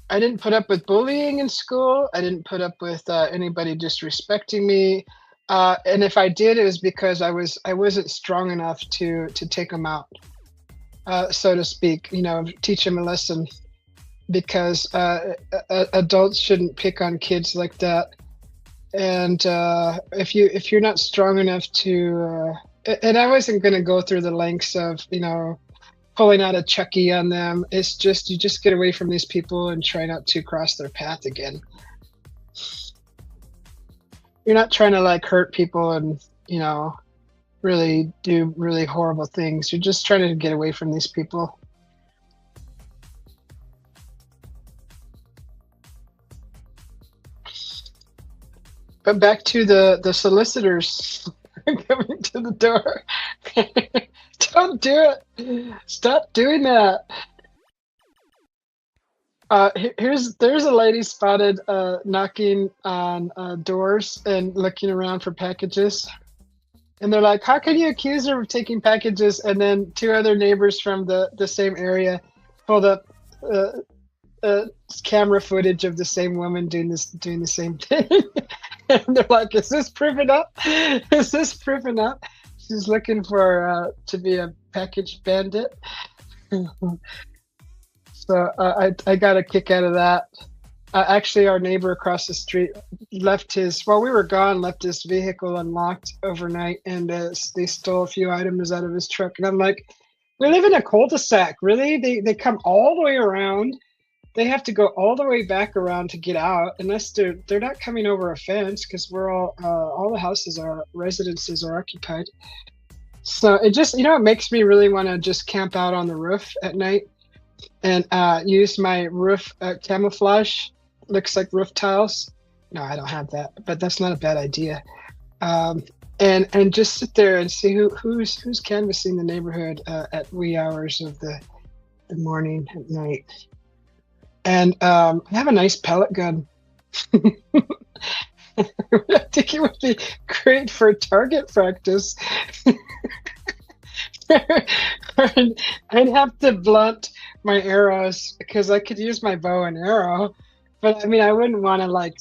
I I didn't put up with bullying in school. I didn't put up with anybody disrespecting me. And if I did, it was because I wasn't strong enough to take them out, so to speak. Teach them a lesson, because adults shouldn't pick on kids like that. And if you're not strong enough to, and I wasn't going to go through the lengths of pulling out a Chucky on them. It's just, you just get away from these people and try not to cross their path again. You're not trying to like hurt people and really do really horrible things. You're just trying to get away from these people. But back to the solicitors coming to the door. Don't do it. Stop doing that. There's a lady spotted knocking on doors and looking around for packages. And they're like, how can you accuse her of taking packages? And then two other neighbors from the same area pulled up camera footage of the same woman doing the same thing. And they're like, is this proof enough? Is this proof enough? She's looking for to be a package bandit. So I got a kick out of that. Actually, our neighbor across the street left while we were gone, left his vehicle unlocked overnight, and they stole a few items out of his truck. And I'm like, we live in a cul-de-sac. Really? They come all the way around. They have to go all the way back around to get out, unless they're not coming over a fence, because we're all the houses residences are occupied. So it just it makes me really want to just camp out on the roof at night and use my roof camouflage. Looks like roof tiles. No, I don't have that, but that's not a bad idea. And just sit there and see who's canvassing the neighborhood at wee hours of the morning at night. And I have a nice pellet gun. I think it would be great for target practice. I'd have to blunt my arrows because I could use my bow and arrow, but I mean, I wouldn't want to like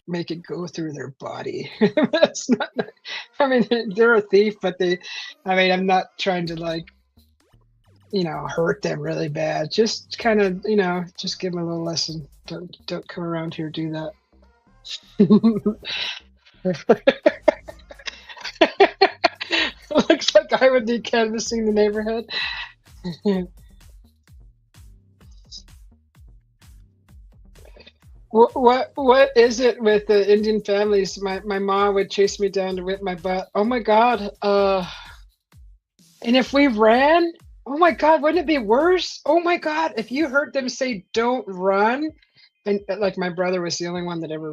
make it go through their body. That's not. I mean, they're a thief, but I'm not trying to like, hurt them really bad. Just kind of, just give them a little lesson. Don't come around here, do that. Looks like I would be canvassing the neighborhood. What is it with the Indian families? My mom would chase me down to whip my butt. Oh my God. And if we ran, oh my God, wouldn't it be worse? Oh my God, if you heard them say don't run, and like my brother was the only one that ever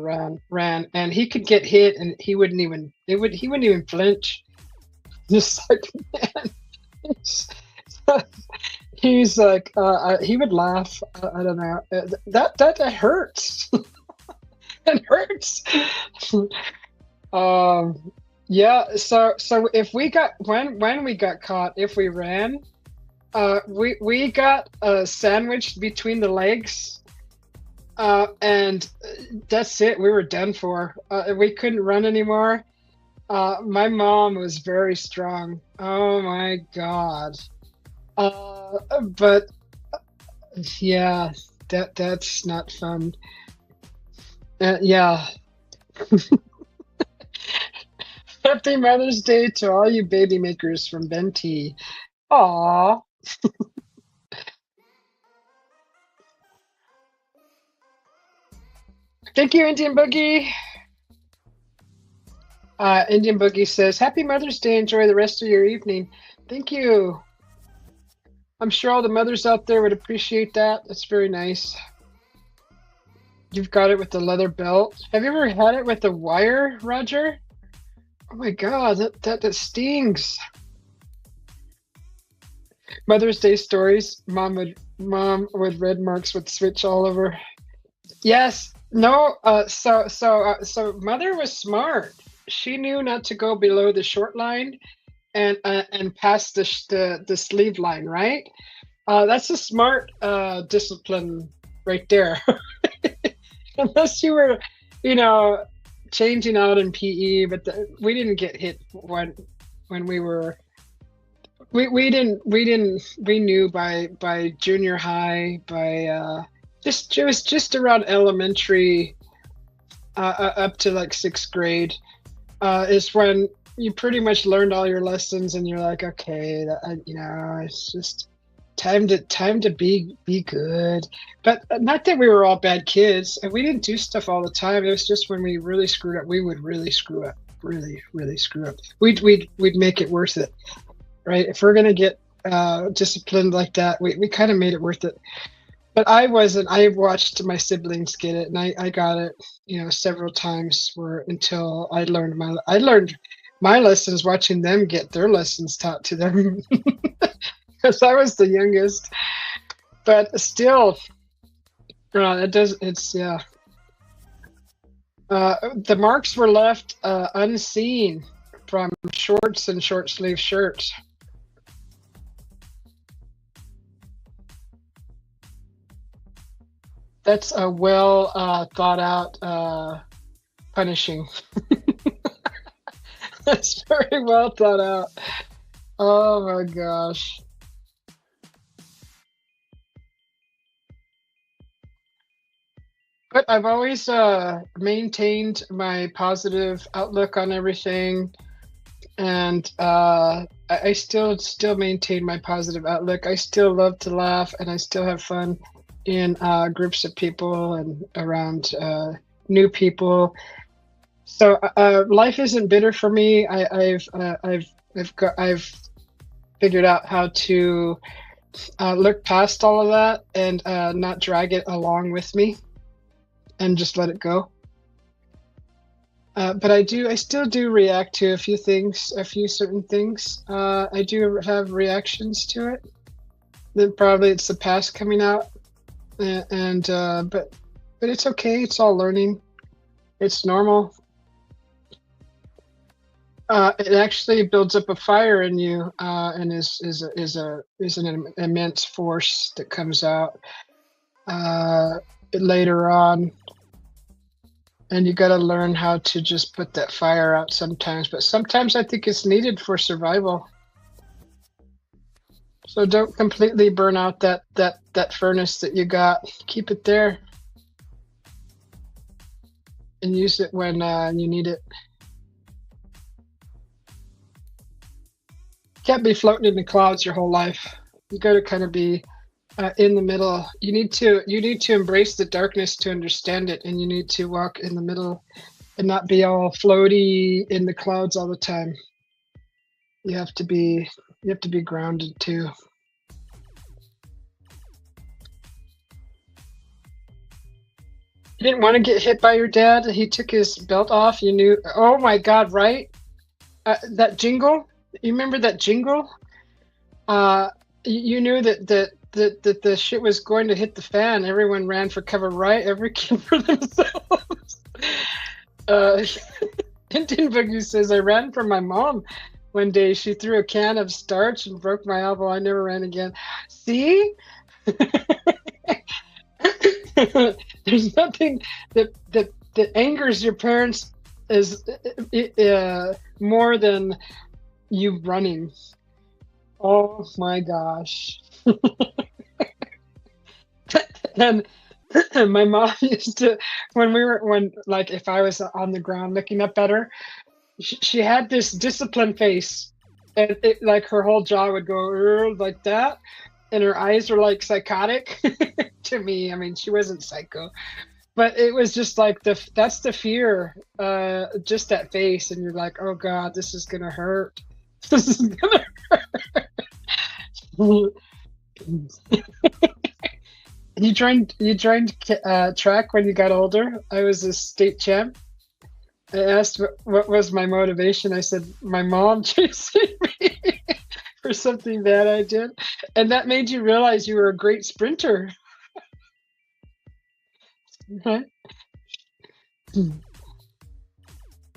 ran, and he could get hit and he wouldn't even flinch. Just like, man. He's like, he would laugh. I don't know. That hurts. It hurts. Yeah. So if we got when we got caught, if we ran, we got sandwiched between the legs, and that's it. We were done for. We couldn't run anymore. My mom was very strong. Oh my God. But yeah, that's not fun. Yeah. Happy Mother's Day to all you baby makers from Ben T. Aw. Thank you, Indian Boogie. Indian Boogie says, Happy Mother's Day. Enjoy the rest of your evening. Thank you. I'm sure all the mothers out there would appreciate that. That's very nice. You've got it with the leather belt. Have you ever had it with the wire, Roger? Oh my God, that stings. Mother's Day stories. Mom with red marks would switch all over. Yes. No. So Mother was smart. She knew not to go below the short line and past the sleeve line, right? That's a smart discipline right there. Unless you were, you know, changing out in PE, but we didn't get hit when we were. We knew by junior high, by just it was just around elementary, up to like sixth grade, is when you pretty much learned all your lessons and you're like, okay, it's just time to be good. But not that we were all bad kids, and we didn't do stuff all the time. It was just when we really screwed up, we would really screw up, really screw up. We'd make it worth it, right? If we're gonna get disciplined like that, we kind of made it worth it. But I wasn't. I watched my siblings get it, and I got it, several times until I learned my lessons watching them get their lessons taught to them, because I was the youngest. But still, yeah. The marks were left unseen from shorts and short sleeve shirts. That's a well thought out punishing. That's very well thought out. Oh my gosh. But I've always maintained my positive outlook on everything, and I still maintain my positive outlook. I still love to laugh, and I still have fun in groups of people and around new people. So life isn't bitter for me. I've figured out how to look past all of that and not drag it along with me, and just let it go. But I still do react to a few certain things. I do have reactions to it. Then probably it's the past coming out. But it's okay. It's all learning. It's normal. It actually builds up a fire in you, and is an immense force that comes out later on. And you got to learn how to just put that fire out sometimes. But sometimes I think it's needed for survival. So don't completely burn out that furnace that you got. Keep it there and use it when you need it. Can't be floating in the clouds your whole life. You got to kind of be in the middle. You need to embrace the darkness to understand it, and you need to walk in the middle and not be all floaty in the clouds all the time. You have to be grounded too. You didn't want to get hit by your dad. He took his belt off. You knew. Oh my God! Right? That jingle. You remember that jingle? You knew that the shit was going to hit the fan. Everyone ran for cover. Right? Every kid for themselves. Indian Boogie says, I ran from my mom one day. She threw a can of starch and broke my elbow. I never ran again. See? There's nothing that angers your parents as more than you running. Oh my gosh. And my mom used to, if I was on the ground looking up at her, she had this disciplined face, and like her whole jaw would go like that, and her eyes were like psychotic to me. I mean, she wasn't psycho, but it was just like that's the fear, just that face, and you're like, oh God, this is gonna hurt. This is gonna hurt. You joined track when you got older. I was a state champ. I asked what was my motivation. I said my mom chasing me for something bad I did, and that made you realize you were a great sprinter. Right?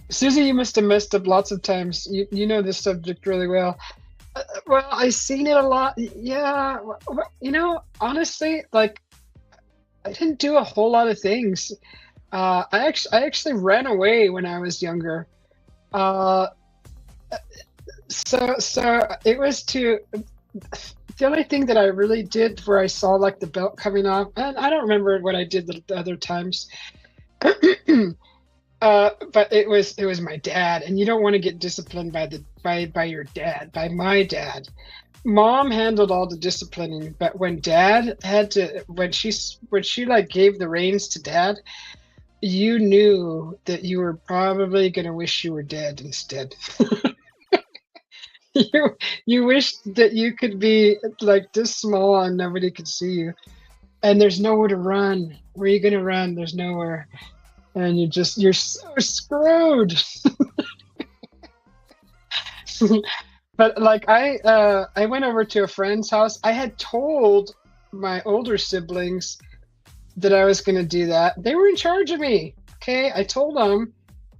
Susie, you must have messed up lots of times. You know this subject really well. Well, I seen it a lot. Yeah, honestly, like I didn't do a whole lot of things. I actually ran away when I was younger. Uh, so it was to the only thing that I really did where I saw like the belt coming off, and I don't remember what I did the other times. But it was my dad, and you don't want to get disciplined by your dad, by my dad. Mom handled all the disciplining, but when dad had to, when she like gave the reins to dad, you knew that you were probably gonna wish you were dead instead. You wished that you could be like this small and nobody could see you, and there's nowhere to run. Where are you gonna run? There's nowhere, and you're so screwed. But like I went over to a friend's house. I had told my older siblings that I was going to do that. They were in charge of me. Okay, I told them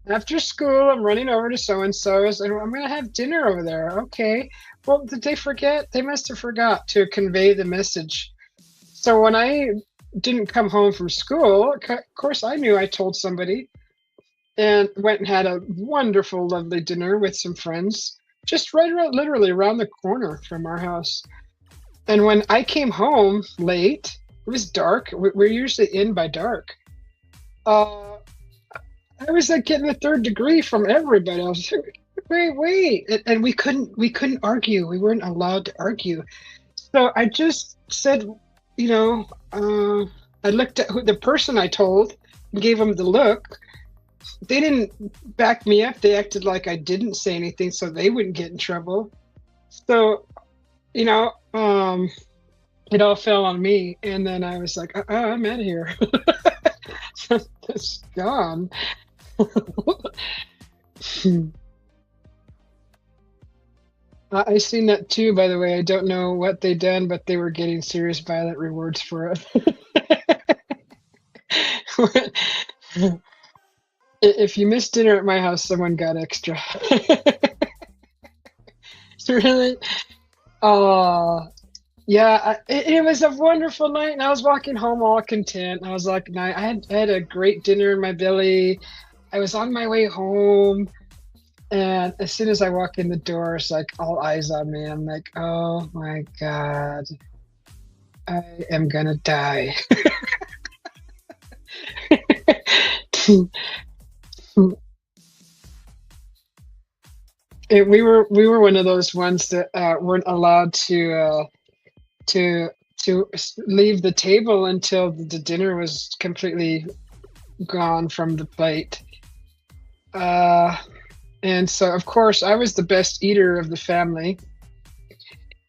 after school I'm running over to so and so's and I'm going to have dinner over there. Okay. Well, did they forget? They must have forgot to convey the message. So when I didn't come home from school, of course I knew I told somebody, and went and had a wonderful, lovely dinner with some friends, just right around, literally around the corner from our house. And when I came home late, it was dark. We're usually in by dark. Uh, I was like getting a third degree from everybody. I was like, wait, and we couldn't argue. We weren't allowed to argue. So I just said, you know, I looked at the person I told and gave them the look. They didn't back me up. They acted like I didn't say anything so they wouldn't get in trouble. So, you know, it all fell on me. And then I was like, I'm out of here. It's gone. I seen that too, by the way. I don't know what they done, but they were getting serious violent rewards for it. If you missed dinner at my house, someone got extra. Really? Yeah, it was a wonderful night, and I was walking home all content. I was like, I had a great dinner in my belly. I was on my way home, and as soon as I walk in the door, it's like all eyes on me. I'm like, oh my God, I am gonna die. We were one of those ones that weren't allowed to leave the table until the dinner was completely gone from the plate. And so, of course, I was the best eater of the family.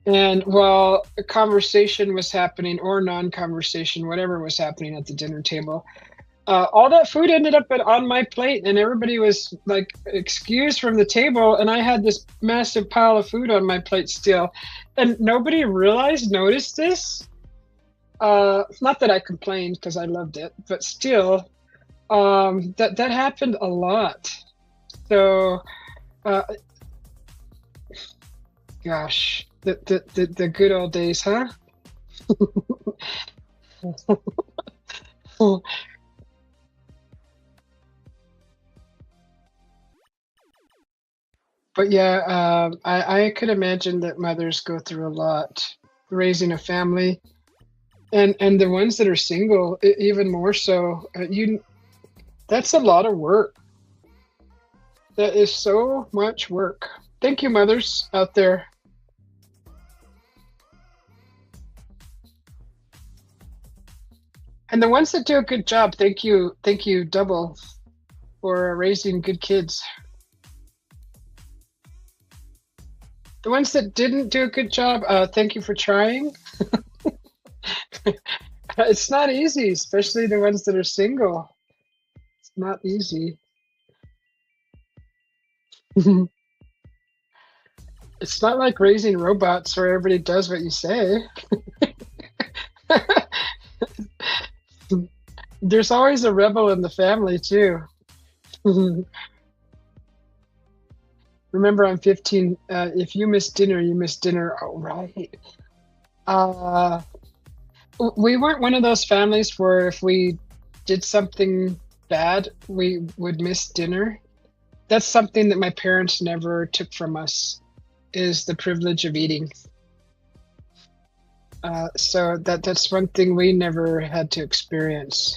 And while a conversation was happening or non-conversation, whatever was happening at the dinner table, all that food ended up on my plate, and everybody was like excused from the table, and I had this massive pile of food on my plate still, and nobody noticed this. Not that I complained because I loved it, but still, that happened a lot. So, uh, gosh, the good old days, huh? But yeah, I could imagine that mothers go through a lot raising a family, and the ones that are single, even more so. That's a lot of work. That is so much work. Thank you, mothers out there. And the ones that do a good job, thank you double for raising good kids. The ones that didn't do a good job, thank you for trying. It's not easy, especially the ones that are single. It's not easy. It's not like raising robots where everybody does what you say. There's always a rebel in the family too. Remember, I'm 15. If you miss dinner, you miss dinner. Oh, right. Uh, we weren't one of those families where if we did something bad, we would miss dinner. That's something that my parents never took from us, is the privilege of eating. So that's one thing we never had to experience.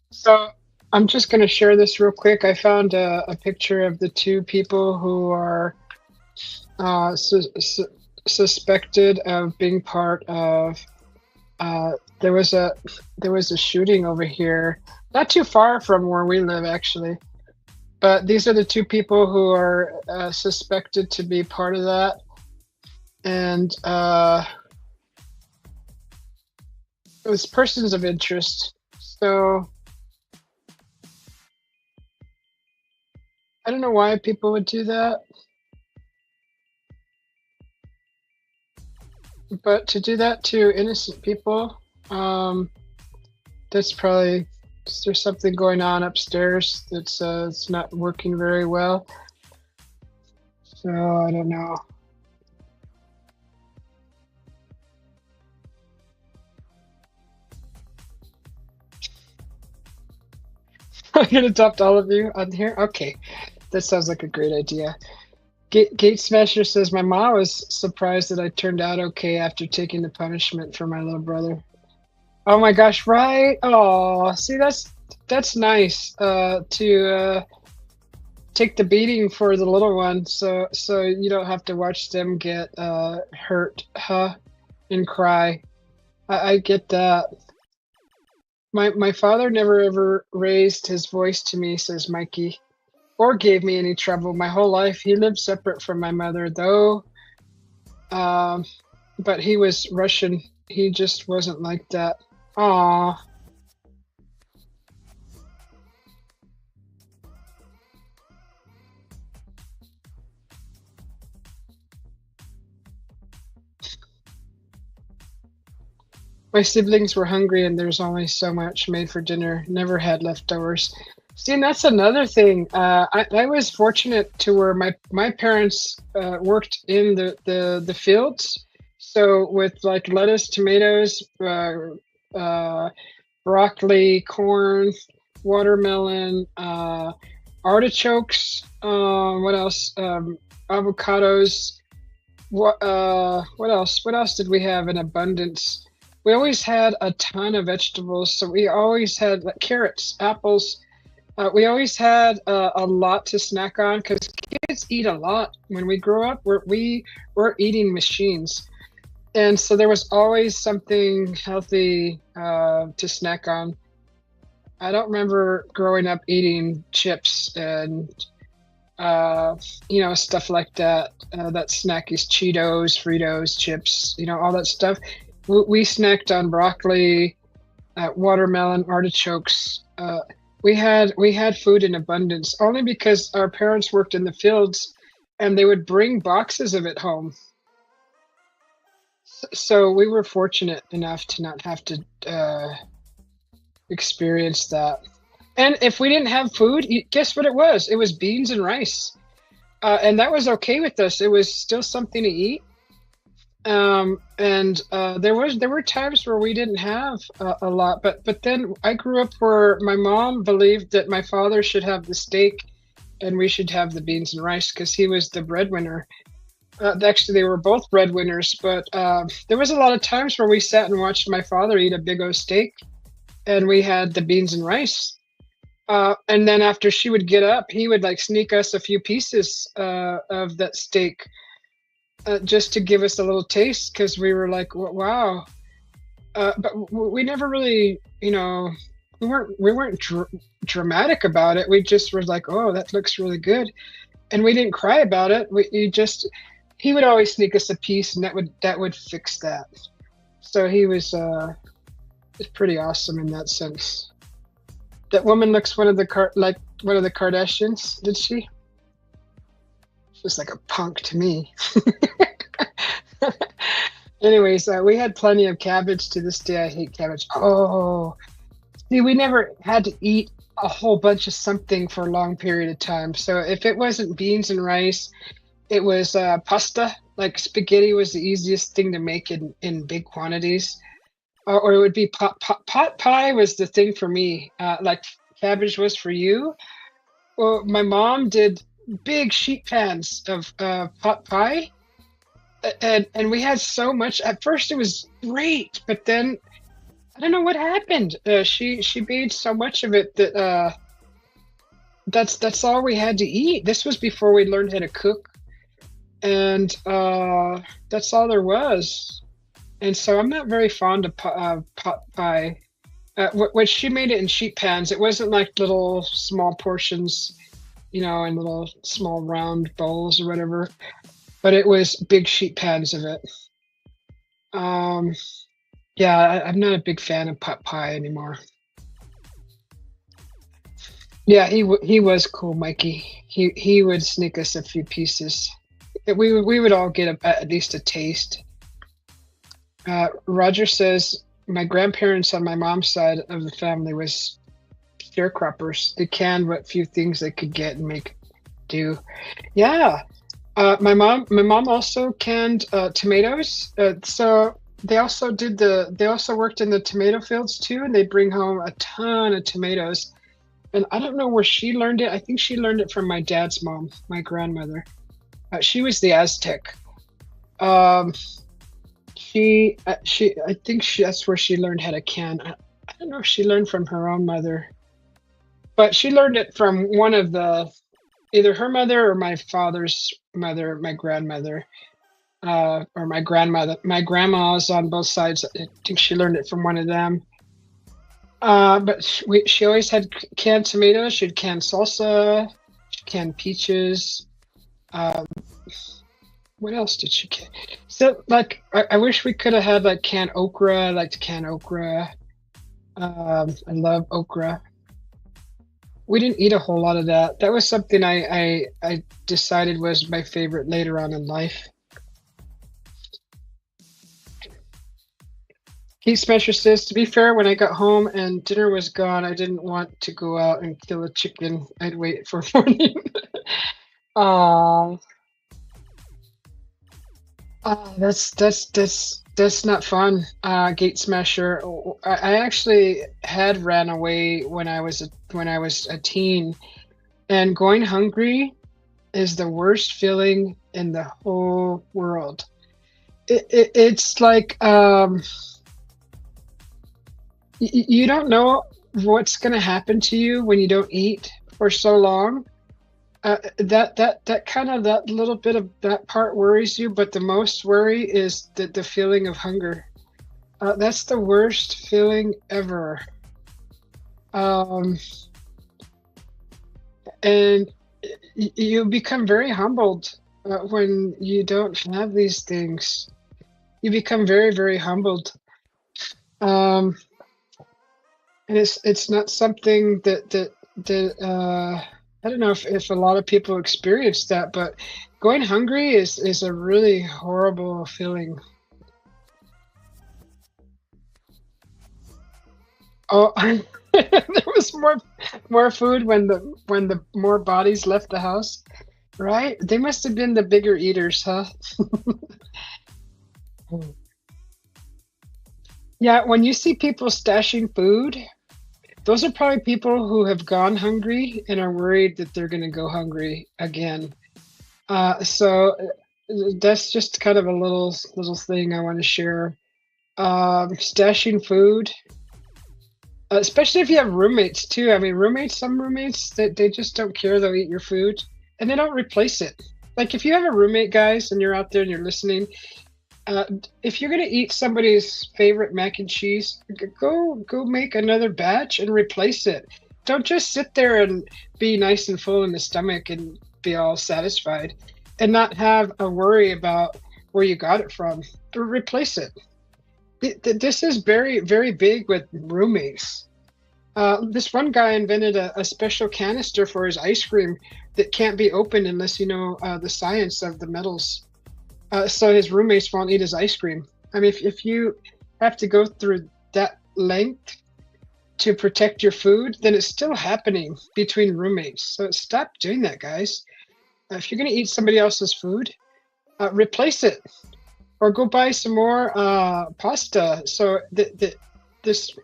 So I'm just going to share this real quick. I found a picture of the two people who are suspected of being part of. Uh, there was a shooting over here, not too far from where we live, actually. But these are the two people who are suspected to be part of that, and it was persons of interest. So I don't know why people would do that, but to do that to innocent people, that's probably there's something going on upstairs that's it's not working very well. So I don't know. I'm gonna adopt all of you on here. Okay, that sounds like a great idea. Gate Smasher says my mom was surprised that I turned out okay after taking the punishment for my little brother. Oh my gosh, right? Oh, see that's nice. To take the beating for the little one, so you don't have to watch them get hurt, huh? And cry. I get that. My father never ever raised his voice to me, says Mikey, or gave me any trouble my whole life. He lived separate from my mother, though. Um, but he was Russian. He just wasn't like that. Aw. My siblings were hungry, and there's only so much made for dinner. Never had leftovers. See, and that's another thing. I was fortunate to where my parents worked in the fields. So with like lettuce, tomatoes, broccoli, corn, watermelon, artichokes. What else? Avocados. What else? What else did we have in abundance? We always had a ton of vegetables, so we always had like carrots, apples. We always had a lot to snack on because kids eat a lot. When we grew up, we were eating machines, and so there was always something healthy to snack on. I don't remember growing up eating chips and stuff like that. That snack is Cheetos, Fritos, chips, all that stuff. We snacked on broccoli, watermelon, artichokes. We had food in abundance only because our parents worked in the fields, and they would bring boxes of it home. So we were fortunate enough to not have to experience that. And if we didn't have food, guess what it was? It was beans and rice, and that was okay with us. It was still something to eat. And there were times where we didn't have a lot, but then I grew up where my mom believed that my father should have the steak and we should have the beans and rice because he was the breadwinner. Actually, they were both breadwinners, but there was a lot of times where we sat and watched my father eat a big old steak, and we had the beans and rice. And then after she would get up, he would like sneak us a few pieces of that steak just to give us a little taste because we were like, wow. But we never really, we weren't dramatic about it. We just were like, oh, that looks really good, and we didn't cry about it. He would always sneak us a piece, and that would fix that. So he was pretty awesome in that sense. That woman looks like one of the Kardashians, did she? She's like a punk to me. Anyways, we had plenty of cabbage. To this day, I hate cabbage. Oh, see, we never had to eat a whole bunch of something for a long period of time. So if it wasn't beans and rice, it was pasta. Like spaghetti was the easiest thing to make in big quantities. Or it would be pot pie was the thing for me. Like cabbage was for you. Well, my mom did big sheet pans of pot pie, and we had so much. At first, it was great, but then I don't know what happened. She made so much of it that that's all we had to eat. This was before we learned how to cook, and that's all there was. And so I'm not very fond of pot pie. When she made it in sheet pans, it wasn't like little small portions, in little small round bowls or whatever, but it was big sheet pans of it. Yeah, I'm not a big fan of pot pie anymore. Yeah, he was cool, Mikey. He would sneak us a few pieces. We would all get at least a taste. Roger says, my grandparents on my mom's side of the family was sharecroppers. They canned what few things they could get and make do. Yeah. My mom also canned tomatoes. So they also worked in the tomato fields too, and they bring home a ton of tomatoes. And I don't know where she learned it. I think she learned it from my dad's mom, my grandmother. She was the Aztec. I think that's where she learned how to can. I don't know if she learned from her own mother, but she learned it from one of either her mother or my father's mother, my grandmother, or my grandmother. My grandma's on both sides. I think she learned it from one of them. But she always had canned tomatoes. She'd can salsa, she'd can peaches. What else did she can? So, like, I wish we could have had like canned okra. I like to can okra. I love okra. We didn't eat a whole lot of that. That was something I decided was my favorite later on in life. Keith Smasher says, to be fair, when I got home and dinner was gone, I didn't want to go out and kill a chicken. I'd wait for morning. That's not fun. Gate Smasher. I actually had ran away when I was a teen, and going hungry is the worst feeling in the whole world. It's like you don't know what's going to happen to you when you don't eat for so long. That kind of, that little bit of that part worries you, but the most worry is the feeling of hunger. That's the worst feeling ever. And you become very humbled when you don't have these things. You become very, very humbled. And it's not something that I don't know if a lot of people experience that, but going hungry is a really horrible feeling. Oh, there was more food when the more bodies left the house, right? They must have been the bigger eaters, huh? Yeah, when you see people stashing food, those are probably people who have gone hungry and are worried that they're going to go hungry again. So that's just kind of a little thing I want to share. Stashing food, especially if you have roommates too. I mean, some roommates, they just don't care. They'll eat your food and they don't replace it. Like if you have a roommate, guys, and you're out there and you're listening, if you're going to eat somebody's favorite mac and cheese, go make another batch and replace it. Don't just sit there and be nice and full in the stomach and be all satisfied and not have a worry about where you got it from. Replace it. This is very, very big with roommates. This one guy invented a special canister for his ice cream that can't be opened unless you know the science of the metals. So his roommates won't eat his ice cream. I mean, if you have to go through that length to protect your food, then it's still happening between roommates. So stop doing that, guys. If you're going to eat somebody else's food, replace it or go buy some more pasta. So this,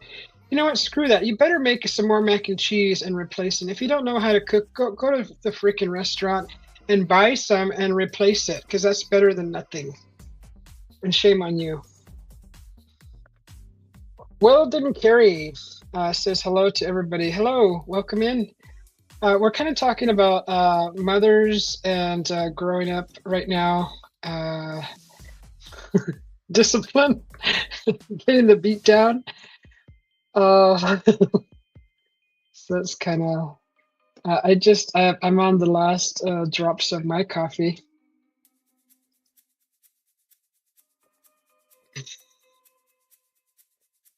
you know what? Screw that. You better make some more mac and cheese and replace it. If you don't know how to cook, go to the freaking restaurant and buy some and replace it, because that's better than nothing. And shame on you. Weldon Carey says hello to everybody. Hello, welcome in. We're kind of talking about mothers and growing up right now. Discipline, getting the beat down. So that's kind of. I'm on the last drops of my coffee.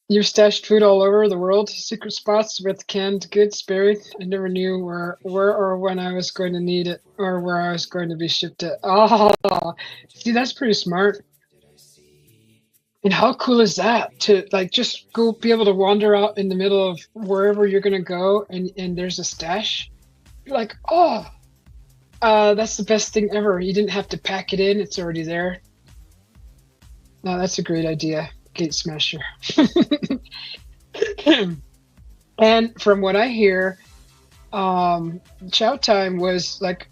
You've stashed food all over the world, secret spots with canned goods buried. I never knew where or when I was going to need it or where I was going to be shipped it. Oh, see, that's pretty smart. And how cool is that to like just go be able to wander out in the middle of wherever you're going to go and there's a stash? You're like, oh, that's the best thing ever. You didn't have to pack it in. It's already there. No, that's a great idea. Gate smasher. And from what I hear, chow time was like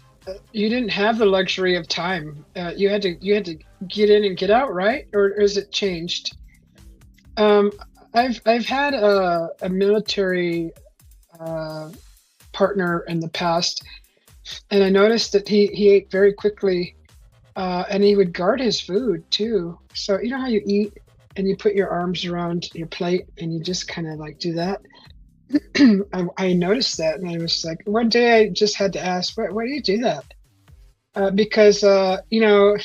you didn't have the luxury of time. You had to get in and get out, right? Or is it changed? I've had a military partner in the past, and I noticed that he ate very quickly, and he would guard his food too. So you know how you eat and you put your arms around your plate and you just kind of like do that. I noticed that, and I was like, one day I just had to ask, why do you do that? Because you know,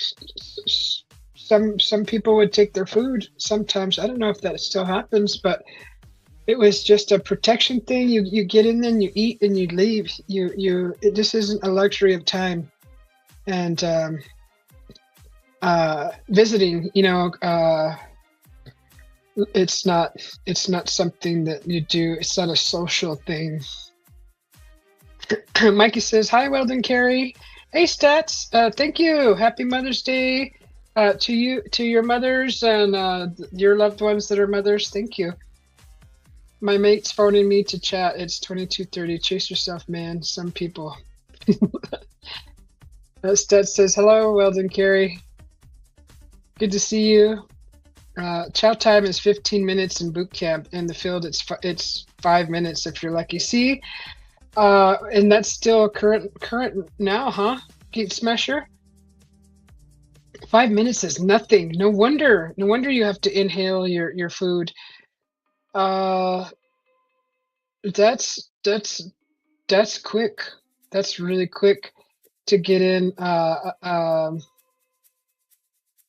some people would take their food sometimes. I don't know if that still happens, but it was just a protection thing. You get in there and you eat and you leave. It just isn't a luxury of time. And visiting, you know, it's not something that you do. It's not a social thing. Mikey says, hi, Weldon Carey. Hey, Stats. Thank you. Happy Mother's Day to you, to your mothers and your loved ones that are mothers. Thank you. My mate's phoning me to chat. It's 22:30. Chase yourself, man. Some people. Stats says, hello, Weldon Carey. Good to see you. Chow time is 15 minutes in boot camp. In the field, it's 5 minutes if you're lucky. See, and that's still current now, huh? Gate Smasher. 5 minutes is nothing. No wonder you have to inhale your food. That's quick. That's really quick to get in.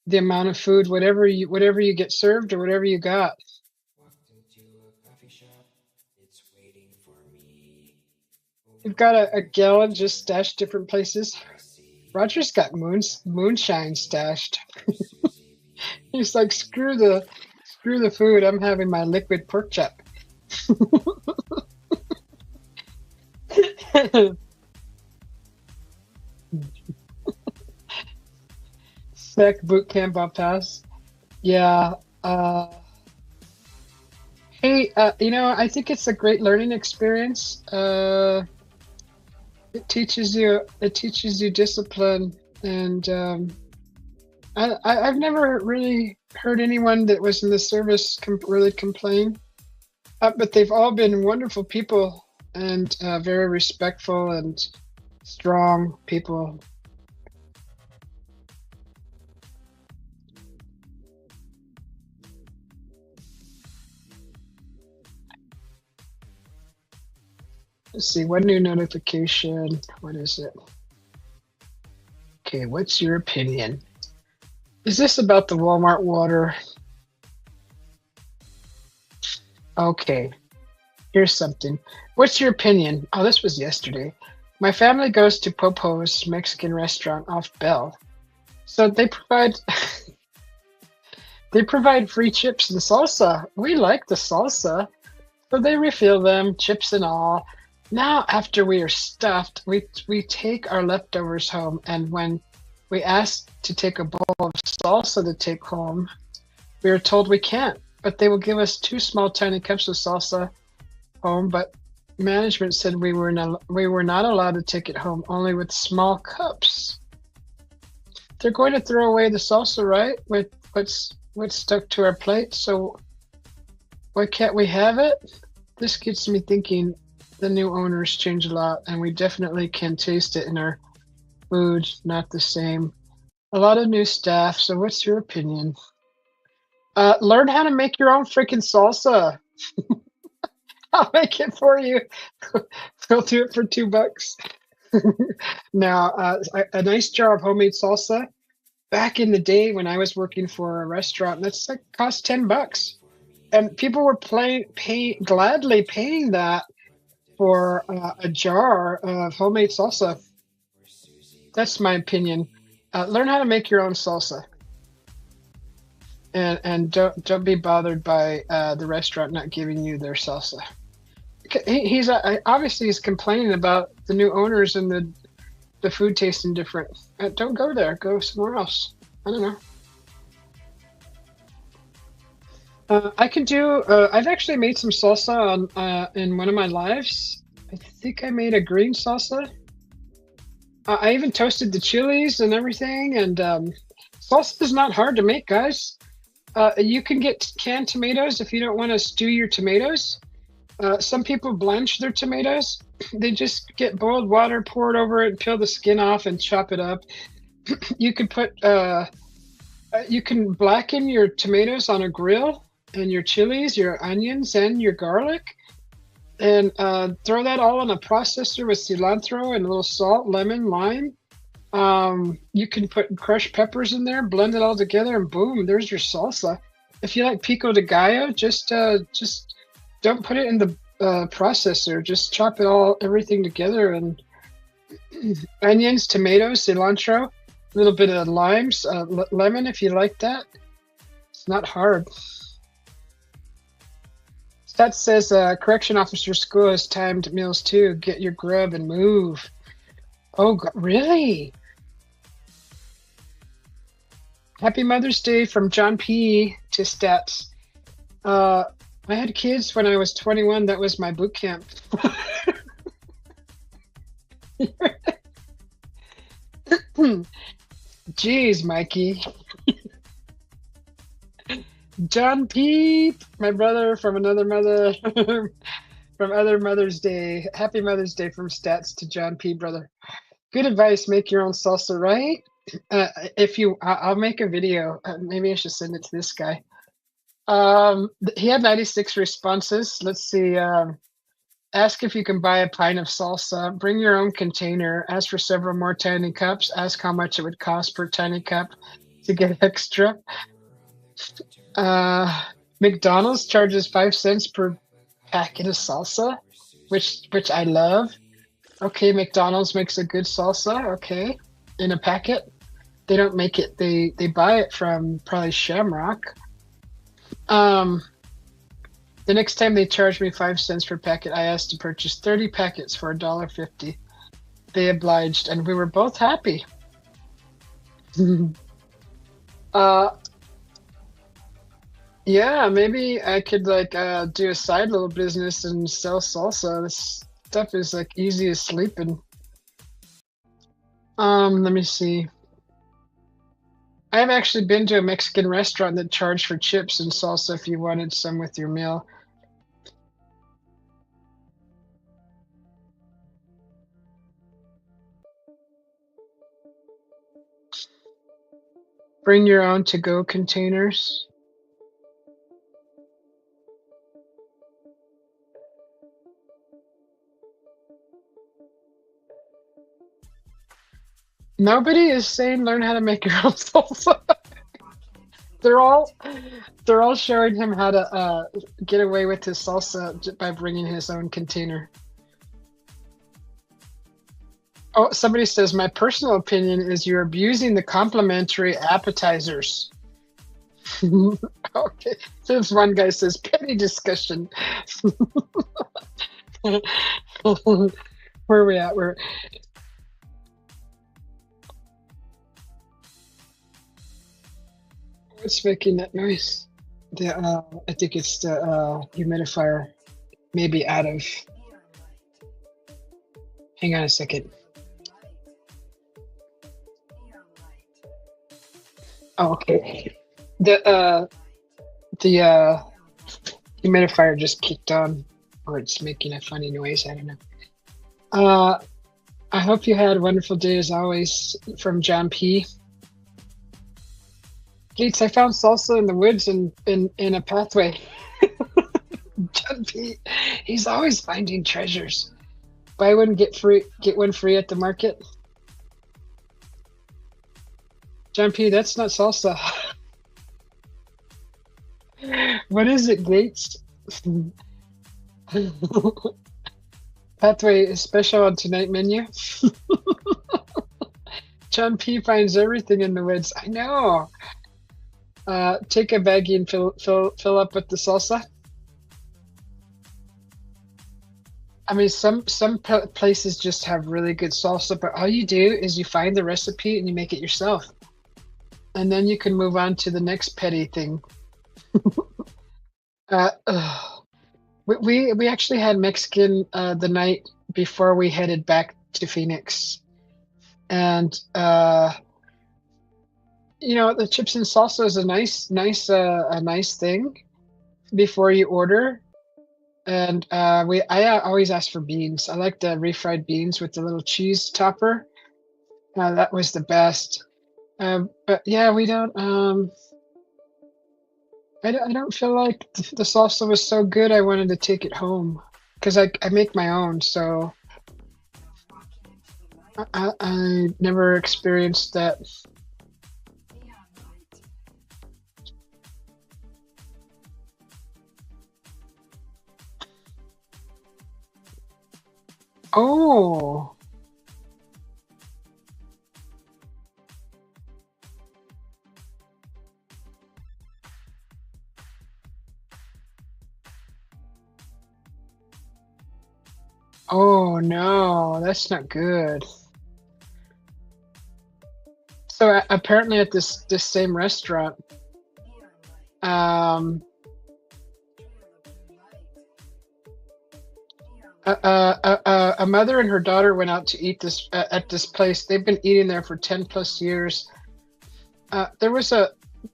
The amount of food, whatever you get served or whatever you got. You've got a gallon just stashed different places. Roger's got moonshine stashed. He's like, screw the food. I'm having my liquid pork chop. Sec boot camp on pass. Yeah. Hey, you know, I think it's a great learning experience. It teaches you discipline, and I've never really heard anyone that was in the service really complain. But they've all been wonderful people and very respectful and strong people. Let's see, one new notification. What is it? Okay, what's your opinion? Is this about the Walmart water? Okay. Here's something. What's your opinion? Oh, this was yesterday. My family goes to Popo's Mexican restaurant off Bell. So they provide they provide free chips and salsa. We like the salsa. So they refill them, chips and all. Now, after we are stuffed, we take our leftovers home, and when we ask to take a bowl of salsa to take home, we are told we can't. But they will give us 2 small, tiny cups of salsa home. But management said we were not allowed to take it home, only with small cups. They're going to throw away the salsa, right? With what's stuck to our plate. So why can't we have it? This gets me thinking. The new owners change a lot, and we definitely can taste it in our food. Not the same. A lot of new staff. So what's your opinion? Learn how to make your own freaking salsa. I'll make it for you. We'll do it for $2. Now, a nice jar of homemade salsa. Back in the day when I was working for a restaurant, that's like cost $10, and people were gladly paying that for a jar of homemade salsa. That's my opinion. Learn how to make your own salsa, and don't be bothered by the restaurant not giving you their salsa. He's obviously he's complaining about the new owners and the food tasting different. Don't go there. Go somewhere else. I don't know. I can do. I've actually made some salsa on in one of my lives. I think I made a green salsa. I even toasted the chilies and everything. And salsa is not hard to make, guys. You can get canned tomatoes if you don't want to stew your tomatoes. Some people blanch their tomatoes. They just get boiled water, pour it over it, peel the skin off, and chop it up. You can put. You can blacken your tomatoes on a grill, and your chilies, your onions, and your garlic, and throw that all in a processor with cilantro and a little salt, lemon, lime. You can put crushed peppers in there, blend it all together, and boom, there's your salsa. If you like pico de gallo, just don't put it in the processor. Just chop everything together, and onions, tomatoes, cilantro, a little bit of limes, lemon if you like that. It's not hard. Stat says correction officer school has timed meals too. Get your grub and move. Oh, really? Happy Mother's Day from John P. to Stats. I had kids when I was 21. That was my boot camp. Jeez, Mikey. John P., my brother from another mother, from other Mother's Day. Happy Mother's Day from Stats to John P., brother. Good advice. Make your own salsa, right? I'll make a video. Maybe I should send it to this guy. He had 96 responses. Let's see. Ask if you can buy a pint of salsa. Bring your own container. Ask for several more tiny cups. Ask how much it would cost per tiny cup to get extra. McDonald's charges 5 cents per packet of salsa, which I love. Okay, McDonald's makes a good salsa. Okay, in a packet. They don't make it. They buy it from probably Shamrock. The next time they charged me 5 cents per packet, I asked to purchase 30 packets for $1.50. They obliged, and we were both happy. Yeah, maybe I could do a side little business and sell salsa. This stuff is like easy as sleeping. Let me see. I have actually been to a Mexican restaurant that charged for chips and salsa if you wanted some with your meal. Bring your own to-go containers. Nobody is saying learn how to make your own salsa. They're all they're all showing him how to get away with his salsa by bringing his own container. Oh, somebody says my personal opinion is you're abusing the complimentary appetizers. Okay, this one guy says petty discussion. Where are we at? What's making that noise? I think it's the humidifier, maybe out of. Hang on a second. Oh, okay. The humidifier just kicked on, or it's making a funny noise. I don't know. I hope you had a wonderful day as always. From John P. Gates, I found salsa in the woods and in a pathway. John P. He's always finding treasures. Buy one, get one free at the market. John P, that's not salsa. What is it, Gates? Pathway is special on tonight menu. John P finds everything in the woods. I know. Take a baggie and fill up with the salsa. I mean, some places just have really good salsa, but all you do is you find the recipe and you make it yourself, and then you can move on to the next petty thing. We actually had Mexican the night before we headed back to Phoenix, and you know, the chips and salsa is a nice thing before you order. And I always ask for beans. I like the refried beans with the little cheese topper. That was the best. But yeah, we don't. I don't feel like the salsa was so good. I wanted to take it home because I make my own. So I never experienced that. Oh. Oh no, that's not good. So apparently at this same restaurant, um, a mother and her daughter went out to eat this at this place. They've been eating there for 10 plus years. There was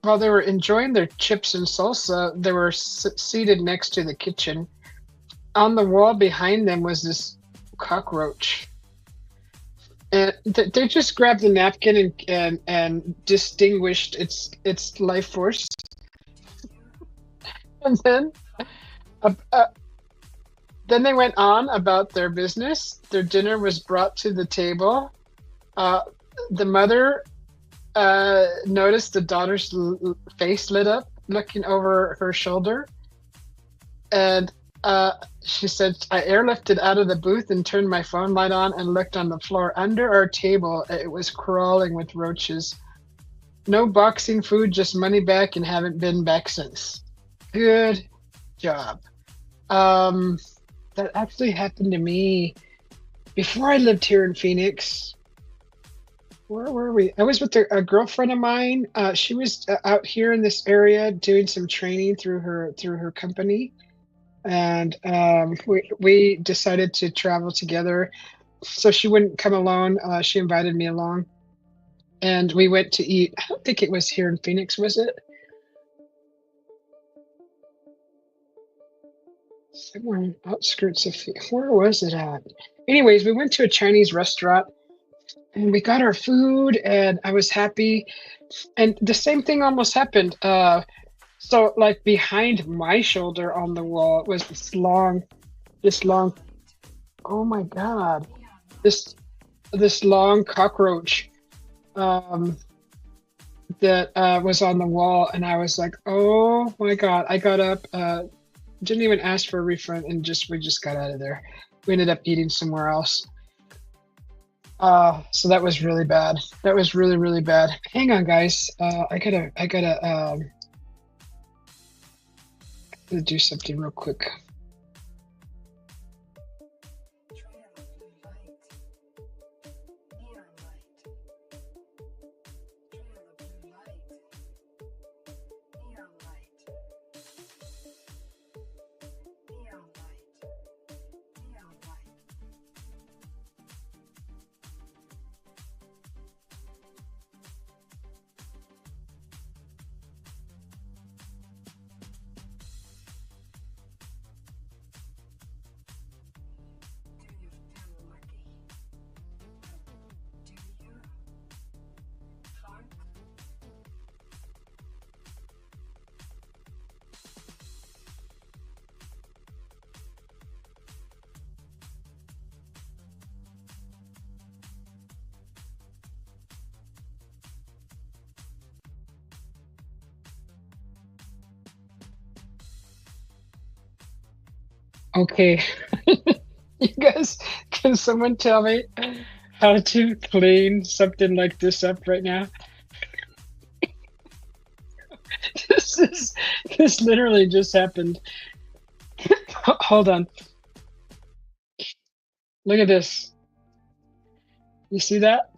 while they were enjoying their chips and salsa, they were seated next to the kitchen. On the wall behind them was this cockroach. And they just grabbed the napkin and distinguished its life force. And then they went on about their business. Their dinner was brought to the table. The mother noticed the daughter's face lit up, looking over her shoulder. And she said, I airlifted out of the booth and turned my phone light on and looked on the floor under our table. It was crawling with roaches. No boxing food, just money back, and haven't been back since. Good job. That actually happened to me before I lived here in Phoenix. Where were we? I was with a girlfriend of mine. She was out here in this area doing some training through her company. And we decided to travel together, so she wouldn't come alone. She invited me along, and we went to eat. I don't think it was here in Phoenix, was it? Somewhere in the outskirts of Phoenix. Where was it at? Anyways, we went to a Chinese restaurant, and we got our food, and I was happy. And the same thing almost happened. So like behind my shoulder on the wall was this long, oh my God, this long cockroach. that was on the wall, and I was like, oh my God. I got up, didn't even ask for a refund, and we just got out of there. We ended up eating somewhere else. So that was really bad. That was really, really bad. Hang on, guys. I gotta do something real quick. Okay, you guys, can someone tell me how to clean something like this up right now? This literally just happened. Hold on. Look at this. You see that?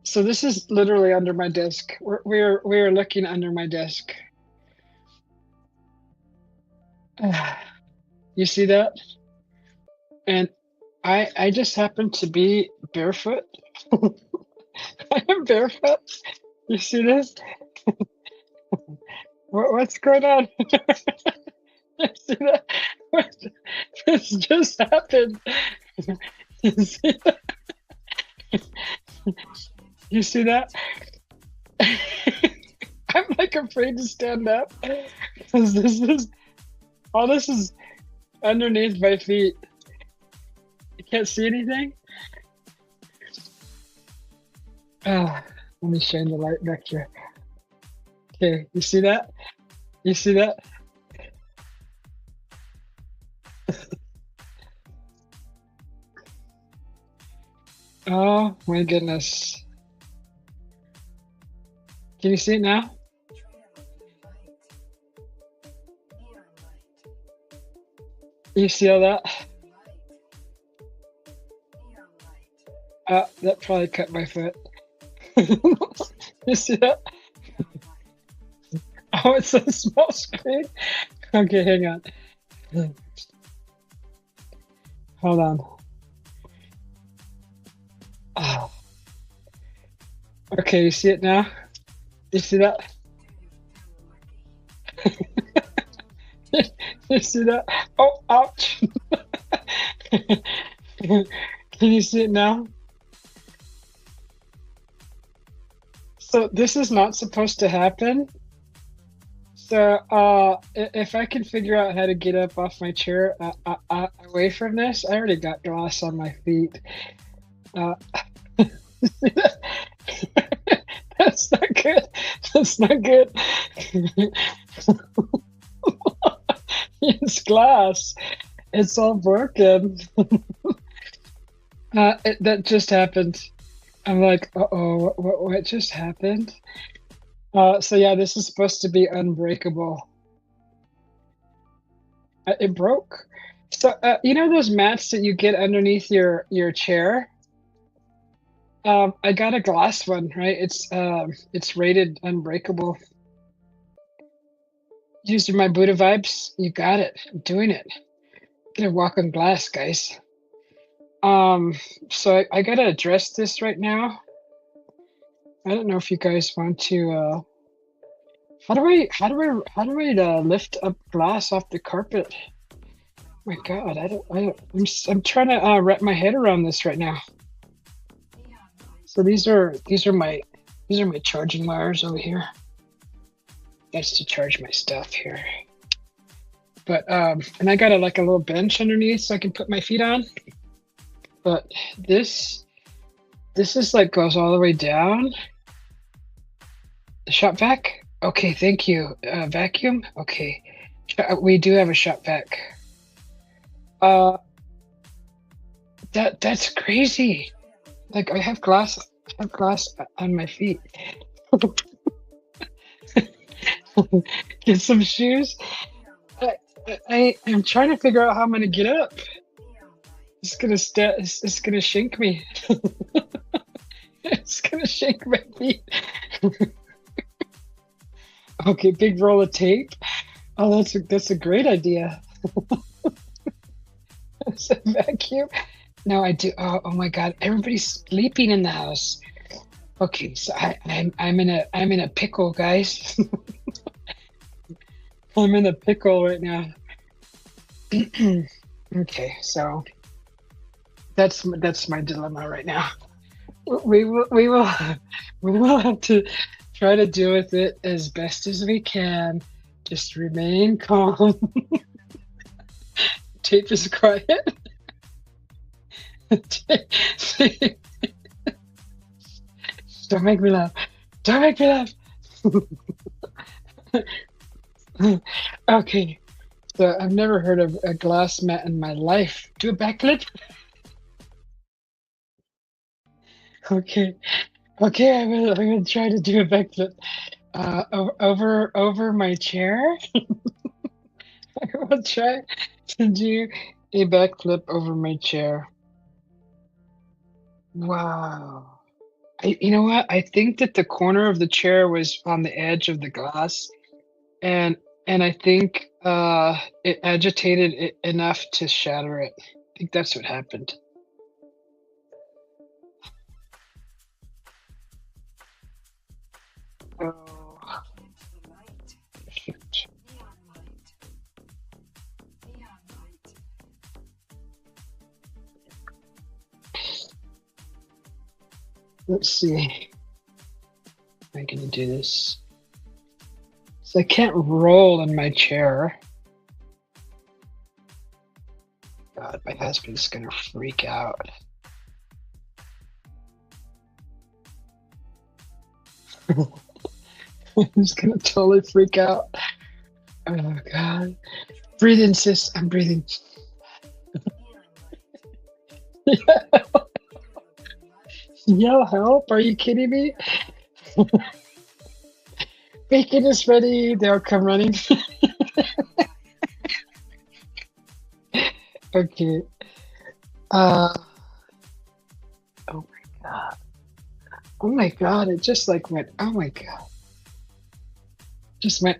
So this is literally under my desk. We're looking under my desk. You see that? And I just happen to be barefoot. I am barefoot. You see this? What's going on? You see that? This just happened. You see that? You see that? I'm like afraid to stand up because all this is underneath my feet. You can't see anything? Let me shine the light back here. Okay, you see that? You see that? Oh my goodness. Can you see it now? You see all that? That probably cut my foot. You see that? Oh, it's a small screen. Okay, hang on. Hold on. Oh. Okay, you see it now? You see that? You see that? Oh, ouch. Can you see it now? So this is not supposed to happen. So if I can figure out how to get up off my chair away from this, I already got glass on my feet. That's not good. That's not good. It's glass. It's all broken. That just happened. I'm like, uh-oh, what just happened? So yeah, this is supposed to be unbreakable. It broke. So you know those mats that you get underneath your chair? I got a glass one, right? It's rated unbreakable. Using my Buddha vibes, you got it. I'm doing it. I'm gonna walk on glass, guys. So I gotta address this right now. I don't know if you guys want to. How do I lift up glass off the carpet? My God, I'm trying to wrap my head around this right now. So these are my charging wires over here. That's to charge my stuff here. But and I got a little bench underneath so I can put my feet on. But this is like goes all the way down, Shop vac? Okay, thank you. Vacuum? Okay. We do have a shop vac. That's crazy. Like I have glass on my feet. Get some shoes. I am trying to figure out how I'm gonna get up. It's gonna shake me. It's gonna shake my feet. Okay, big roll of tape. Oh, that's a great idea. It's a vacuum. No, I do. Oh my God! Everybody's sleeping in the house. Okay, so I'm in a pickle, guys. I'm in a pickle right now. Okay, so that's my dilemma right now. We will have to try to deal with it as best as we can. Just remain calm. Tape is quiet. Don't make me laugh. Don't make me laugh. Okay, so I've never heard of a glass mat in my life. Do a backflip. Okay, okay, I'm gonna try to do a backflip. Over my chair. I will try to do a backflip over my chair. Wow. You know what? I think that the corner of the chair was on the edge of the glass, and I think it agitated it enough to shatter it. I think that's what happened. Oh, shoot. Let's see. Am I gonna do this? So I can't roll in my chair. God, my husband's gonna freak out. He's gonna totally freak out. Oh God. Breathe in, sis. I'm breathing. Yell help? Are you kidding me? Bacon is ready. They'll come running. Okay. Oh my God. Oh my God. It just like went, oh my God. Just went.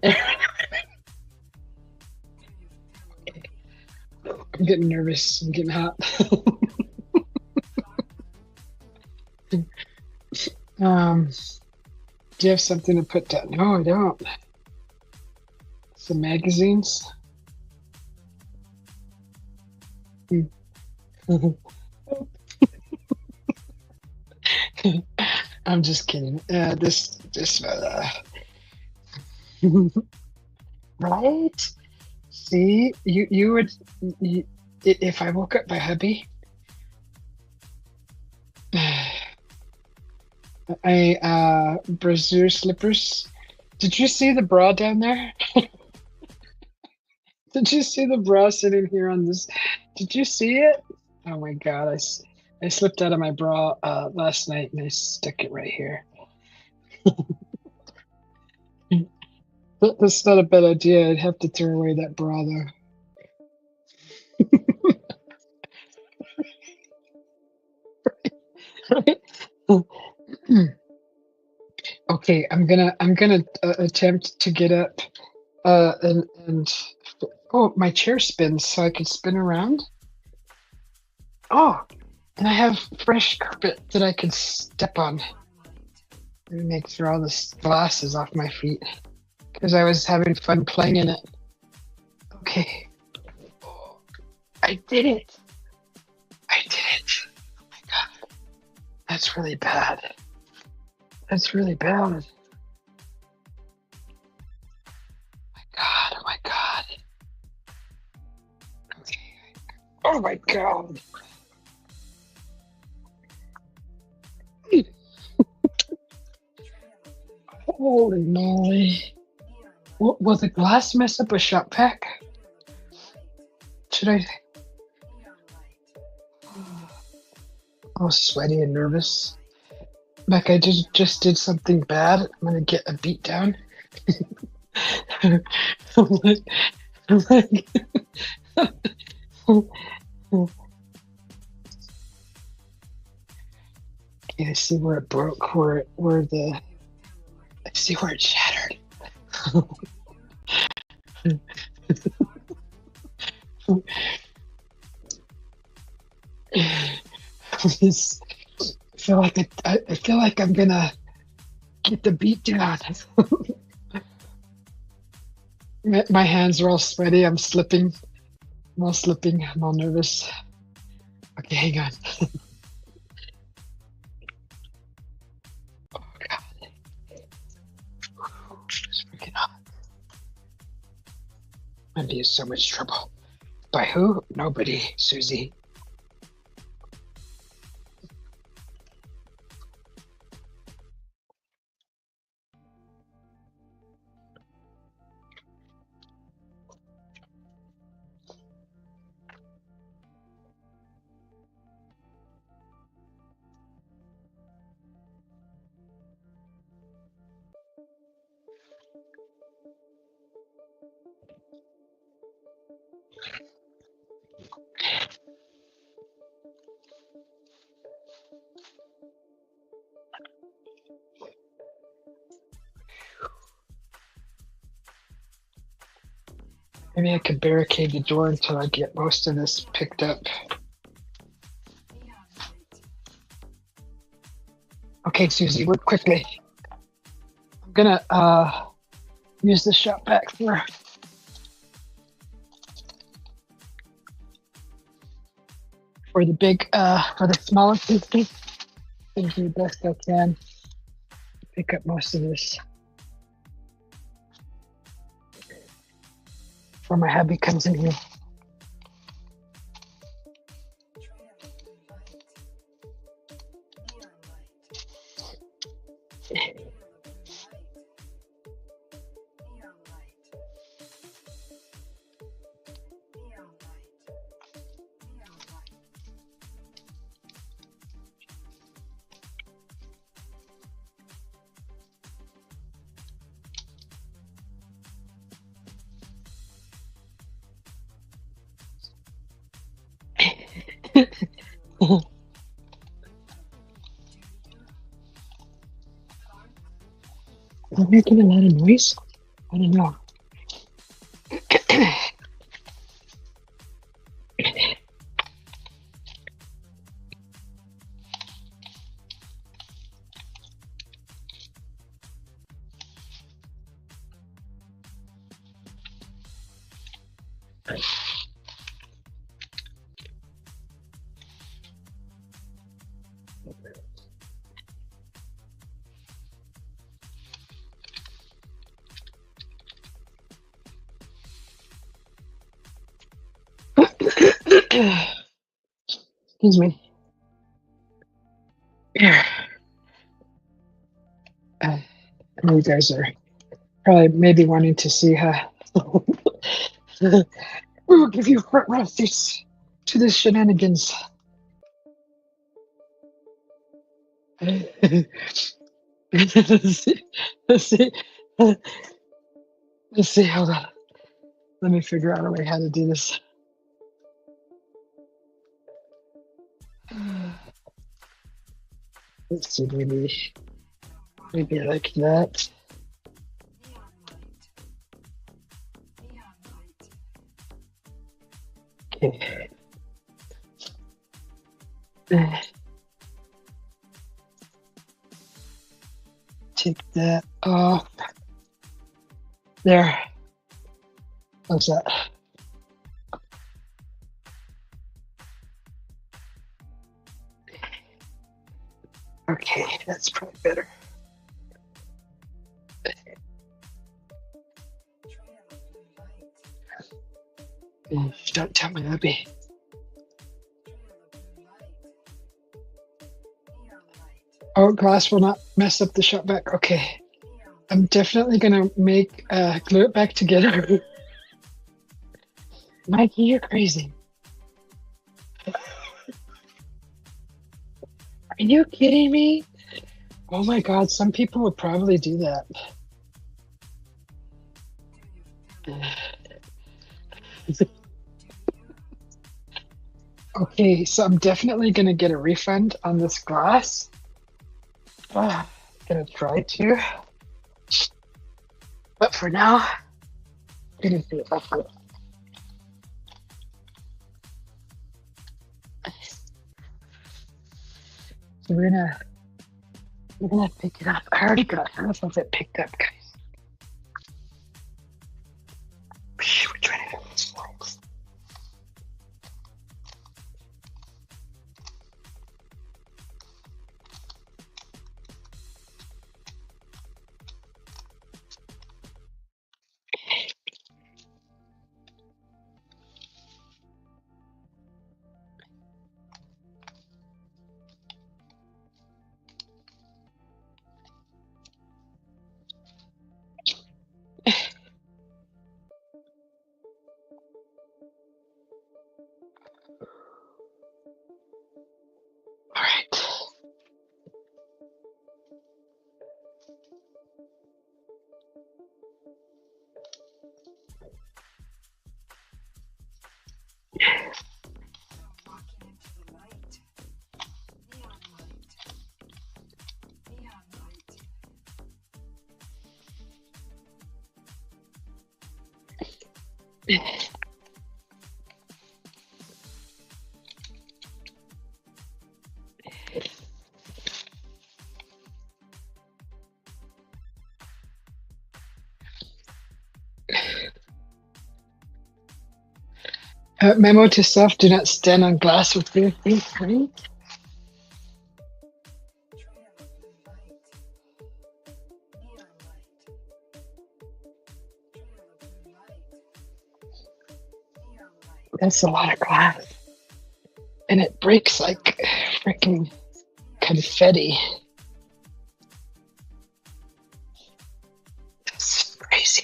I'm getting nervous. I'm getting hot. Do you have something to put down? No, I don't. Some magazines. I'm just kidding. Right? See, you would, if I woke up my hubby, brassiere slippers. Did you see the bra down there? Did you see the bra sitting here on this? Did you see it? Oh my God, I slipped out of my bra last night and I stuck it right here. That's not a bad idea. I'd have to throw away that bra though. Okay, I'm gonna attempt to get up and oh, my chair spins so I can spin around. Oh, and I have fresh carpet that I can step on. Let me make sure all the glasses off my feet because I was having fun playing in it. Okay. Oh, I did it. I did it. Oh my God. That's really bad. That's really bad. Oh my God. Oh my God. Okay. Oh my God. Holy moly. Will the glass mess up a shot pack? Should I? I was sweaty and nervous. Like I just did something bad. I'm gonna get a beat down. I'm like, okay, I see where it broke, I see where it shattered. I feel like I'm gonna get the beat down. My hands are all sweaty. I'm slipping. I'm all nervous. Okay, hang on. Oh God, it's freaking hot. I'm gonna be in so much trouble. By who? Nobody, Susie. Maybe I could barricade the door until I get most of this picked up. Okay, Susie, work quickly. I'm gonna use the shot back for the big for the smaller pieces. And do the best I can. Pick up most of this before my hubby comes in here. Is it making a lot of noise? I don't know. Excuse me. I know you guys are probably maybe wanting to see how we will give you front row seats to the shenanigans. Let's see. Let's see. Hold on. Let me figure out a way how to do this. Let's see, maybe like that. Okay. Take that off. There. How's that? Okay, that's probably better. Don't tell me, hubby. Oh, glass will not mess up the shot back. Okay. I'm definitely gonna glue it back together. Mikey, you're crazy. Are you kidding me? Oh my God, some people would probably do that. Okay, so I'm definitely gonna get a refund on this glass. Gonna try to. But for now, I'm gonna see if I can. So we're gonna pick it up. I already got half of it picked up, guys. We're trying to get this next. All right. Memo to self: do not stand on glass with bare feet. Right? That's a lot of glass, and it breaks like freaking confetti. That's crazy.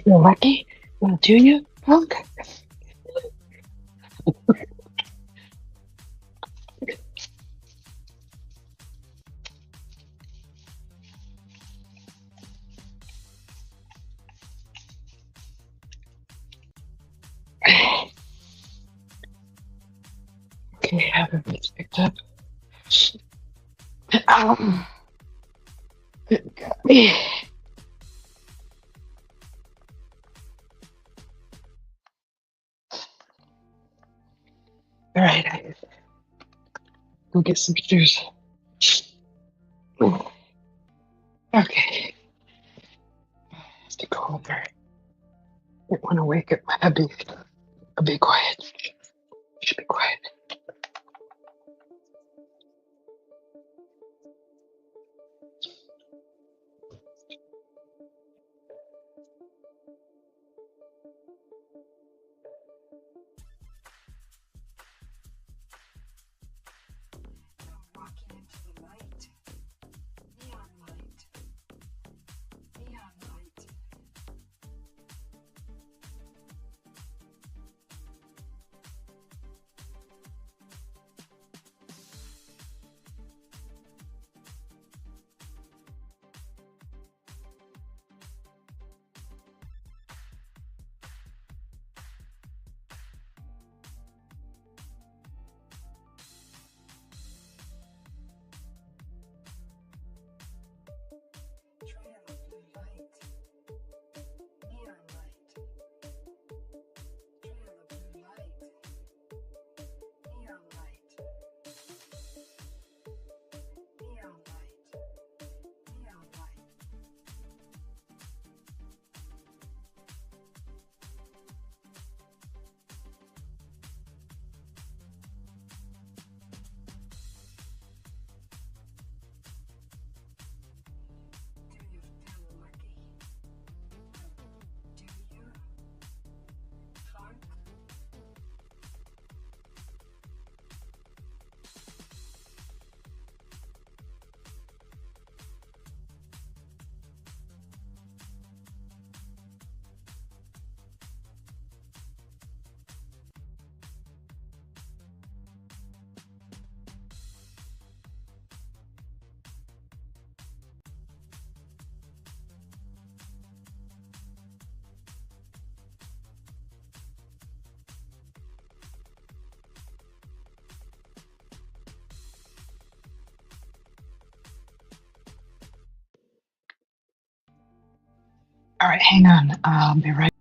You're lucky. Well, do you, punk? Okay, have it picked up. It got me. All right, I go get some shoes. Okay, I have to go over. I don't want to wake up my hubby. I'll be quiet. Should be quiet. All right, hang on. I'll be right.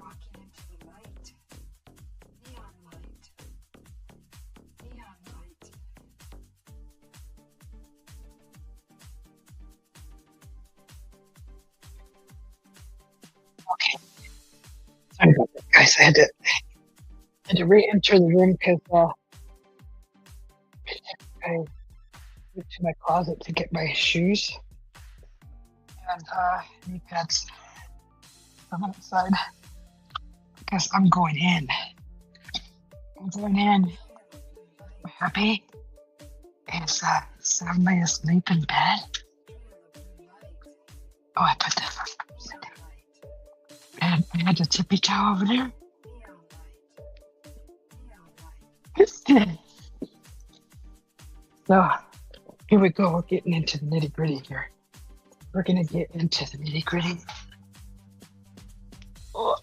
Walking into the light. Neon light. Neon light. Okay, sorry about that, guys. I had to re-enter the room because I went to my closet to get my shoes and knee pads from outside because I'm going in. I'm going in. I'm happy. Is somebody asleep in bed? Oh, I put that and I had to tippy toe over there. So here we go. We're getting into the nitty gritty here. We're gonna get into the nitty gritty. Oh,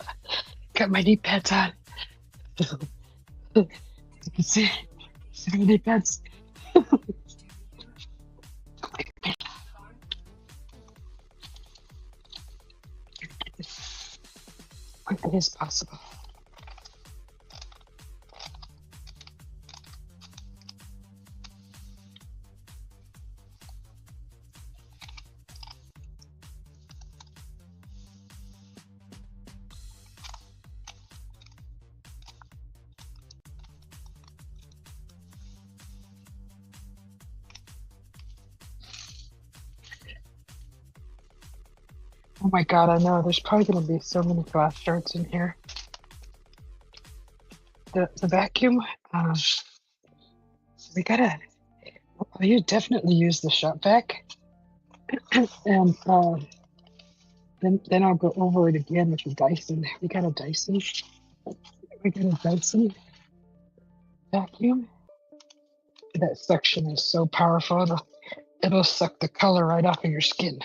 got my knee pads on. You can see my knee pads. Quickly as possible. Oh my god, I know. There's probably going to be so many glass shards in here. The vacuum, so we gotta, you definitely use the shop vac. And then I'll go over it again with the Dyson. We got a Dyson. We got a Dyson vacuum. That suction is so powerful. It'll suck the color right off of your skin.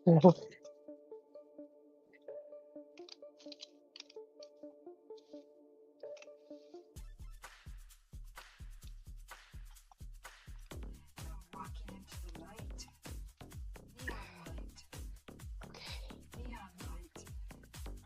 Walking into the light. Neon light. Neon light.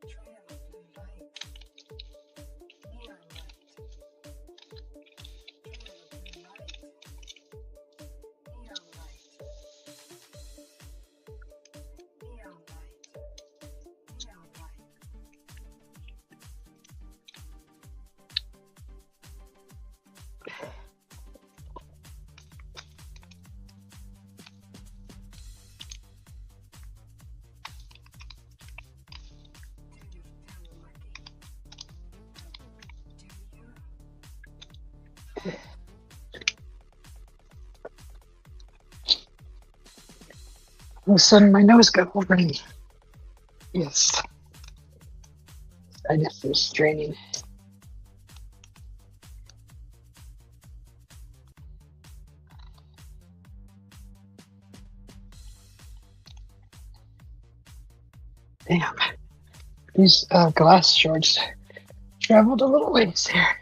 Trail of blue light. Neon light. Trail of blue light. Neon light. Neon light. Neon light. Do you feel lucky? Do you? All of a sudden, my nose got already. Yes, I just was straining. Damn, these glass shards traveled a little ways here.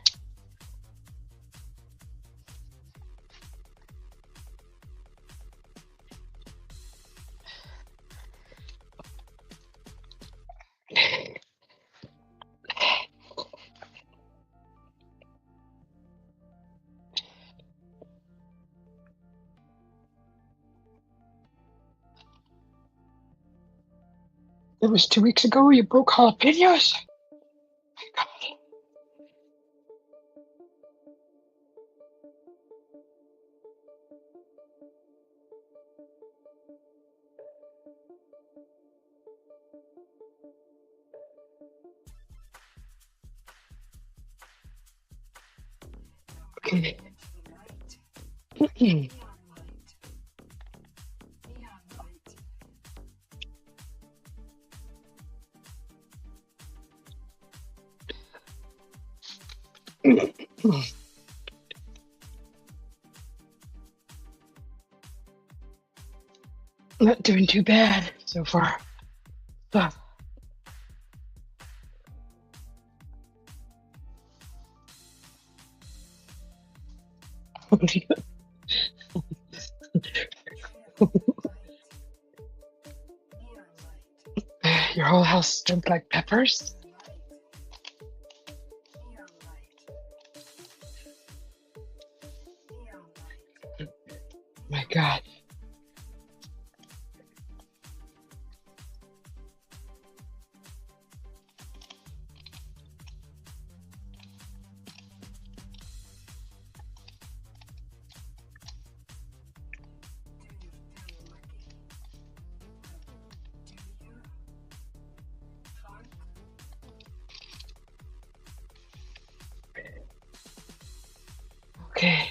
It was 2 weeks ago you broke jalapenos? My God. Okay. Not doing too bad so far. Ah. Your whole house stunk like peppers? My God. Okay.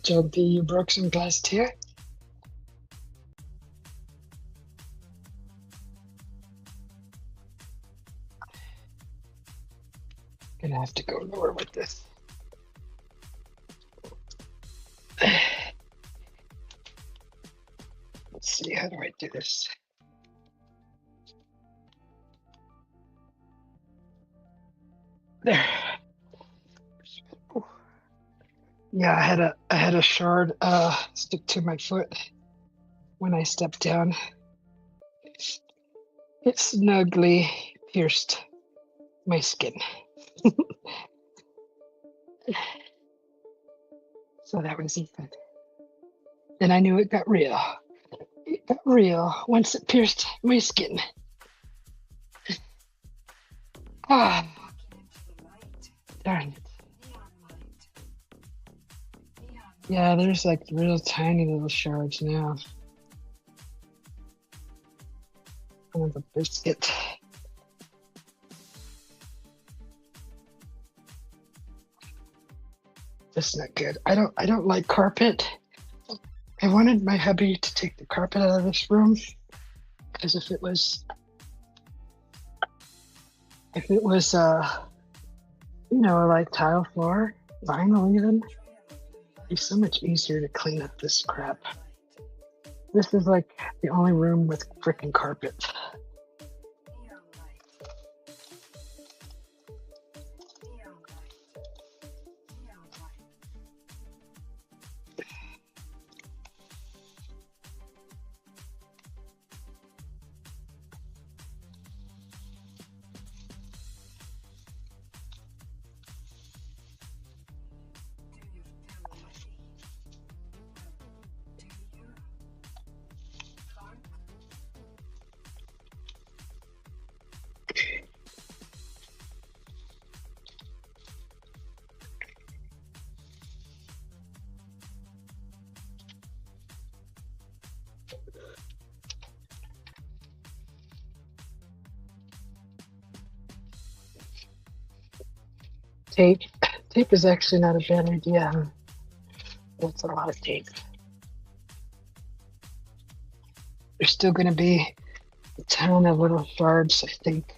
Jumpy, you broke some glass too? Gonna have to go lower with this. Let's see, how do I do this? There. Yeah, I had a shard stick to my foot when I stepped down. It snugly pierced my skin. So that was Ethan. Then I knew it got real. It got real once it pierced my skin. Ah, darn it. Yeah, there's like real tiny little shards now. Of a biscuit. That's not good. I don't like carpet. I wanted my hubby to take the carpet out of this room because if it was like tile floor, vinyl even, it'd be so much easier to clean up this crap. This is like the only room with freaking carpet. Tape. Tape is actually not a bad idea. That's a lot of tape. There's still going to be a ton of little shards, I think,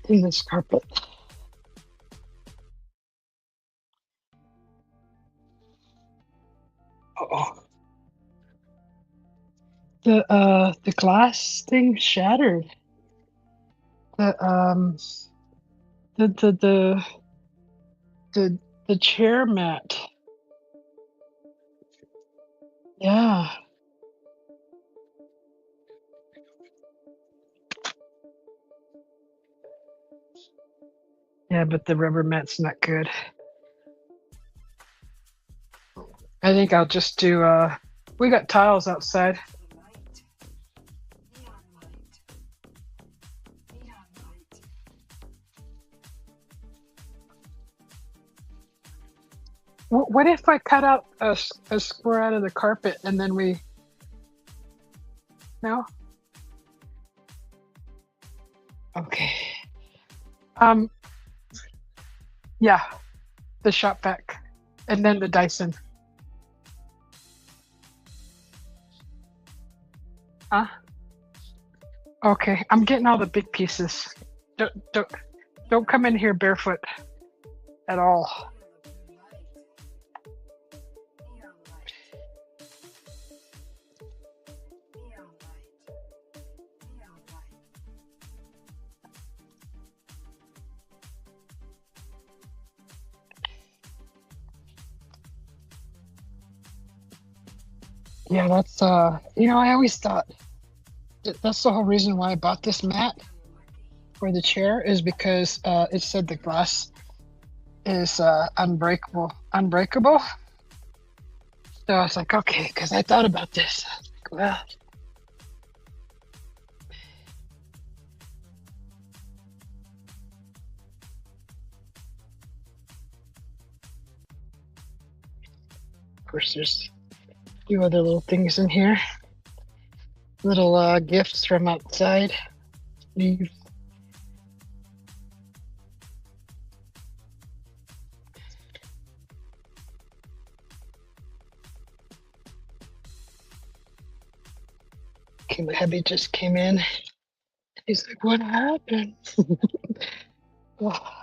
in this carpet. Uh-oh. The glass thing shattered. The chair mat. Yeah. Yeah, but the rubber mat's not good. I think I'll just do, we got tiles outside. What if I cut out a square out of the carpet and then we, no? Okay. Yeah, the shop vac and then the Dyson. Huh? Okay, I'm getting all the big pieces. Don't come in here barefoot at all. Yeah, that's I always thought that's the whole reason why I bought this mat for the chair is because it said the glass is unbreakable. So I was like, okay, because I thought about this. I was like, well, of course, there's a few other little things in here. Little gifts from outside. Leaves. Okay, my hubby just came in. He's like, what happened? Oh.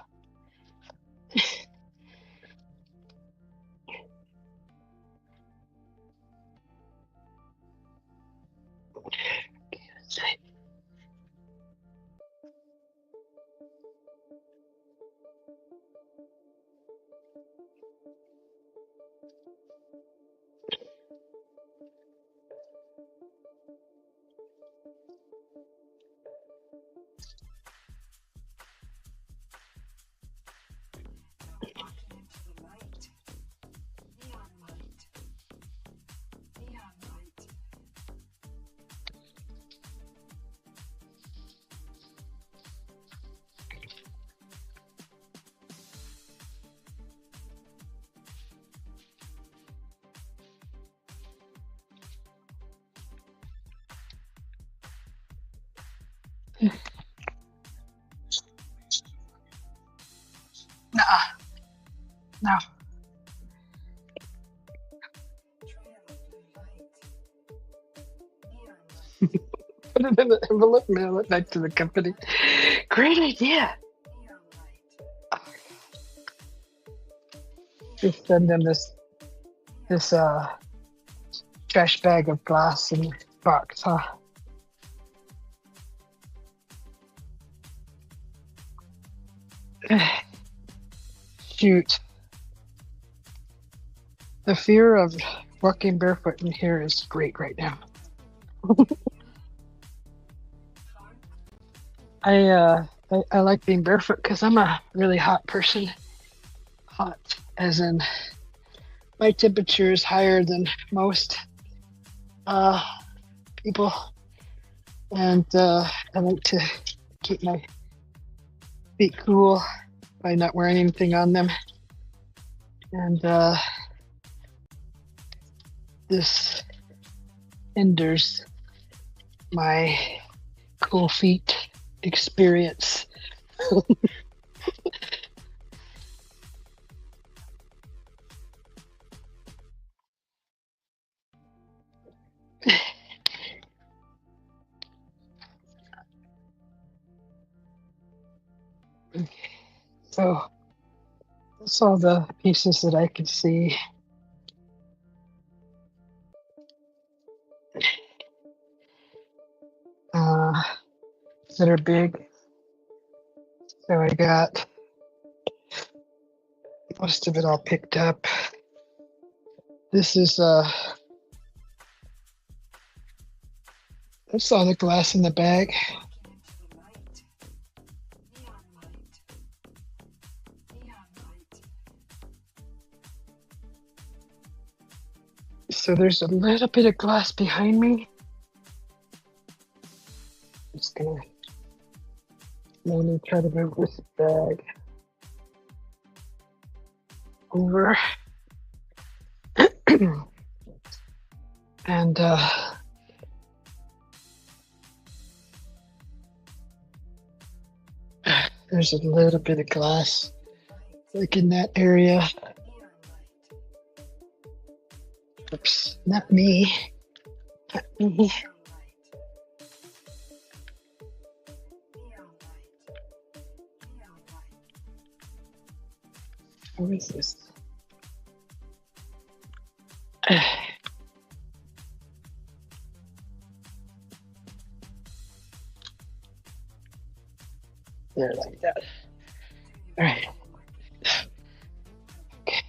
Nuh-uh. No. Put it in the envelope, mail it back to the company. Great idea. Just send them this trash bag of glass in the box, huh? Shoot. The fear of walking barefoot in here is great right now. I like being barefoot because I'm a really hot person. Hot, as in my temperature is higher than most people, and I like to keep my feet cool by not wearing anything on them. And this hinders my cool feet experience. So that's all the pieces that I can see. That are big. So I got most of it all picked up. This is that's all the glass in the bag. So there's a little bit of glass behind me. I'm just gonna try to move this bag over. And there's a little bit of glass like in that area. Oops, not me. Not me. What is this? There, like that. All right. Okay.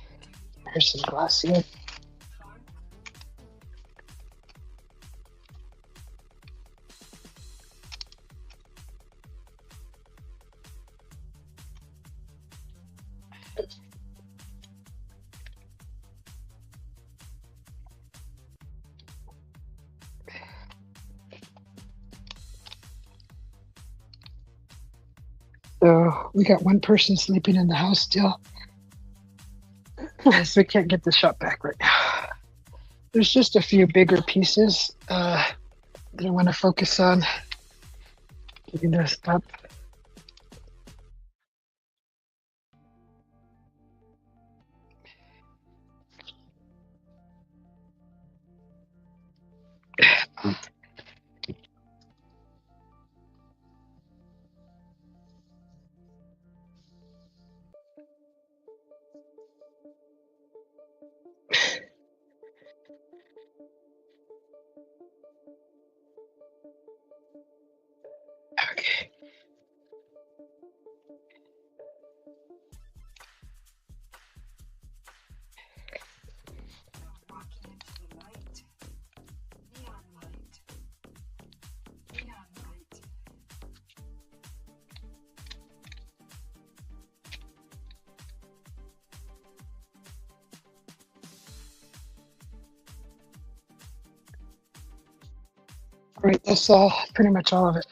Here's some glass here. So we got one person sleeping in the house still. So we can't get the shot back right now. There's just a few bigger pieces that I want to focus on. Keeping this up. Okay. Walking into the light. Neon light. Neon light. All right, that's pretty much all of it.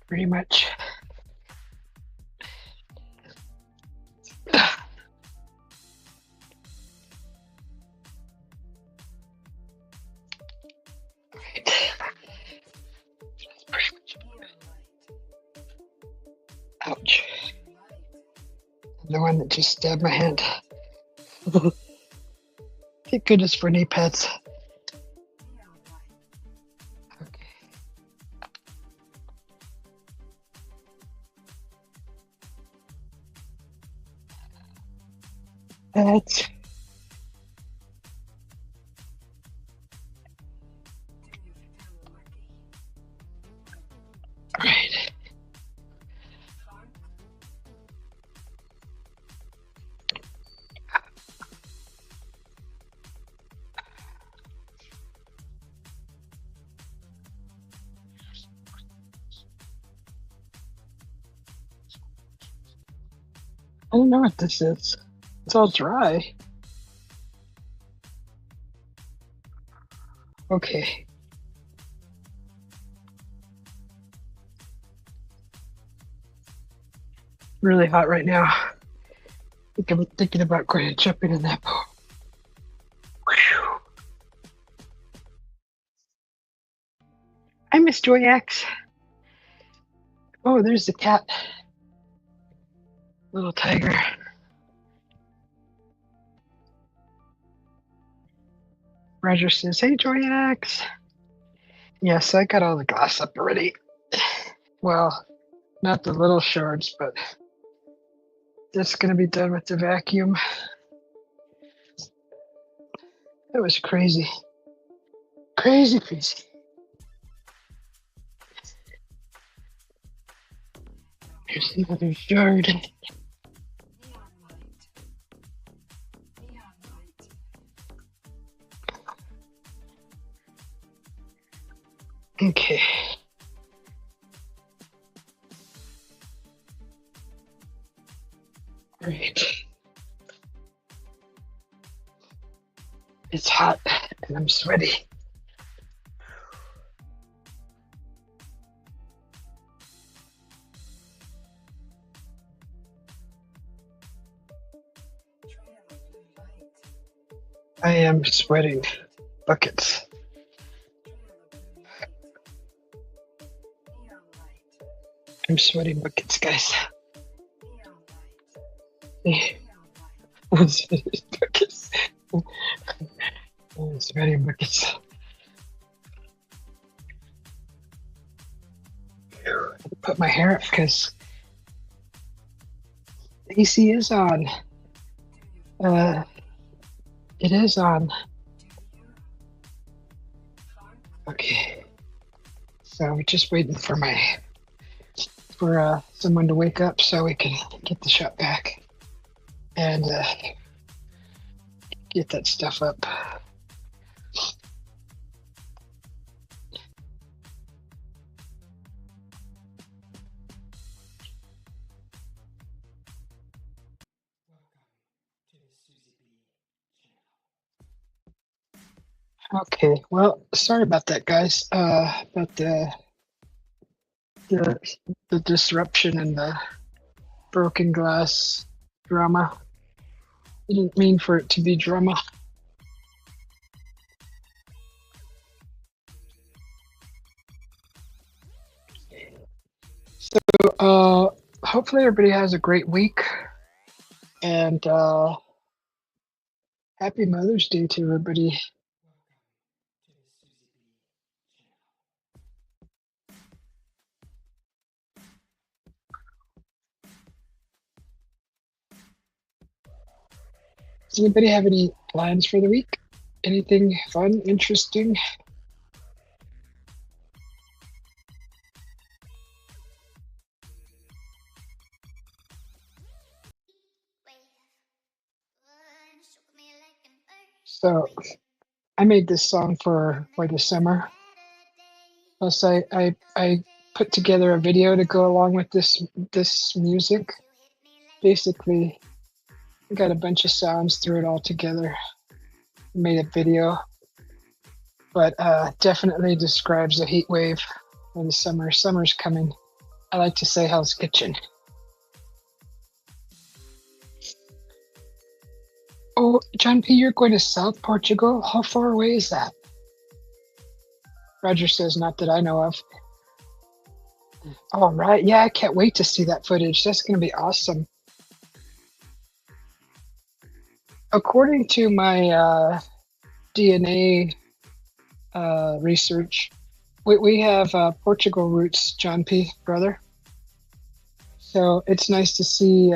Pretty much. Ouch. The one that just stabbed my hand. Thank goodness for knee pads. Okay. That's right. I don't know what this is. It's all dry. Okay. Really hot right now. I think I'm thinking about going and jumping in that pool. Whew. I miss Joyax. Oh, there's the cat. Little tiger. Roger says, hey, Joyax. Yes, I got all the glass up already. Well, not the little shards, but that's going to be done with the vacuum. That was crazy. Crazy, crazy. Here's another shard. Neon light. Neon light. Okay. Right. It's hot and I'm sweaty. I am sweating buckets. I'm sweating buckets, guys. I'm sweating buckets. I'm sweating buckets. Put my hair up because the AC is on. It is on. Okay. So we're just waiting for someone to wake up so we can get the shot back and get that stuff up. Okay, well, sorry about that, guys. About the disruption and the broken glass drama. I didn't mean for it to be drama. So, hopefully everybody has a great week, and happy Mother's Day to everybody. Does anybody have any plans for the week? Anything fun, interesting? So I made this song for the summer. Plus I put together a video to go along with this music. Basically, I got a bunch of sounds, threw it all together, made a video. But definitely describes the heat wave for the summer. Summer's coming. I like to say Hell's Kitchen. Oh, John P., you're going to South Portugal? How far away is that? Roger says, not that I know of. All right. Yeah, I can't wait to see that footage. That's going to be awesome. According to my DNA research, we have Portugal roots, John P., brother. So it's nice to see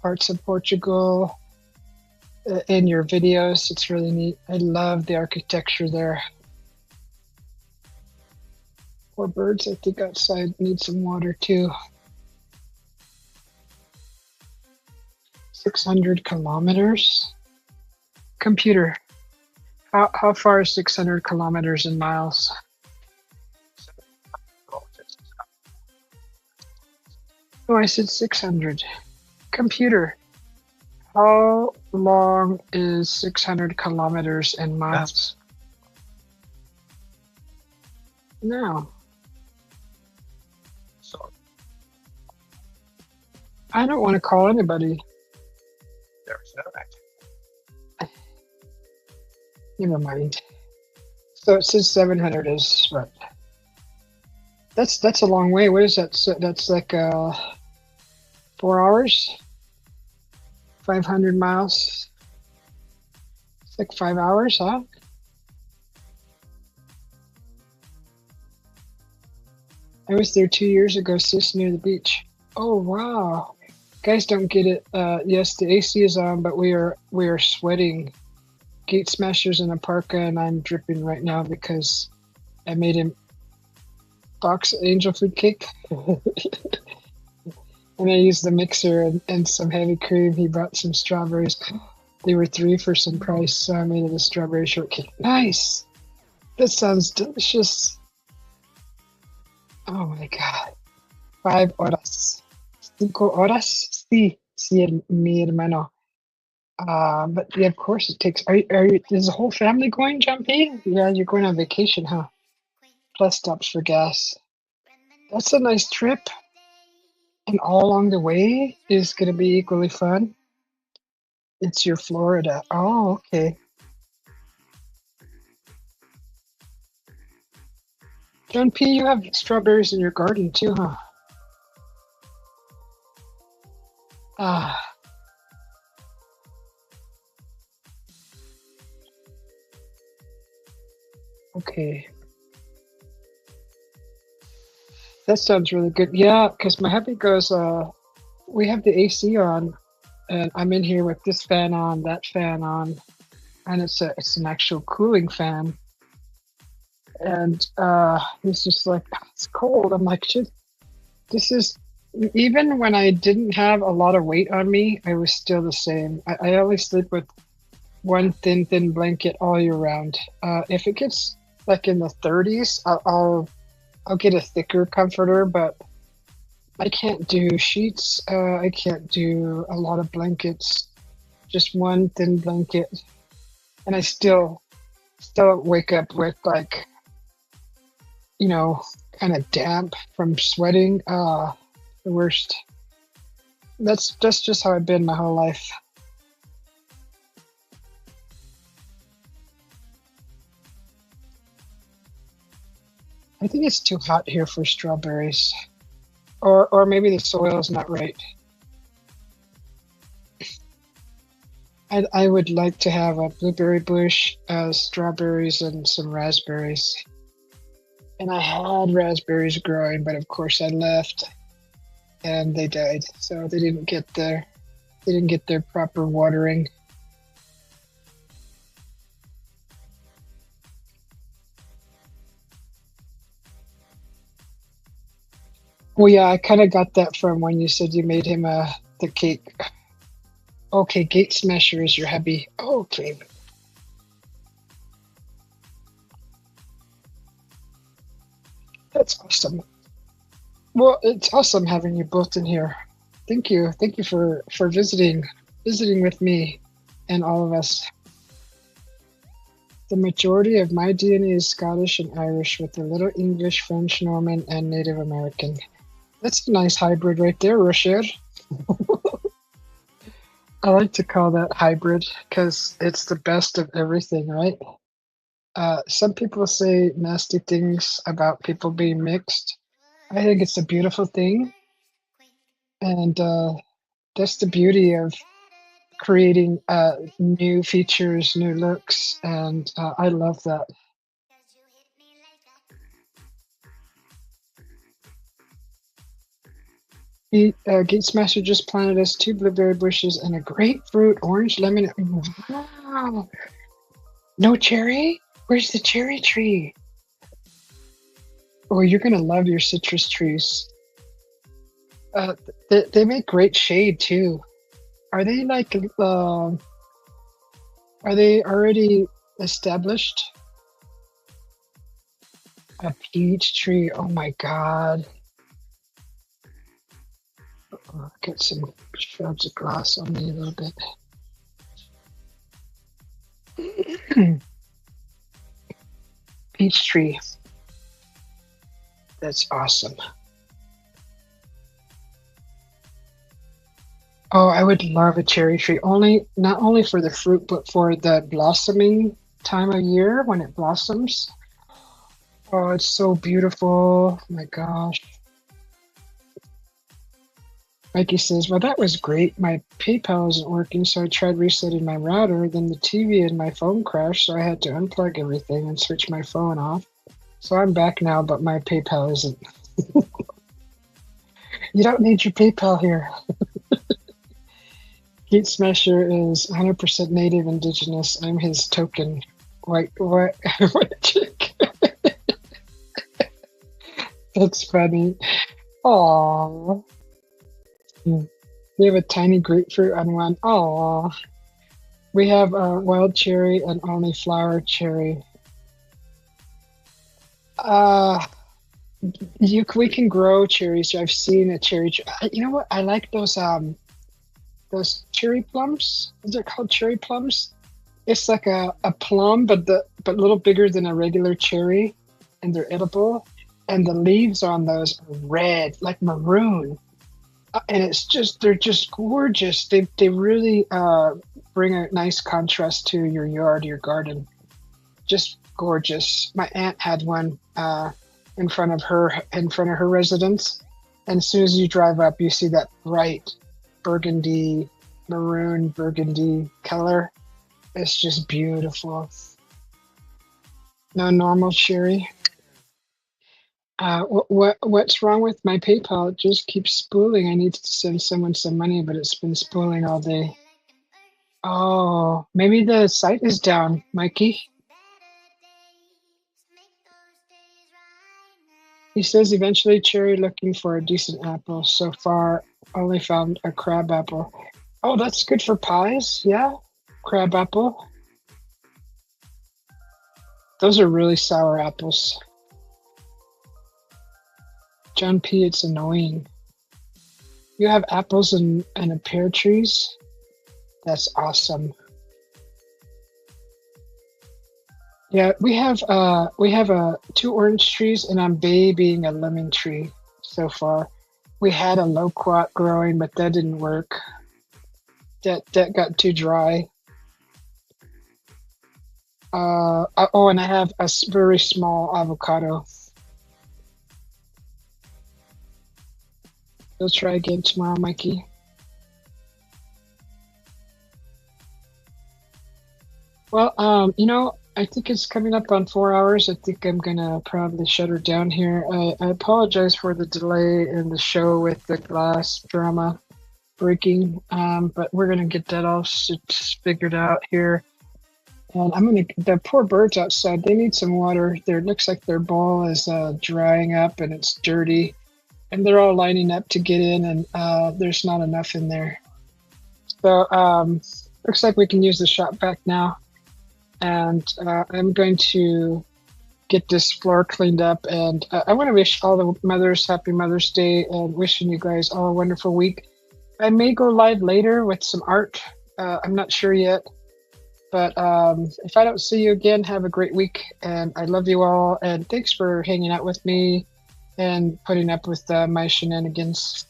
parts of Portugal in your videos. It's really neat. I love the architecture there. Poor birds, I think outside need some water too. 600 kilometers. Computer, how far is 600 kilometers in miles? Oh, I said 600. Computer, how long is 600 kilometers in miles? No. I don't want to call anybody. Never mind. So it says 700 is what? That's a long way. What is that? So that's like 4 hours. 500 miles. It's like 5 hours, huh? I was there 2 years ago, sis, near the beach. Oh wow. Guys don't get it. Yes, the AC is on, but we are sweating. Gate smashers in a parka, and I'm dripping right now because I made him box angel food cake. And I used the mixer and some heavy cream. He brought some strawberries. They were 3 for some price, so I made it a strawberry shortcake. Nice. That sounds delicious. Oh my god. 5 horas. 5 horas? Sí, mi hermano. But yeah, of course it takes. Are you? Is the whole family going, Jumpy? Yeah, you're going on vacation, huh? Plus stops for gas. That's a nice trip, and all along the way is going to be equally fun. It's your Florida. Oh, okay. John P, you have strawberries in your garden too, huh? Ah, okay. That sounds really good. Yeah, because my hubby goes, we have the AC on, and I'm in here with this fan on, that fan on, and it's an actual cooling fan. And he's just like, "Ah, it's cold." I'm like, shit, this is even when I didn't have a lot of weight on me, I was still the same. I always sleep with one thin blanket all year round. If it gets like in the 30s, I'll get a thicker comforter, but I can't do sheets. I can't do a lot of blankets. Just one thin blanket, and I still wake up with like, kind of damp from sweating. The worst. That's just how I've been my whole life. I think it's too hot here for strawberries, or maybe the soil is not right. I would like to have a blueberry bush, strawberries, and some raspberries. And I had raspberries growing, but of course I left, and they died. So they didn't get their proper watering. Well, yeah, I kind of got that from when you said you made him the cake. Okay, Gate Smasher is your hubby. Okay. That's awesome. Well, it's awesome having you both in here. Thank you. Thank you for visiting with me and all of us. The majority of my DNA is Scottish and Irish with a little English, French, Norman, and Native American. That's a nice hybrid right there, Rashid. I like to call that hybrid because it's the best of everything, right? Some people say nasty things about people being mixed. I think it's a beautiful thing, and that's the beauty of creating new features, new looks, and I love that. Gate Smasher just planted us 2 blueberry bushes and a grapefruit, orange, lemon. Wow! No cherry? Where's the cherry tree? Oh, you're gonna love your citrus trees. Uh, they make great shade too. Are they like are they already established? A peach tree. Oh my God. Get some shrubs of grass on me a little bit. Peach tree. That's awesome. Oh, I would love a cherry tree. Not only for the fruit, but for the blossoming time of year when it blossoms. Oh, it's so beautiful. Oh my gosh. Mikey says, well, that was great. My PayPal isn't working, so I tried resetting my router. Then the TV and my phone crashed, so I had to unplug everything and switch my phone off. So I'm back now, but my PayPal isn't. You don't need your PayPal here. Gate Smasher is 100% native indigenous. I'm his token white chick. That's funny. Aww. We have a tiny grapefruit on one. Aww. We have a wild cherry and only flower cherry. We can grow cherries. I've seen a cherry. You know what? I like those those cherry plums. Is it called cherry plums? It's like a plum, but a little bigger than a regular cherry, and they're edible. And the leaves on those are red, like maroon. And it's just they're just gorgeous. They really bring a nice contrast to your yard, your garden. Just gorgeous. My aunt had one in front of her residence, and as soon as you drive up, you see that bright burgundy, maroon burgundy color. It's just beautiful. No normal cherry. What's wrong with my PayPal? It just keeps spooling. I need to send someone some money, but it's been spooling all day. Oh, maybe the site is down, Mikey. He says eventually cherry looking for a decent apple. So far, only found a crab apple. Oh, that's good for pies. Yeah, crab apple. Those are really sour apples. John P, it's annoying. You have apples and a pear trees? That's awesome. Yeah, we have two orange trees, and I'm babying a lemon tree so far. We had a loquat growing, but that didn't work. That got too dry. Oh, and I have a very small avocado. We'll try again tomorrow, Mikey. Well, I think it's coming up on 4 hours. I think I'm gonna probably shut her down here. I apologize for the delay in the show with the glass drama breaking, but we're gonna get that all figured out here. And the poor birds outside, they need some water. It looks like their bowl is drying up and it's dirty. And they're all lining up to get in, and there's not enough in there. So looks like we can use the shop vac now. And I'm going to get this floor cleaned up. And I want to wish all the mothers happy Mother's Day, and wishing you guys all a wonderful week. I may go live later with some art. I'm not sure yet. But if I don't see you again, have a great week. And I love you all. And thanks for hanging out with me and putting up with my shenanigans.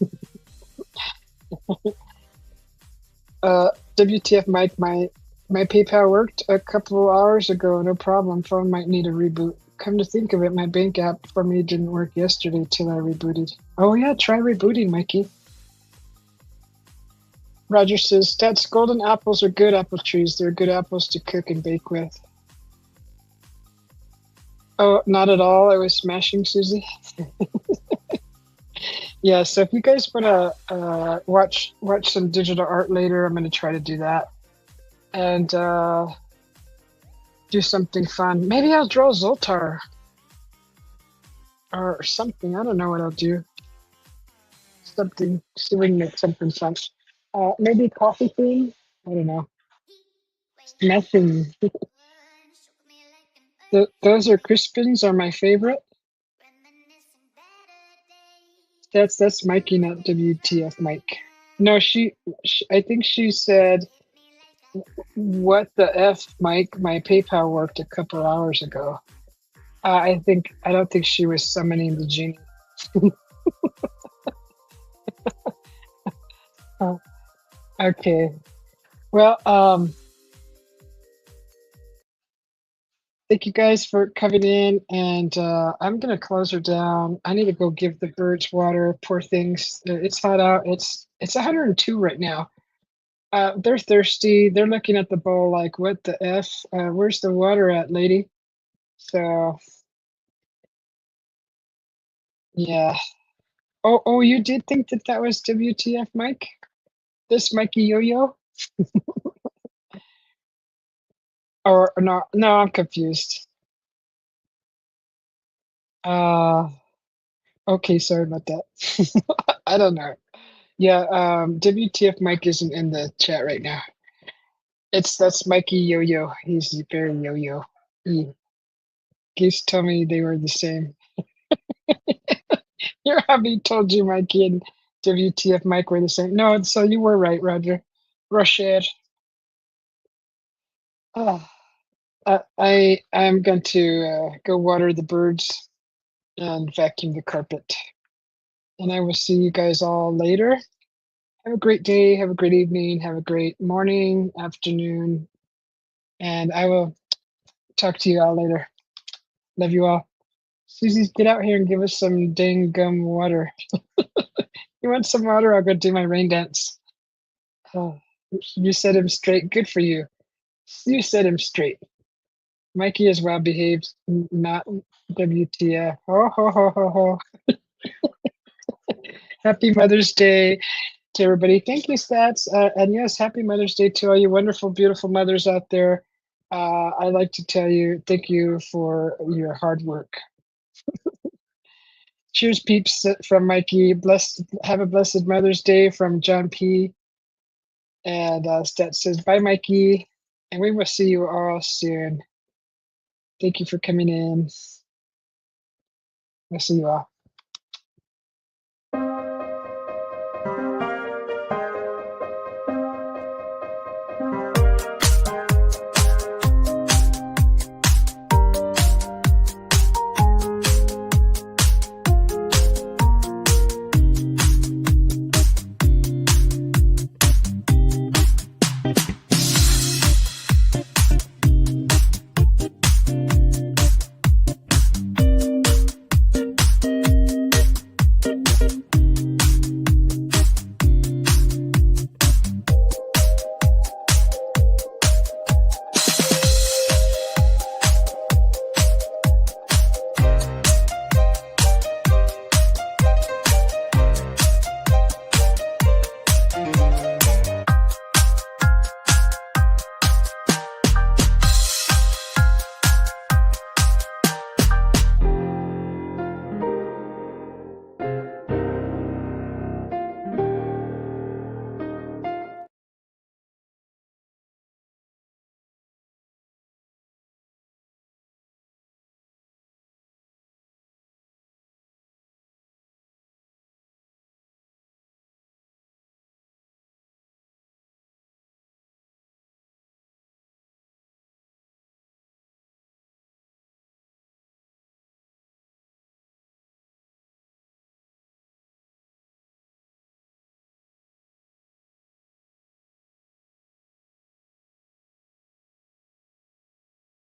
WTF, Mike, my PayPal worked a couple of hours ago, no problem. Phone might need a reboot. Come to think of it, my bank app for me didn't work yesterday till I rebooted. Oh yeah, try rebooting, Mikey. Roger says, Stats, golden apples are good apple trees. They're good apples to cook and bake with. Oh, not at all. I was smashing Susie. Yeah, so if you guys want to watch some digital art later, I'm going to try to do that. And do something fun. Maybe I'll draw Zoltar. Or something. I don't know what I'll do. Something. See if we can make something fun. Maybe coffee theme? I don't know. Nothing. Those are Crispins are my favorite. That's Mikey, not WTF Mike. No, she I think she said, what the F, Mike? My PayPal worked a couple hours ago. I don't think she was summoning the genie. Oh, okay. Well, thank you guys for coming in, and I'm gonna close her down. I need to go give the birds water. Poor things. It's hot out. It's 102 right now. They're thirsty. They're looking at the bowl like, what the F? Where's the water at, lady? So, yeah. Oh, you did think that was WTF Mike? This Mikey Yo-Yo? Or no, I'm confused. Okay, sorry about that. I don't know. Yeah, WTF Mike isn't in the chat right now. That's Mikey Yo-Yo. He's very yo-yo. Geese told me they were the same. Your hubby told you Mikey and WTF Mike were the same. No, so you were right, Roger. Rashid. Oh, I am going to go water the birds and vacuum the carpet. And I will see you guys all later. Have a great day. Have a great evening. Have a great morning, afternoon. And I will talk to you all later. Love you all. Susie, get out here and give us some dang gum water. You want some water? I'll go do my rain dance. Oh, you set him straight. Good for you. You set him straight. Mikey is well behaved, not WTF. Ho, ho, ho, ho, ho. Happy Mother's Day to everybody. Thank you, Stats. And yes, happy Mother's Day to all you wonderful, beautiful mothers out there. I'd like to tell you, thank you for your hard work. Cheers, peeps, from Mikey. Have a blessed Mother's Day from John P. And Stats says, bye, Mikey. And we will see you all soon. Thank you for coming in. We'll see you all.